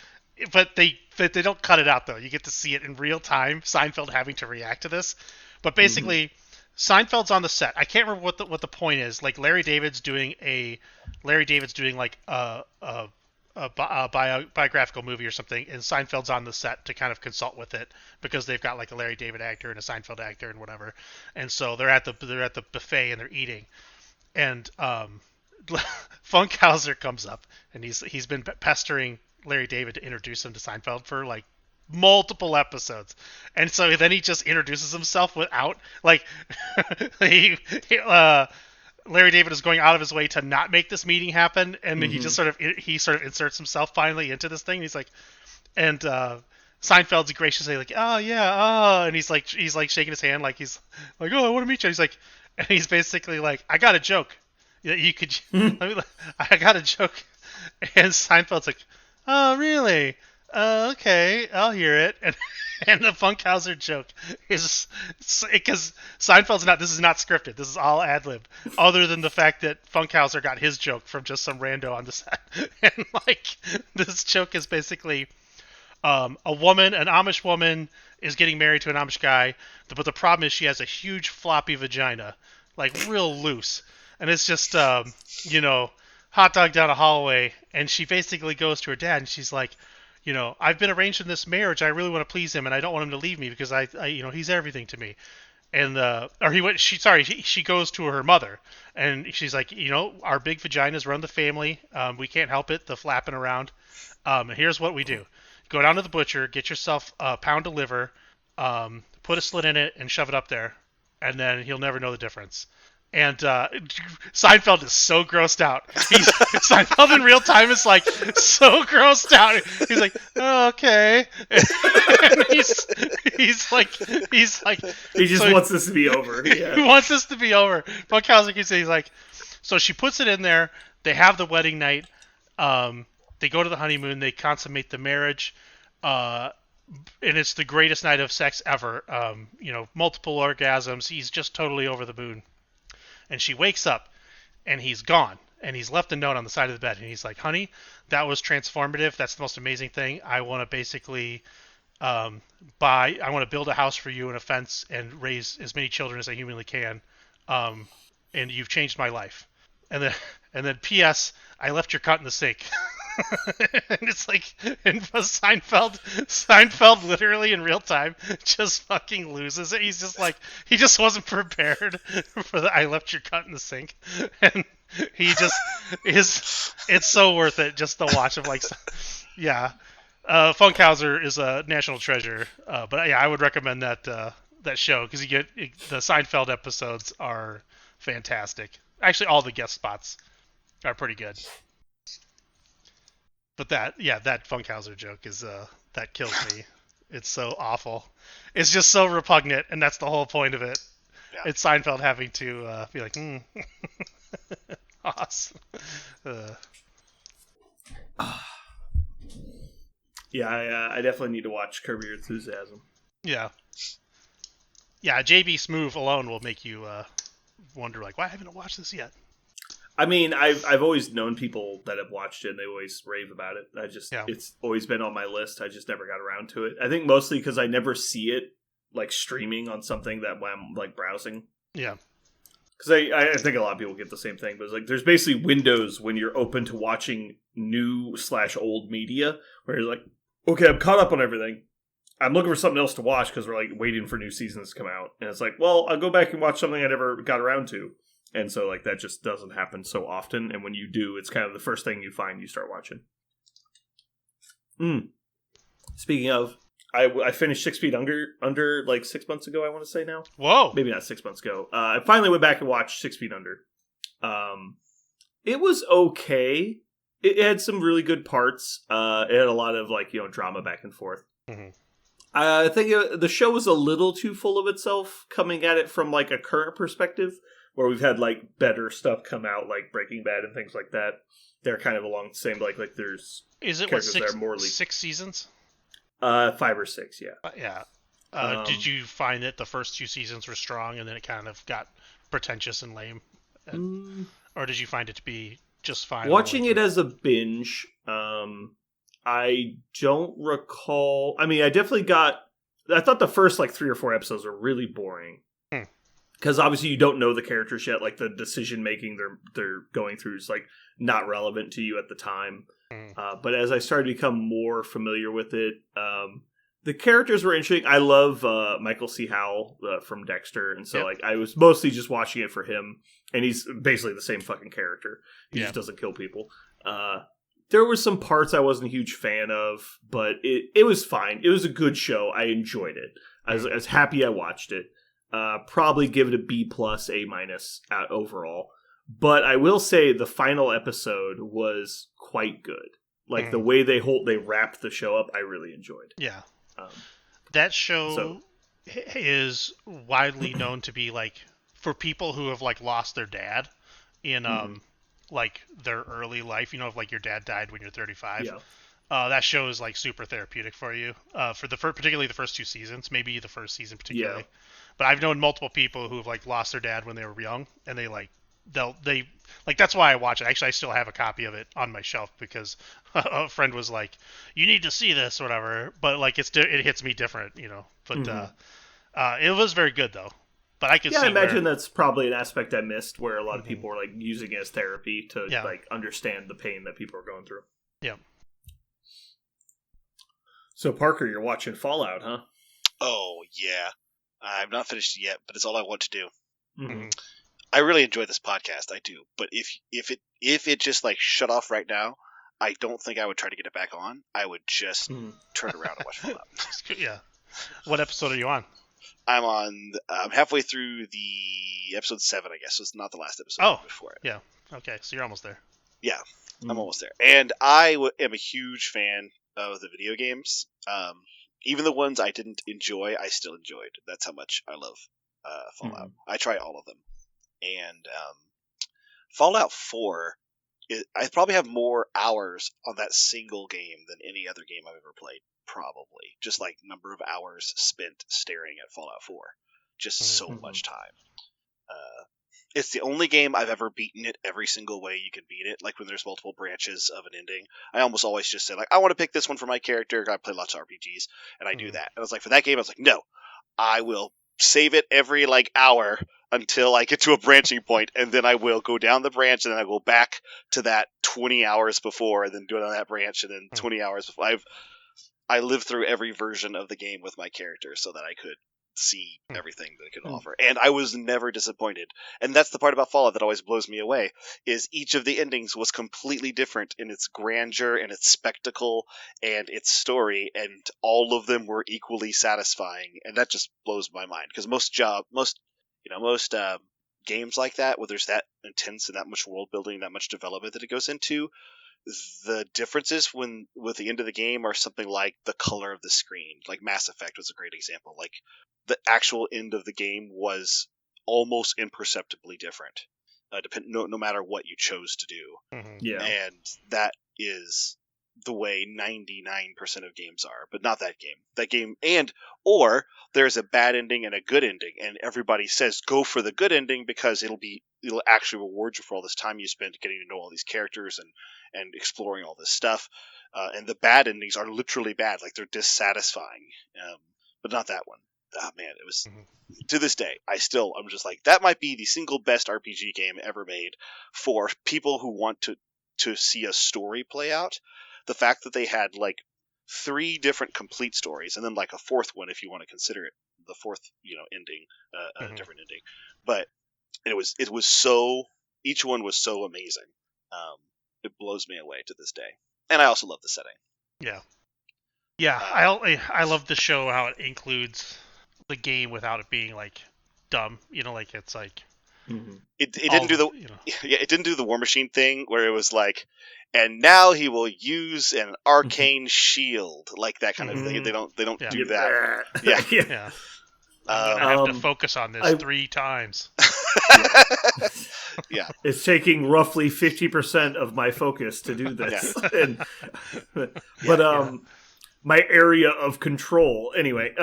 But they don't cut it out, though. You get to see it in real time, Seinfeld having to react to this. But basically, Seinfeld's on the set. I can't remember what the point is. Like Larry David's doing like a biographical movie or something, and Seinfeld's on the set to kind of consult with it because they've got like a Larry David actor and a Seinfeld actor and whatever. And so they're at the buffet and they're eating, and Funkhauser comes up and he's been pestering Larry David to introduce him to Seinfeld for like multiple episodes, and so then he just introduces himself without like Larry David is going out of his way to not make this meeting happen, and he just sort of inserts himself finally into this thing. He's like, and Seinfeld's graciously like, oh yeah, oh, and he's like shaking his hand like he's like, oh, I want to meet you. He's like, and he's basically like, I got a joke. You could, I got a joke, and Seinfeld's like, oh really? Okay, I'll hear it. And the Funkhauser joke is because Seinfeld's this is not scripted. This is all ad lib, other than the fact that Funkhauser got his joke from just some rando on the set. And like this joke is basically an Amish woman is getting married to an Amish guy, but the problem is she has a huge floppy vagina, like real loose, and it's just hot dog down a hallway, and she basically goes to her dad and she's like, I've been arranged in this marriage. I really want to please him, and I don't want him to leave me because I he's everything to me. And she goes to her mother, and she's like, our big vaginas run the family. We can't help it, the flapping around. Here's what we do: go down to the butcher, get yourself a pound of liver, put a slit in it, and shove it up there, and then he'll never know the difference. And Seinfeld is so grossed out. Seinfeld in real time is like so grossed out. He's like, oh, okay. And he's like, he just wants this to be over. Yeah. He wants this to be over. Funkhauser keeps saying, he's like, so she puts it in there. They have the wedding night. They go to the honeymoon. They consummate the marriage. And it's the greatest night of sex ever. Multiple orgasms. He's just totally over the moon. And she wakes up, and he's gone. And he's left a note on the side of the bed. And he's like, honey, that was transformative. That's the most amazing thing. I want to basically I want to build a house for you and a fence and raise as many children as I humanly can. And you've changed my life. And then P.S., I left your cut in the sink. And it's like, and Seinfeld literally in real time just fucking loses it. He's just like, he just wasn't prepared for the I left your cut in the sink. And he just it's so worth it just to watch him. Like, yeah. Funkhauser is a national treasure. But yeah, I would recommend that show because you get the Seinfeld episodes are fantastic. Actually, all the guest spots are pretty good. But that Funkhauser joke is that kills me. It's so awful. It's just so repugnant, and that's the whole point of it. Yeah. It's Seinfeld having to be like, awesome. Yeah, I definitely need to watch Curb Your Enthusiasm. Yeah. Yeah, JB Smoove alone will make you wonder, like, why haven't I watched this yet? I mean, I've always known people that have watched it, and they always rave about it. It's always been on my list. I just never got around to it. I think mostly because I never see it like streaming on something that when I'm like browsing. Yeah. Because I think a lot of people get the same thing, but it's like there's basically windows when you're open to watching new/old media where you're like, okay, I'm caught up on everything. I'm looking for something else to watch because we're like waiting for new seasons to come out, and it's like, well, I'll go back and watch something I never got around to. And so, like, that just doesn't happen so often. And when you do, it's kind of the first thing you find you start watching. Speaking of, I finished 6 Feet Under like 6 months ago, I want to say now. Whoa. Maybe not 6 months ago. I finally went back and watched 6 Feet Under. It was okay. It had some really good parts. It had a lot of, like, drama back and forth. Mm-hmm. I think the show was a little too full of itself, coming at it from like a current perspective, where we've had like better stuff come out, like Breaking Bad and things like that. They're kind of along the same like there's Is it characters that six are more six seasons? 5 or 6, yeah. Yeah. Um, Did you find that the first 2 seasons were strong and then it kind of got pretentious and lame, or did you find it to be just fine? Watching it as a binge, I don't recall. I mean, I thought the first like 3 or 4 episodes were really boring. Because obviously you don't know the characters yet. Like the decision making they're going through is like not relevant to you at the time. But as I started to become more familiar with it, the characters were interesting. I love Michael C. Howell from Dexter, and so like I was mostly just watching it for him. And he's basically the same fucking character. He just doesn't kill people. There were some parts I wasn't a huge fan of, but it was fine. It was a good show. I enjoyed it. I was happy I watched it. Probably give it a B+, A- overall. But I will say the final episode was quite good. Like the way they wrapped the show up, I really enjoyed. Yeah. That show is widely known to be like for people who have like lost their dad in like their early life. You know, if like your dad died when you're 35. Yeah. That show is like super therapeutic for you. For particularly the first 2 seasons, maybe the first season particularly. Yeah. But I've known multiple people who have like lost their dad when they were young, and they like that's why I watch it. Actually, I still have a copy of it on my shelf because a friend was like, "You need to see this," or whatever. But like it hits me different, you know. But it was very good though. But I could see I imagine that's probably an aspect I missed, where a lot of people were like using it as therapy to like understand the pain that people are going through. Yeah. So Parker, you're watching Fallout, huh? Oh yeah, I've not finished it yet, but it's all I want to do. Mm-hmm. I really enjoy this podcast, I do. But if it just like shut off right now, I don't think I would try to get it back on. I would just turn around and watch Fallout. Yeah. What episode are you on? I'm halfway through the episode 7, I guess. So it's not the last episode. Oh, before it. Yeah. Okay, so you're almost there. Yeah, I'm almost there. And I am a huge fan of the video games. Even the ones I didn't enjoy, I still enjoyed. That's how much I love Fallout. I try all of them. And Fallout 4, I probably have more hours on that single game than any other game I've ever played. Probably. Just like number of hours spent staring at Fallout 4. Just so much time. It's the only game I've ever beaten it every single way you can beat it. Like when there's multiple branches of an ending, I almost always just say like, I want to pick this one for my character. I play lots of RPGs, and I do that. And I was like, for that game, I was like, no, I will save it every like hour until I get to a branching point, and then I will go down the branch, and then I go back to that 20 hours before, and then do it on that branch, and then 20 hours before. I lived through every version of the game with my character so that I could see everything that it could offer, and I was never disappointed. And that's the part about Fallout that always blows me away, is each of the endings was completely different in its grandeur and its spectacle and its story, and all of them were equally satisfying, and that just blows my mind, because most games like that, where there's that intense and that much world building, that much development that it goes into, the differences with the end of the game are something like the color of the screen. Like Mass Effect was a great example. Like the actual end of the game was almost imperceptibly different, no matter what you chose to do. Yeah, and that is the way 99% of games are, but not that game. That game, or there's a bad ending and a good ending, and everybody says go for the good ending because it'll actually reward you for all this time you spent getting to know all these characters and exploring all this stuff. And the bad endings are literally bad, like they're dissatisfying. But not that one. Oh man, it was to this day. I'm just like, that might be the single best RPG game ever made for people who want to see a story play out. The fact that they had like 3 different complete stories, and then like a 4th one if you want to consider it the 4th, ending, a different ending. But it was so, each one was so amazing. It blows me away to this day, and I also love the setting. Yeah. I love the show how it includes the game without it being like dumb. Like it's like It didn't do the it didn't do the War Machine thing where it was like, and now he will use an arcane shield, like that kind of thing. They don't do that. Yeah. Yeah. I'm gonna have to focus on this 3 times. Yeah. It's taking roughly 50% of my focus to do this. My area of control. Anyway.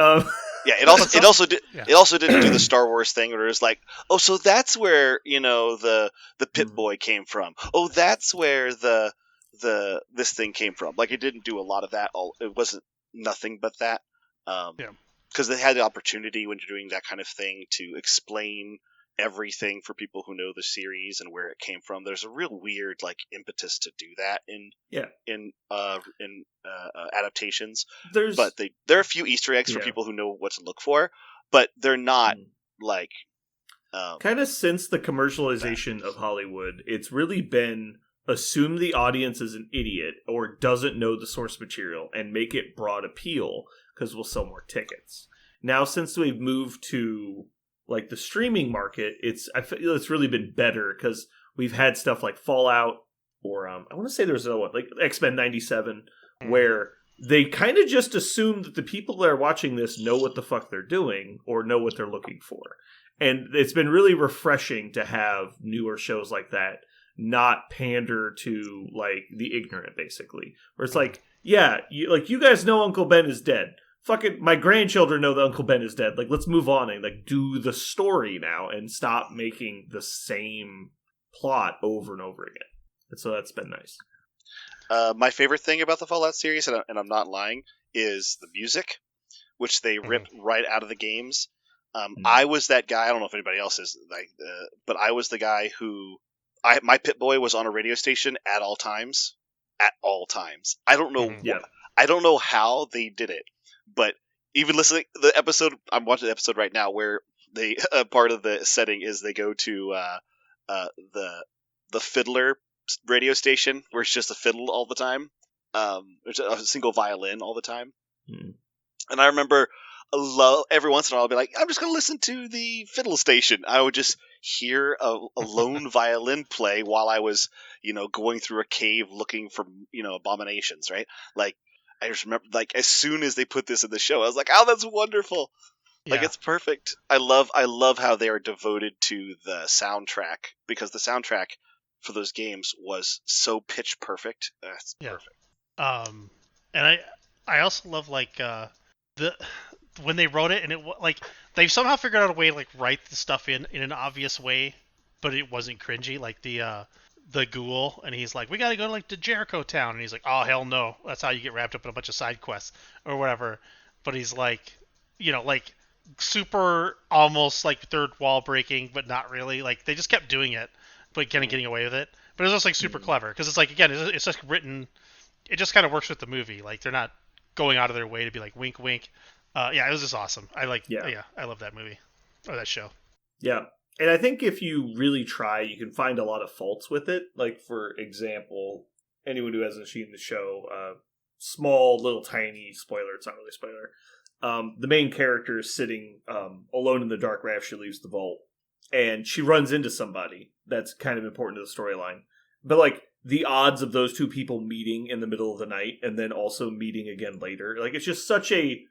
Yeah, it also didn't do the Star Wars thing where it was like, oh, so that's where, the Pit Boy came from. Oh, that's where the this thing came from. Like, it didn't do a lot of that. It wasn't nothing but that. Because they had the opportunity when you're doing that kind of thing to explain everything for people who know the series and where it came from. There's a real weird impetus to do that in adaptations. But there are a few Easter eggs for people who know what to look for, but they're not kind of since the commercialization of Hollywood, it's really been assume the audience is an idiot or doesn't know the source material and make it broad appeal because we'll sell more tickets. Now, since we've moved to the streaming market, I feel it's really been better because we've had stuff like Fallout or I want to say there's another one like X-Men 97 where they kind of just assume that the people that are watching this know what the fuck they're doing or know what they're looking for. And it's been really refreshing to have newer shows like that not pander to the ignorant, basically. Where it's you guys know Uncle Ben is dead. Fucking my grandchildren know that Uncle Ben is dead. Let's move on and do the story now and stop making the same plot over and over again. And so that's been nice. My favorite thing about the Fallout series, and I'm not lying, is the music, which they rip right out of the games. I was that guy. I don't know if anybody else is but I was the guy who my Pit Boy was on a radio station at all times. At all times. I don't know. I don't know how they did it, but even listening the episode, I'm watching the episode right now where they part of the setting is they go to the fiddler radio station where it's just a fiddle all the time. There's a single violin all the time. And I remember every once in a while I'll be like, I'm just going to listen to the fiddle station. I would just hear a lone violin play while I was, going through a cave looking for, abominations, right? I just remember, as soon as they put this in the show, I was like, oh, that's wonderful. It's perfect. I love how they are devoted to the soundtrack because the soundtrack for those games was so pitch perfect. That's perfect. And I also love when they wrote it and it they've somehow figured out a way to write the stuff in an obvious way, but it wasn't cringy. The ghoul, and he's like, we gotta go to Jericho Town, and he's like, oh hell no, that's how you get wrapped up in a bunch of side quests or whatever. But he's super almost third wall breaking, but not really. They just kept doing it, but kind of getting away with it. But it was just super clever because it's again, it's just written. It just kind of works with the movie. They're not going out of their way to be wink wink. It was just awesome. I love that movie or that show. Yeah. And I think if you really try, you can find a lot of faults with it. For example, anyone who hasn't seen the show, small, little, tiny spoiler. It's not really a spoiler. The main character is sitting alone in the dark right after she leaves the vault. And she runs into somebody that's kind of important to the storyline. But, the odds of those two people meeting in the middle of the night and then also meeting again later, it's just such a,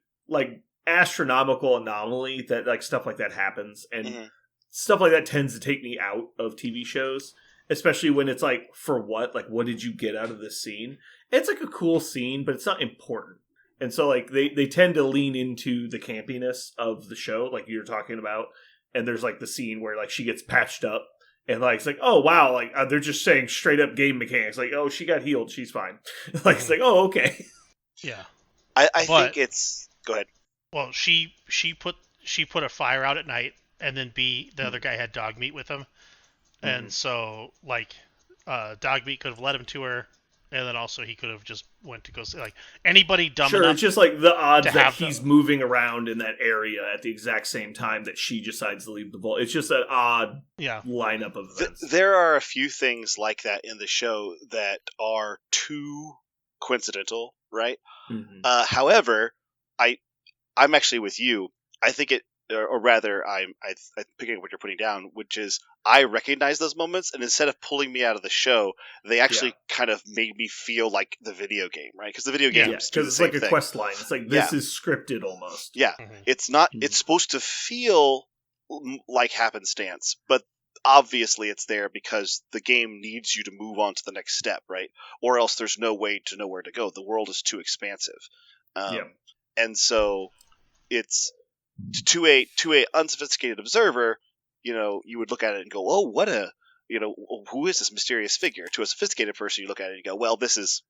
astronomical anomaly that, stuff like that happens. And stuff like that tends to take me out of TV shows, especially when it's for what? What did you get out of this scene? It's a cool scene, but it's not important. And so they tend to lean into the campiness of the show, like you're talking about. And there's the scene where she gets patched up and it's oh wow, they're just saying straight up game mechanics, oh, she got healed, she's fine. It's oh, okay. Yeah. I think it's go ahead. Well, she put a fire out at night. And then the other guy had dog meat with him. And so, dog meat could have led him to her. And then also he could have just went to go see, anybody dumb enough. Sure, it's just the odds that he's moving around in that area at the exact same time that she decides to leave the vault. It's just an odd lineup of events. There are a few things like that in the show that are too coincidental, right? However, I'm actually with you. I think or rather, I'm picking up what you're putting down, which is I recognize those moments, and instead of pulling me out of the show, they actually kind of made me feel like the video game, right? Because the video games do the it's same like a thing. quest line. It's like this is scripted almost. Yeah, Mhm. it's not. It's supposed to feel like happenstance, but obviously it's there because the game needs you to move on to the next step, right? Or else there's no way to know where to go. The world is too expansive, and so it's to a unsophisticated observer. You would look at it and go, "Oh, what a who is this mysterious figure?" To a sophisticated person, you look at it and go, "Well, this is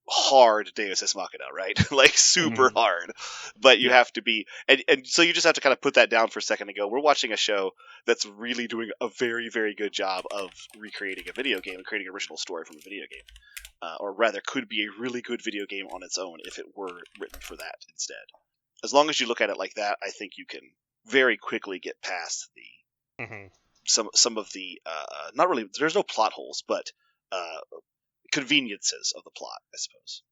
hard Deus Ex Machina, right? Like super hard." But you have to be, and so you just have to kind of put that down for a second and go, we're watching a show that's really doing a very, very good job of recreating a video game and creating an original story from a video game. Or rather, could be a really good video game on its own if it were written for that instead. As long as you look at it like that, I think you can very quickly get past the some of the not really. There's no plot holes, but conveniences of the plot, I suppose.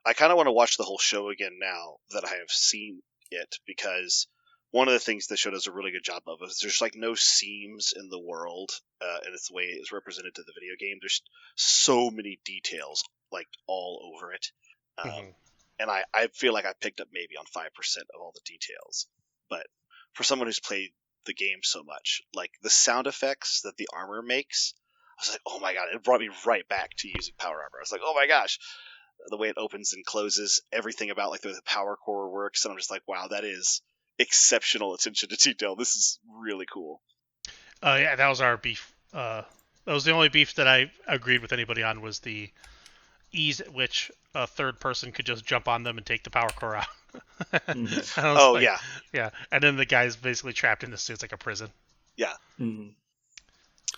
I kind of want to watch the whole show again now that I have seen it, because one of the things the show does a really good job of is there's like no seams in the world, and it's the way it's represented to the video game. There's so many details like all over it, and I feel like I picked up maybe on 5% of all the details. But for someone who's played the game so much, like the sound effects that the armor makes, I was like, oh my god, it brought me right back to using power armor. I was like, oh my gosh, the way it opens and closes, everything about like the way the power core works, and I'm just like, wow, that is exceptional attention to detail. This is really cool. Yeah, that was our beef. That was the only beef that I agreed with anybody on, was the ease at which a third person could just jump on them and take the power core out. Yeah, and then the guy's basically trapped in the suit. It's like a prison. Yeah.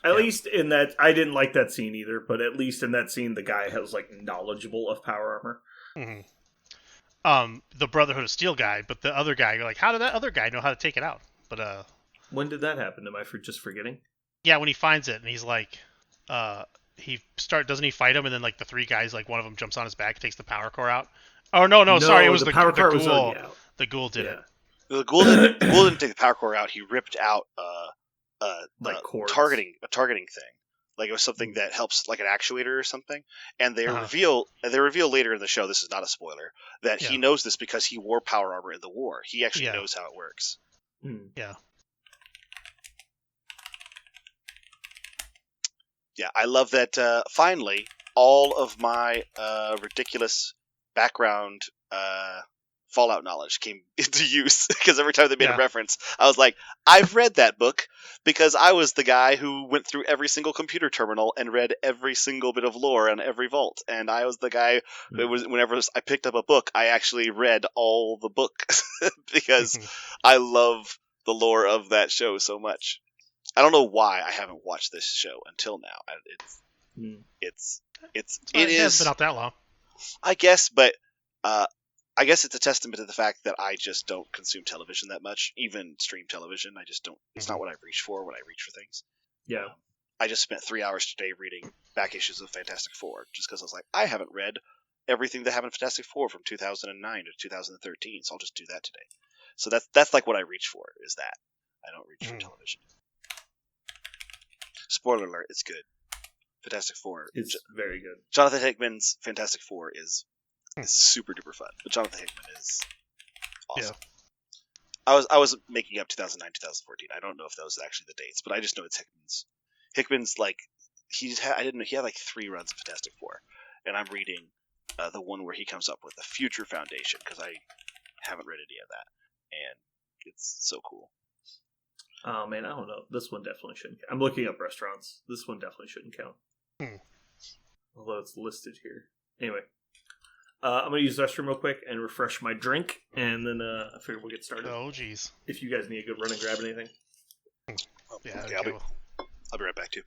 At least in that, I didn't like that scene either, but at least in that scene, the guy was like knowledgeable of power armor. The Brotherhood of Steel guy, but the other guy, you're like, how did that other guy know how to take it out? But when did that happen? Am I just forgetting? Yeah, when he finds it, and he's like, doesn't he fight him, and then like the three guys, like one of them jumps on his back, takes the power core out. Oh no, sorry, it was the power core ghoul. The ghoul did it. The ghoul didn't take the power core out. He ripped out like a targeting thing. Like it was something that helps, like an actuator or something. And they reveal later in the show, this is not a spoiler, that he knows this because he wore power armor in the war. He actually knows how it works. Yeah. Yeah, I love that. Finally, all of my ridiculous background Fallout knowledge came into use, because every time they made a reference, I was like, I've read that book, because I was the guy who went through every single computer terminal and read every single bit of lore on every vault. And I was the guy who was, whenever I picked up a book, I actually read all the books because I love the lore of that show so much. I don't know why I haven't watched this show until now. It hasn't been out that long, I guess, but I guess it's a testament to the fact that I just don't consume television that much, even stream television. I just don't. It's not what I reach for when I reach for things. Yeah. I just spent 3 hours today reading back issues of Fantastic Four, just because I was like, I haven't read everything that happened in Fantastic Four from 2009 to 2013, so I'll just do that today. So that's like what I reach for, is that. I don't reach for television. Spoiler alert, it's good. Fantastic Four. It's very good. Jonathan Hickman's Fantastic Four is super duper fun. But Jonathan Hickman is awesome. Yeah. I was making up 2009, 2014. I don't know if those are actually the dates, but I just know it's Hickman's. Hickman's like he had like 3 runs of Fantastic Four, and I'm reading the one where he comes up with the Future Foundation, because I haven't read any of that, and it's so cool. Oh man, I don't know. This one definitely shouldn't count. I'm looking up restaurants. This one definitely shouldn't count. Although it's listed here. Anyway. I'm going to use the restroom real quick and refresh my drink, and then I figure we'll get started. Oh, jeez. If you guys need a good run and grab anything. I'll be right back, too.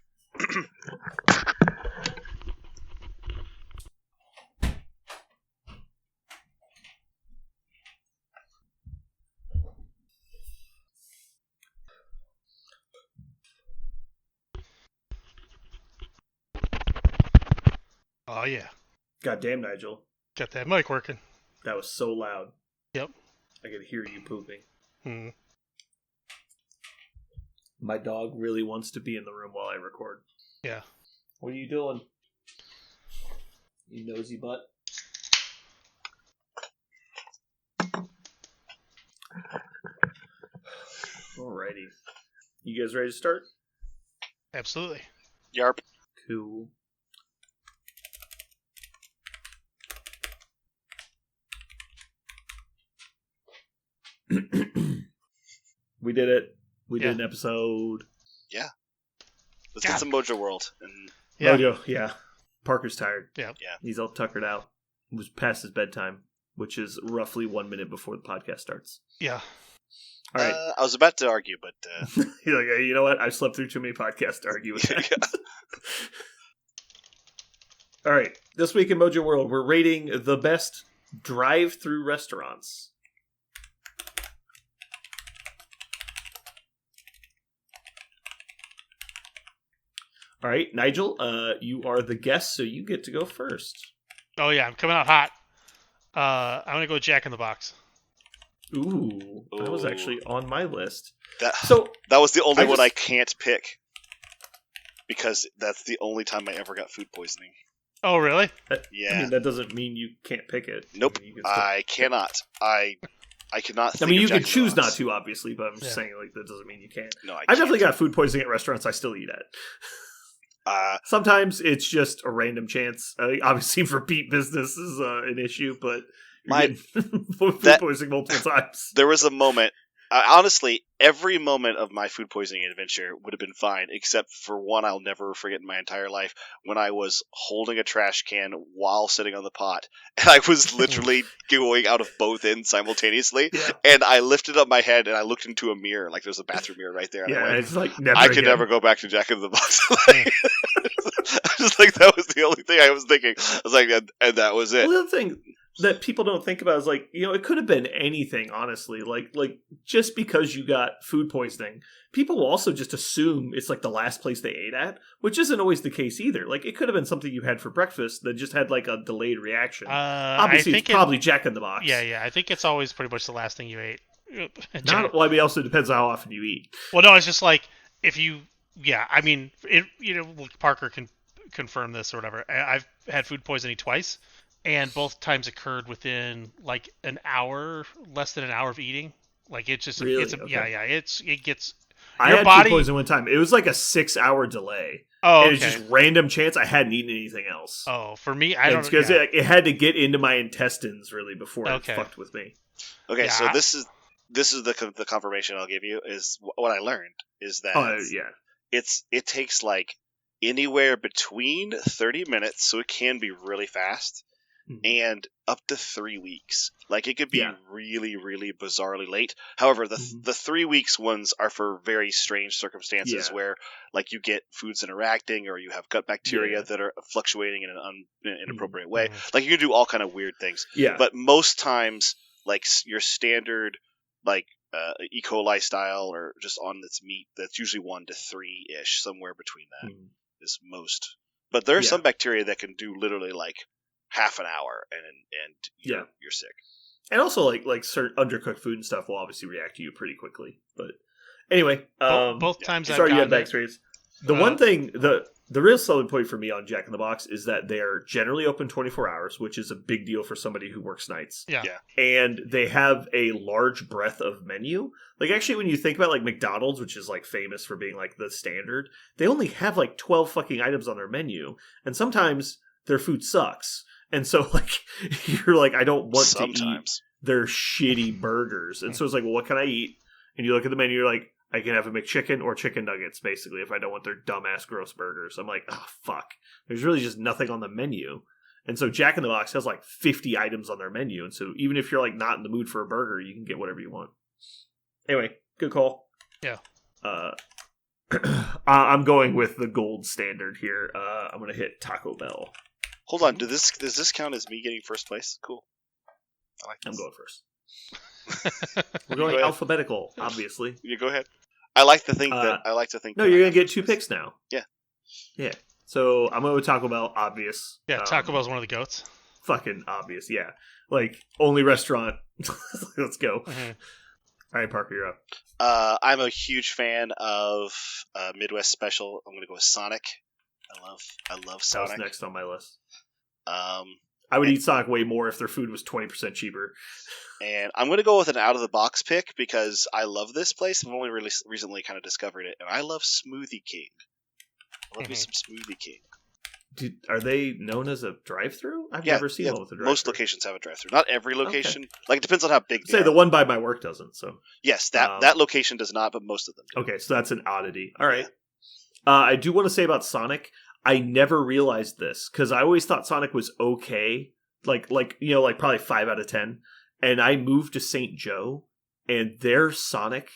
Oh, yeah. God damn, Nigel. Got that mic working. That was so loud. Yep. I can hear you pooping. Hmm. My dog really wants to be in the room while I record. Yeah. What are you doing? You nosy butt. Alrighty. You guys ready to start? Absolutely. Yarp. Cool. We did it. We did an episode. Yeah. Let's get some Mojo World. And Yeah. Mojo, yeah. Parker's tired. Yeah. He's all tuckered out. It was past his bedtime, which is roughly 1 minute before the podcast starts. Yeah. All right. I was about to argue, but He's like, hey, you know what? I've slept through too many podcasts to argue with that. Yeah. All right. This week in Mojo World, we're rating the best drive-through restaurants. All right, Nigel, you are the guest, so you get to go first. Oh yeah, I'm coming out hot. I'm gonna go Jack in the Box. Ooh, that was actually on my list. that was the only one I can't pick because that's the only time I ever got food poisoning. Oh really? Yeah. I mean, that doesn't mean you can't pick it. Nope. I mean, I cannot. I cannot. Think I mean, of you Jack can in the choose Box. not to, obviously, but I'm just saying, like, that doesn't mean you can't. No, I I've definitely can't. got food poisoning at restaurants I still eat at. Uh, Sometimes it's just a random chance. Obviously, repeat business is an issue, but food poisoning multiple times. there was a moment. Honestly, every moment of my food poisoning adventure would have been fine, except for one I'll never forget in my entire life, when I was holding a trash can while sitting on the pot, and I was literally going out of both ends simultaneously, and I lifted up my head and I looked into a mirror, like there's a bathroom mirror right there, and I went, it's like never I could again. never go back to Jack in the Box. Just like that was the only thing I was thinking. I was like, and that was it. Well, the other thing that people don't think about is, like, you know, it could have been anything, honestly. Like just because you got food poisoning, people will also just assume it's like the last place they ate at, which isn't always the case either. Like, it could have been something you had for breakfast that just had like a delayed reaction. Obviously, it's probably Jack in the Box. Yeah. I think it's always pretty much the last thing you ate. Well, I mean, also depends on how often you eat. Well, no, it's just like if you. Yeah, I mean, Parker can confirm this or whatever. I've had food poisoning twice, and both times occurred within like an hour, less than an hour of eating. Like it just, really? It gets. I had food poisoning one time. It was like a 6-hour delay. Oh, okay. And it's just random chance I hadn't eaten anything else. Oh, for me, I don't know. Because it had to get into my intestines really before it fucked with me. Okay, so this is the confirmation I'll give you is what I learned is that it takes like anywhere between 30 minutes, so it can be really fast, and up to 3 weeks. Like it could be really, really bizarrely late. However, the 3 weeks ones are for very strange circumstances where like you get foods interacting or you have gut bacteria that are fluctuating in an inappropriate way. Like you can do all kind of weird things. Yeah. But most times, like your standard like E. coli style or just on its meat, that's usually 1 to 3 ish, somewhere between that is most. But there are some bacteria that can do literally like half an hour and you're sick. And also like certain undercooked food and stuff will obviously react to you pretty quickly. But anyway, both times I've sorry you gotten had that experience. The one thing the real selling point for me on Jack in the Box is that they are generally open 24 hours, which is a big deal for somebody who works nights. Yeah. And they have a large breadth of menu. Like, actually, when you think about, like, McDonald's, which is, like, famous for being, like, the standard, they only have, like, 12 fucking items on their menu. And sometimes their food sucks. And so, like, you're like, I don't want to eat their shitty burgers. And so it's like, well, what can I eat? And you look at the menu, you're like, I can have a McChicken or chicken nuggets, basically, if I don't want their dumbass gross burgers. I'm like, oh, fuck. There's really just nothing on the menu. And so Jack in the Box has like 50 items on their menu. And so even if you're like not in the mood for a burger, you can get whatever you want. Anyway, good call. Yeah. I'm going with the gold standard here. I'm going to hit Taco Bell. Hold on. Does this count as me getting first place? Cool. I like this. I'm going first. We're going alphabetical, obviously. You go ahead. I like to think that. No, you're gonna get 2 picks now. Yeah. Yeah. So I'm going with Taco Bell, obvious. Yeah, Taco Bell's one of the goats. fucking obvious. Yeah, like only restaurant. Let's go. Mm-hmm. All right, Parker, you're up. I'm a huge fan of Midwest Special. I'm gonna go with Sonic. I love That was Sonic. next on my list. I I would eat Sonic way more if their food was 20% cheaper. And I'm going to go with an out-of-the-box pick because I love this place. I've only really recently kind of discovered it, and I love Smoothie King. I love me some Smoothie King. Are they known as a drive-thru? I've never seen one with a drive-thru. Most locations have a drive-thru. Not every location. Okay. Like, it depends on how big they are. Say the one by my work doesn't, so... Yes, that location does not, but most of them do. Okay, so that's an oddity. All right. Yeah. I do want to say about Sonic, I never realized this, because I always thought Sonic was okay. Like probably 5 out of 10. And I moved to St. Joe, and their Sonic,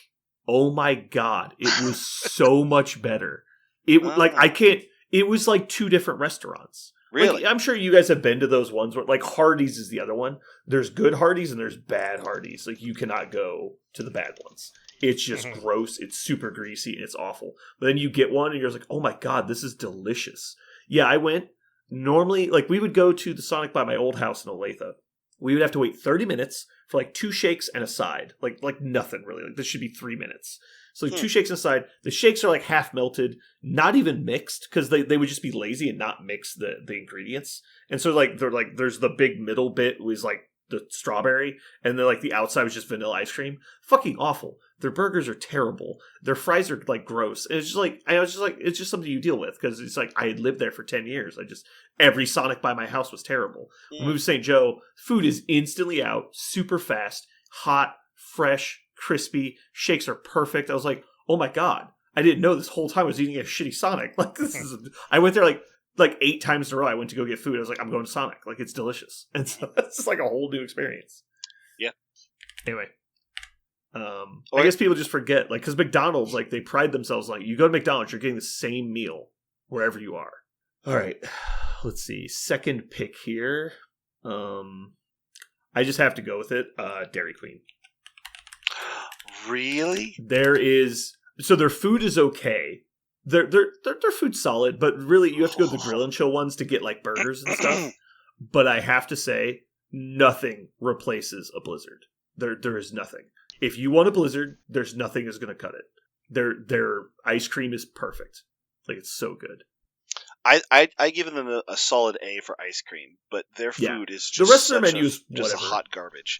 oh my god, it was so much better. It was like 2 different restaurants. Really? Like, I'm sure you guys have been to those ones where, like, Hardee's is the other one. There's good Hardee's and there's bad Hardee's. Like, you cannot go to the bad ones. It's just gross. It's super greasy and it's awful. But then you get one and you're like, oh my god, this is delicious. Yeah, I went. Normally, like, we would go to the Sonic by my old house in Olathe. We would have to wait 30 minutes for like 2 shakes and a side. Like nothing really. Like, this should be 3 minutes. So like 2 shakes and a side. The shakes are like half melted, not even mixed, because they would just be lazy and not mix the ingredients. And so there's the big middle bit was like the strawberry, and then like the outside was just vanilla ice cream. Fucking awful. Their burgers are terrible. Their fries are like gross. And it's just like it's just something you deal with, because it's like I had lived there for 10 years. Every Sonic by my house was terrible. We moved to St. Joe. Food is instantly out, super fast, hot, fresh, crispy. Shakes are perfect. I was like, oh my god, I didn't know this whole time I was eating a shitty Sonic. Like, this is. I went there like 8 times in a row. I went to go get food. I was like, I'm going to Sonic. Like, it's delicious. And so it's just like a whole new experience. Yeah. Anyway. I guess people just forget, like, because McDonald's, like, they pride themselves, like, you go to McDonald's, you're getting the same meal wherever you are. All right, let's see. Second pick here. I just have to go with it. Dairy Queen. Really? So their food is okay. Their food's solid, but really you have to go to the Grill and Chill ones to get like burgers and stuff. But I have to say, nothing replaces a Blizzard. There is nothing. If you want a Blizzard, there's nothing that's going to cut it. Their ice cream is perfect. Like, it's so good. I give them a solid A for ice cream, but their food is just the rest of their menu is just hot garbage.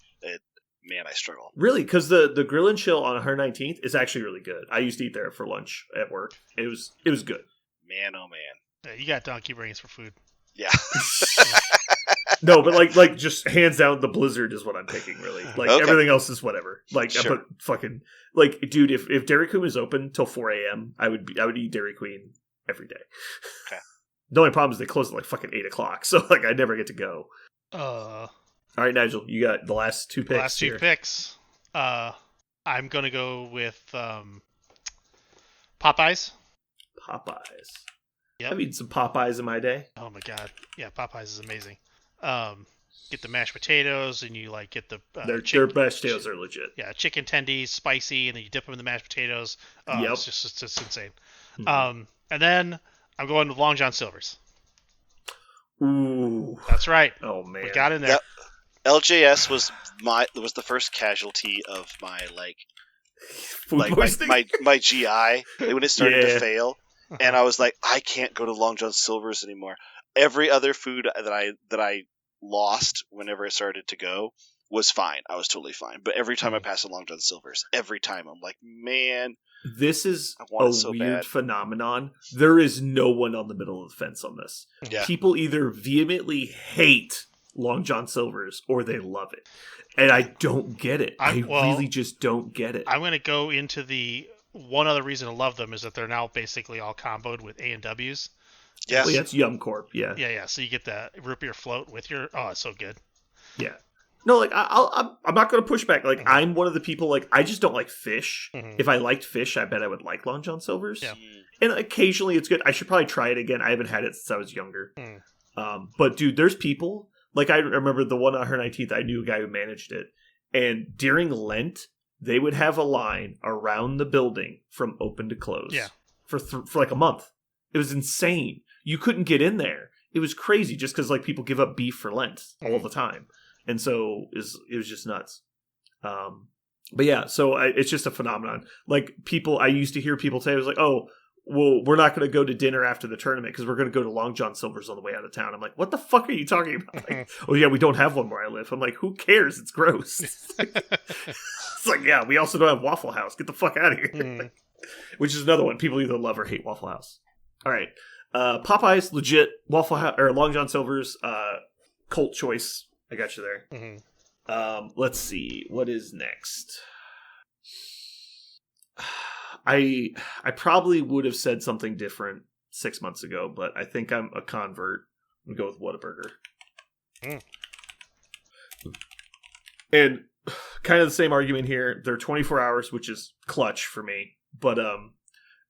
Man, I struggle. Really, because the Grill and Chill on 119th is actually really good. I used to eat there for lunch at work. It was good. Man, oh man. Yeah, you got donkey brains for food. Yeah. No, but like just hands down, the Blizzard is what I'm picking. Really, like everything else is whatever. Like, sure. I put fucking like, dude, if Dairy Queen was open till 4 a.m., I would eat Dairy Queen every day. Okay. The only problem is they close at like fucking 8 o'clock, so like I never get to go. All right, Nigel, you got the last 2 picks. I'm gonna go with Popeyes. Popeyes. Yep. I've eaten some Popeyes in my day. Oh my god, yeah, Popeyes is amazing. Get the mashed potatoes, and you like get the their mashed potatoes are legit. Yeah, chicken tendies, spicy, and then you dip them in the mashed potatoes. Yep. It's just insane. Mm-hmm. And then I'm going with Long John Silver's. Ooh, that's right. Oh man, we got in there. Yep. LJS was the first casualty of my my GI when it started to fail, and I was like, I can't go to Long John Silver's anymore. Every other food that I lost whenever it started to go was fine. I was totally fine. But every time I pass a Long John Silver's, every time I'm like, man, this is a weird phenomenon. There is no one on the middle of the fence on this. Yeah. People either vehemently hate Long John Silver's or they love it. And I don't get it. I really just don't get it. I'm going to go into the one other reason I love them is that they're now basically all comboed with A&Ws. Yes. Well, yeah, it's Yum Corp, yeah. Yeah. So you get the root beer float with your... Oh, it's so good. Yeah. No, like, I'm not going to push back. Like, I'm one of the people, like, I just don't like fish. If I liked fish, I bet I would like Long John Silver's. Yeah. And occasionally it's good. I should probably try it again. I haven't had it since I was younger. But, dude, there's people... Like, I remember the one on her 19th, I knew a guy who managed it. And during Lent, they would have a line around the building from open to close. Yeah. For like a month. It was insane. You couldn't get in there. it was crazy just because like people give up beef for Lent all the time. And so it was just nuts. But yeah, so it's just a phenomenon. Like I used to hear people say, it was like, oh, well, we're not going to go to dinner after the tournament because we're going to go to Long John Silver's on the way out of town. I'm like, what the fuck are you talking about? Like, oh yeah, we don't have one where I live. I'm like, who cares? It's gross. It's like, yeah, we also don't have Waffle House. Get the fuck out of here. Which is another one. People either love or hate Waffle House. All right. Popeyes, legit. Waffle House or Long John Silver's cult choice. I got you there. Let's see. What is next? I probably would have said something different 6 months ago, but I think I'm a convert. I'm going to go with Whataburger. And kind of the same argument here. They're 24 hours, which is clutch for me. But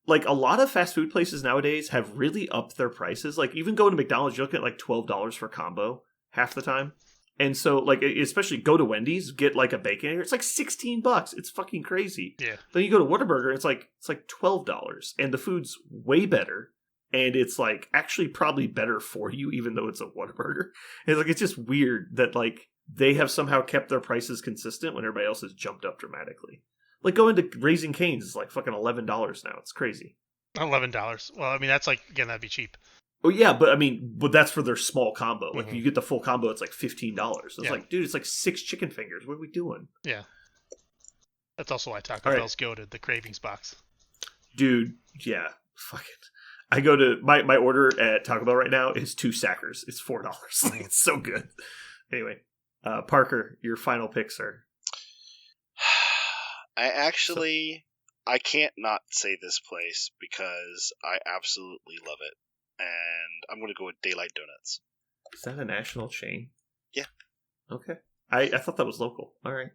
like a lot of fast food places nowadays have really upped their prices. Like even going to McDonald's, you're looking at like $12 for a combo half the time. And so, like, especially go to Wendy's, get like a bacon here. It's like $16. It's fucking crazy. Yeah. Then you go to Whataburger, it's like $12, and the food's way better, and it's like actually probably better for you, even though it's a Whataburger. It's like it's just weird that like they have somehow kept their prices consistent when everybody else has jumped up dramatically. Like going to Raising Cane's is like fucking $11 now. It's crazy. $11. Well, I mean that's like again that'd be cheap. Oh yeah, but that's for their small combo. Like you get the full combo, it's like $15. It's like, dude, it's like 6 chicken fingers. What are we doing? Yeah, that's also why Taco Bell's goated the cravings box. Dude, yeah, fuck it. I go to my order at Taco Bell right now is 2 Sackers. It's $4. Like, it's so good. Anyway, Parker, your final pick, sir. I can't not say this place because I absolutely love it. And I'm going to go with Daylight Donuts. Is that a national chain? Yeah. Okay. I thought that was local. All right.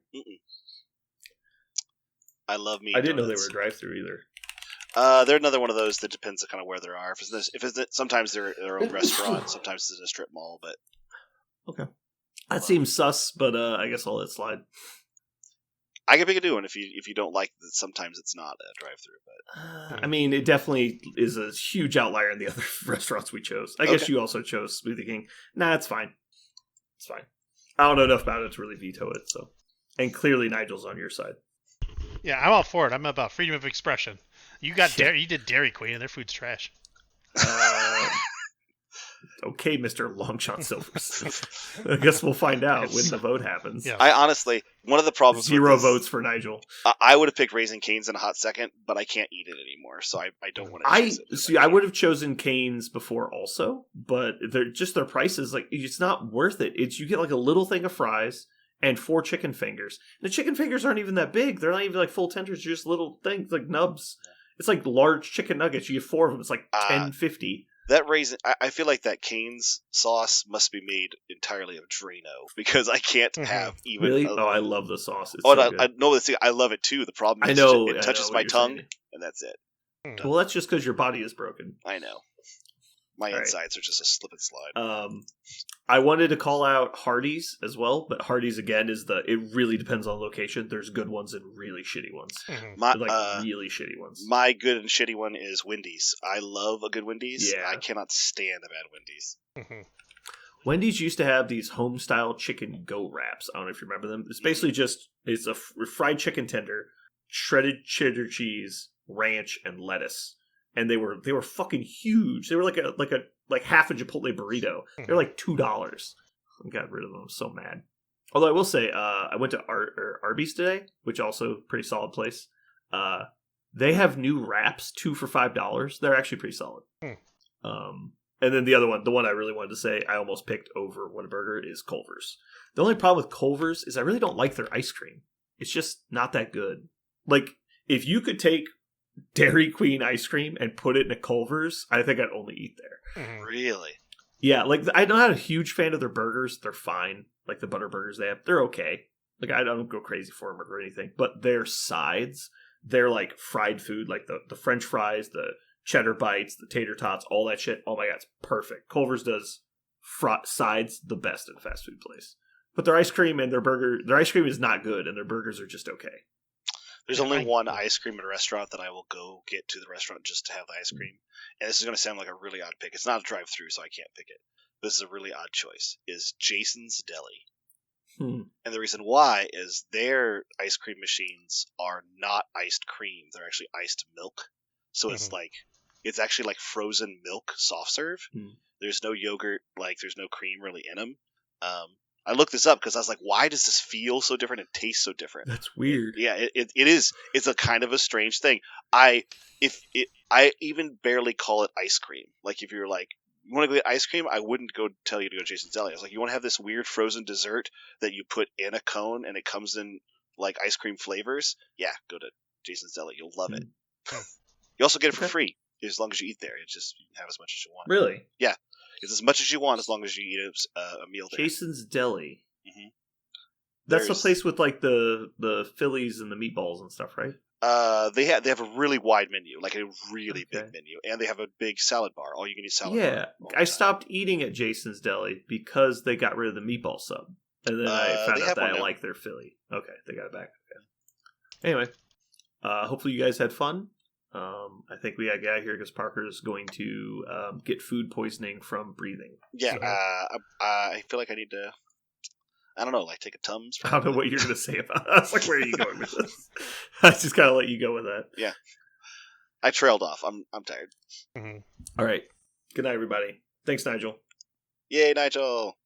I love me. I didn't know they were a drive-through either. They're another one of those that depends on kind of where they are. If it's sometimes they're their own restaurant, sometimes it's in a strip mall. But okay, that seems sus. But I guess I'll let it slide. I can pick a new one if you don't like that. Sometimes it's not a drive-through, but I mean, it definitely is a huge outlier in the other restaurants we chose. I guess you also chose Smoothie King. Nah, it's fine. It's fine. I don't know enough about it to really veto it. So, and clearly Nigel's on your side. Yeah, I'm all for it. I'm about freedom of expression. You did Dairy Queen, and their food's trash. Okay, Mr. Long John Silver's. I guess we'll find out when the vote happens. Yeah. I honestly, one of the problems 0 votes for Nigel. I would have picked Raising Cane's in a hot second, but I can't eat it anymore, so I don't want to choose it. See, I would have chosen Cane's before also, but they're just their prices, like, it's not worth it. You get like a little thing of fries and 4 chicken fingers. And the chicken fingers aren't even that big. They're not even like full tenders, they're just little things like nubs. It's like large chicken nuggets. You get 4 of them. It's like $10.50. That raisin, I feel like that Cane's sauce must be made entirely of Drano because I can't have even. Really? I love the sauce. It's I love it too. The problem is it touches my tongue, and that's it. Well, that's just because your body is broken. I know. My insides are just a slip and slide. I wanted to call out Hardee's as well, but Hardee's again it really depends on location. There's good ones and really shitty ones. Really shitty ones. My good and shitty one is Wendy's. I love a good Wendy's. Yeah. I cannot stand a bad Wendy's. Wendy's used to have these home style chicken go wraps. I don't know if you remember them. It's basically it's a fried chicken tender, shredded cheddar cheese, ranch, and lettuce. And they were fucking huge. They were like half a Chipotle burrito. They're like $2. I got rid of them. I'm so mad. Although I will say, I went to Arby's today, which also pretty solid place. They have new wraps, 2 for $5. They're actually pretty solid. And then the other one, the one I really wanted to say, I almost picked over Whataburger is Culver's. The only problem with Culver's is I really don't like their ice cream. It's just not that good. Like if you could take Dairy Queen ice cream and put it in a Culver's, I think I'd only eat there. Really? Yeah, like I'm not a huge fan of their burgers. They're fine. Like the butter burgers they have, they're okay. Like I don't go crazy for them or anything. But their sides, they're like fried food, like the French fries, the cheddar bites, the tater tots, all that shit. Oh my god, it's perfect. Culver's does sides the best at a fast food place. But their ice cream and their ice cream is not good, and their burgers are just okay. There's only I- one ice cream at a restaurant that I will go get to the restaurant just to have the ice cream. And this is going to sound like a really odd pick. It's not a drive-through, so I can't pick it. This is a really odd choice. Is Jason's Deli. And the reason why is their ice cream machines are not iced cream. They're actually iced milk. So it's it's actually like frozen milk soft serve. There's no yogurt, there's no cream really in them. I looked this up because I was like, why does this feel so different and taste so different? That's weird. Yeah, it is. It's a kind of a strange thing. I even barely call it ice cream. Like if you're like, you want to go get ice cream, I wouldn't go tell you to go to Jason's Deli. I was like, you want to have this weird frozen dessert that you put in a cone and it comes in like ice cream flavors? Yeah, go to Jason's Deli. You'll love it. You also get it for free as long as you eat there. It's just you can have as much as you want. Really? Yeah, it's as much as you want as long as you eat a meal there. Jason's Deli. Mm-hmm. That's the place with like the Phillies and the meatballs and stuff, right? They have a really wide menu, like a really big menu, and they have a big salad bar. All you can eat salad bar. Yeah, I stopped eating at Jason's Deli because they got rid of the meatball sub, and then I found out that I like their Philly. Okay, they got it back. Okay. Anyway, hopefully you guys had fun. I think we got to get out of here because Parker's going to get food poisoning from breathing. Yeah, I feel like I need to. I don't know, take a Tums. I don't know what you're going to say about that. I was like, where are you going with this? I just got to let you go with that. Yeah. I trailed off. I'm tired. All right. Good night, everybody. Thanks, Nigel. Yay, Nigel.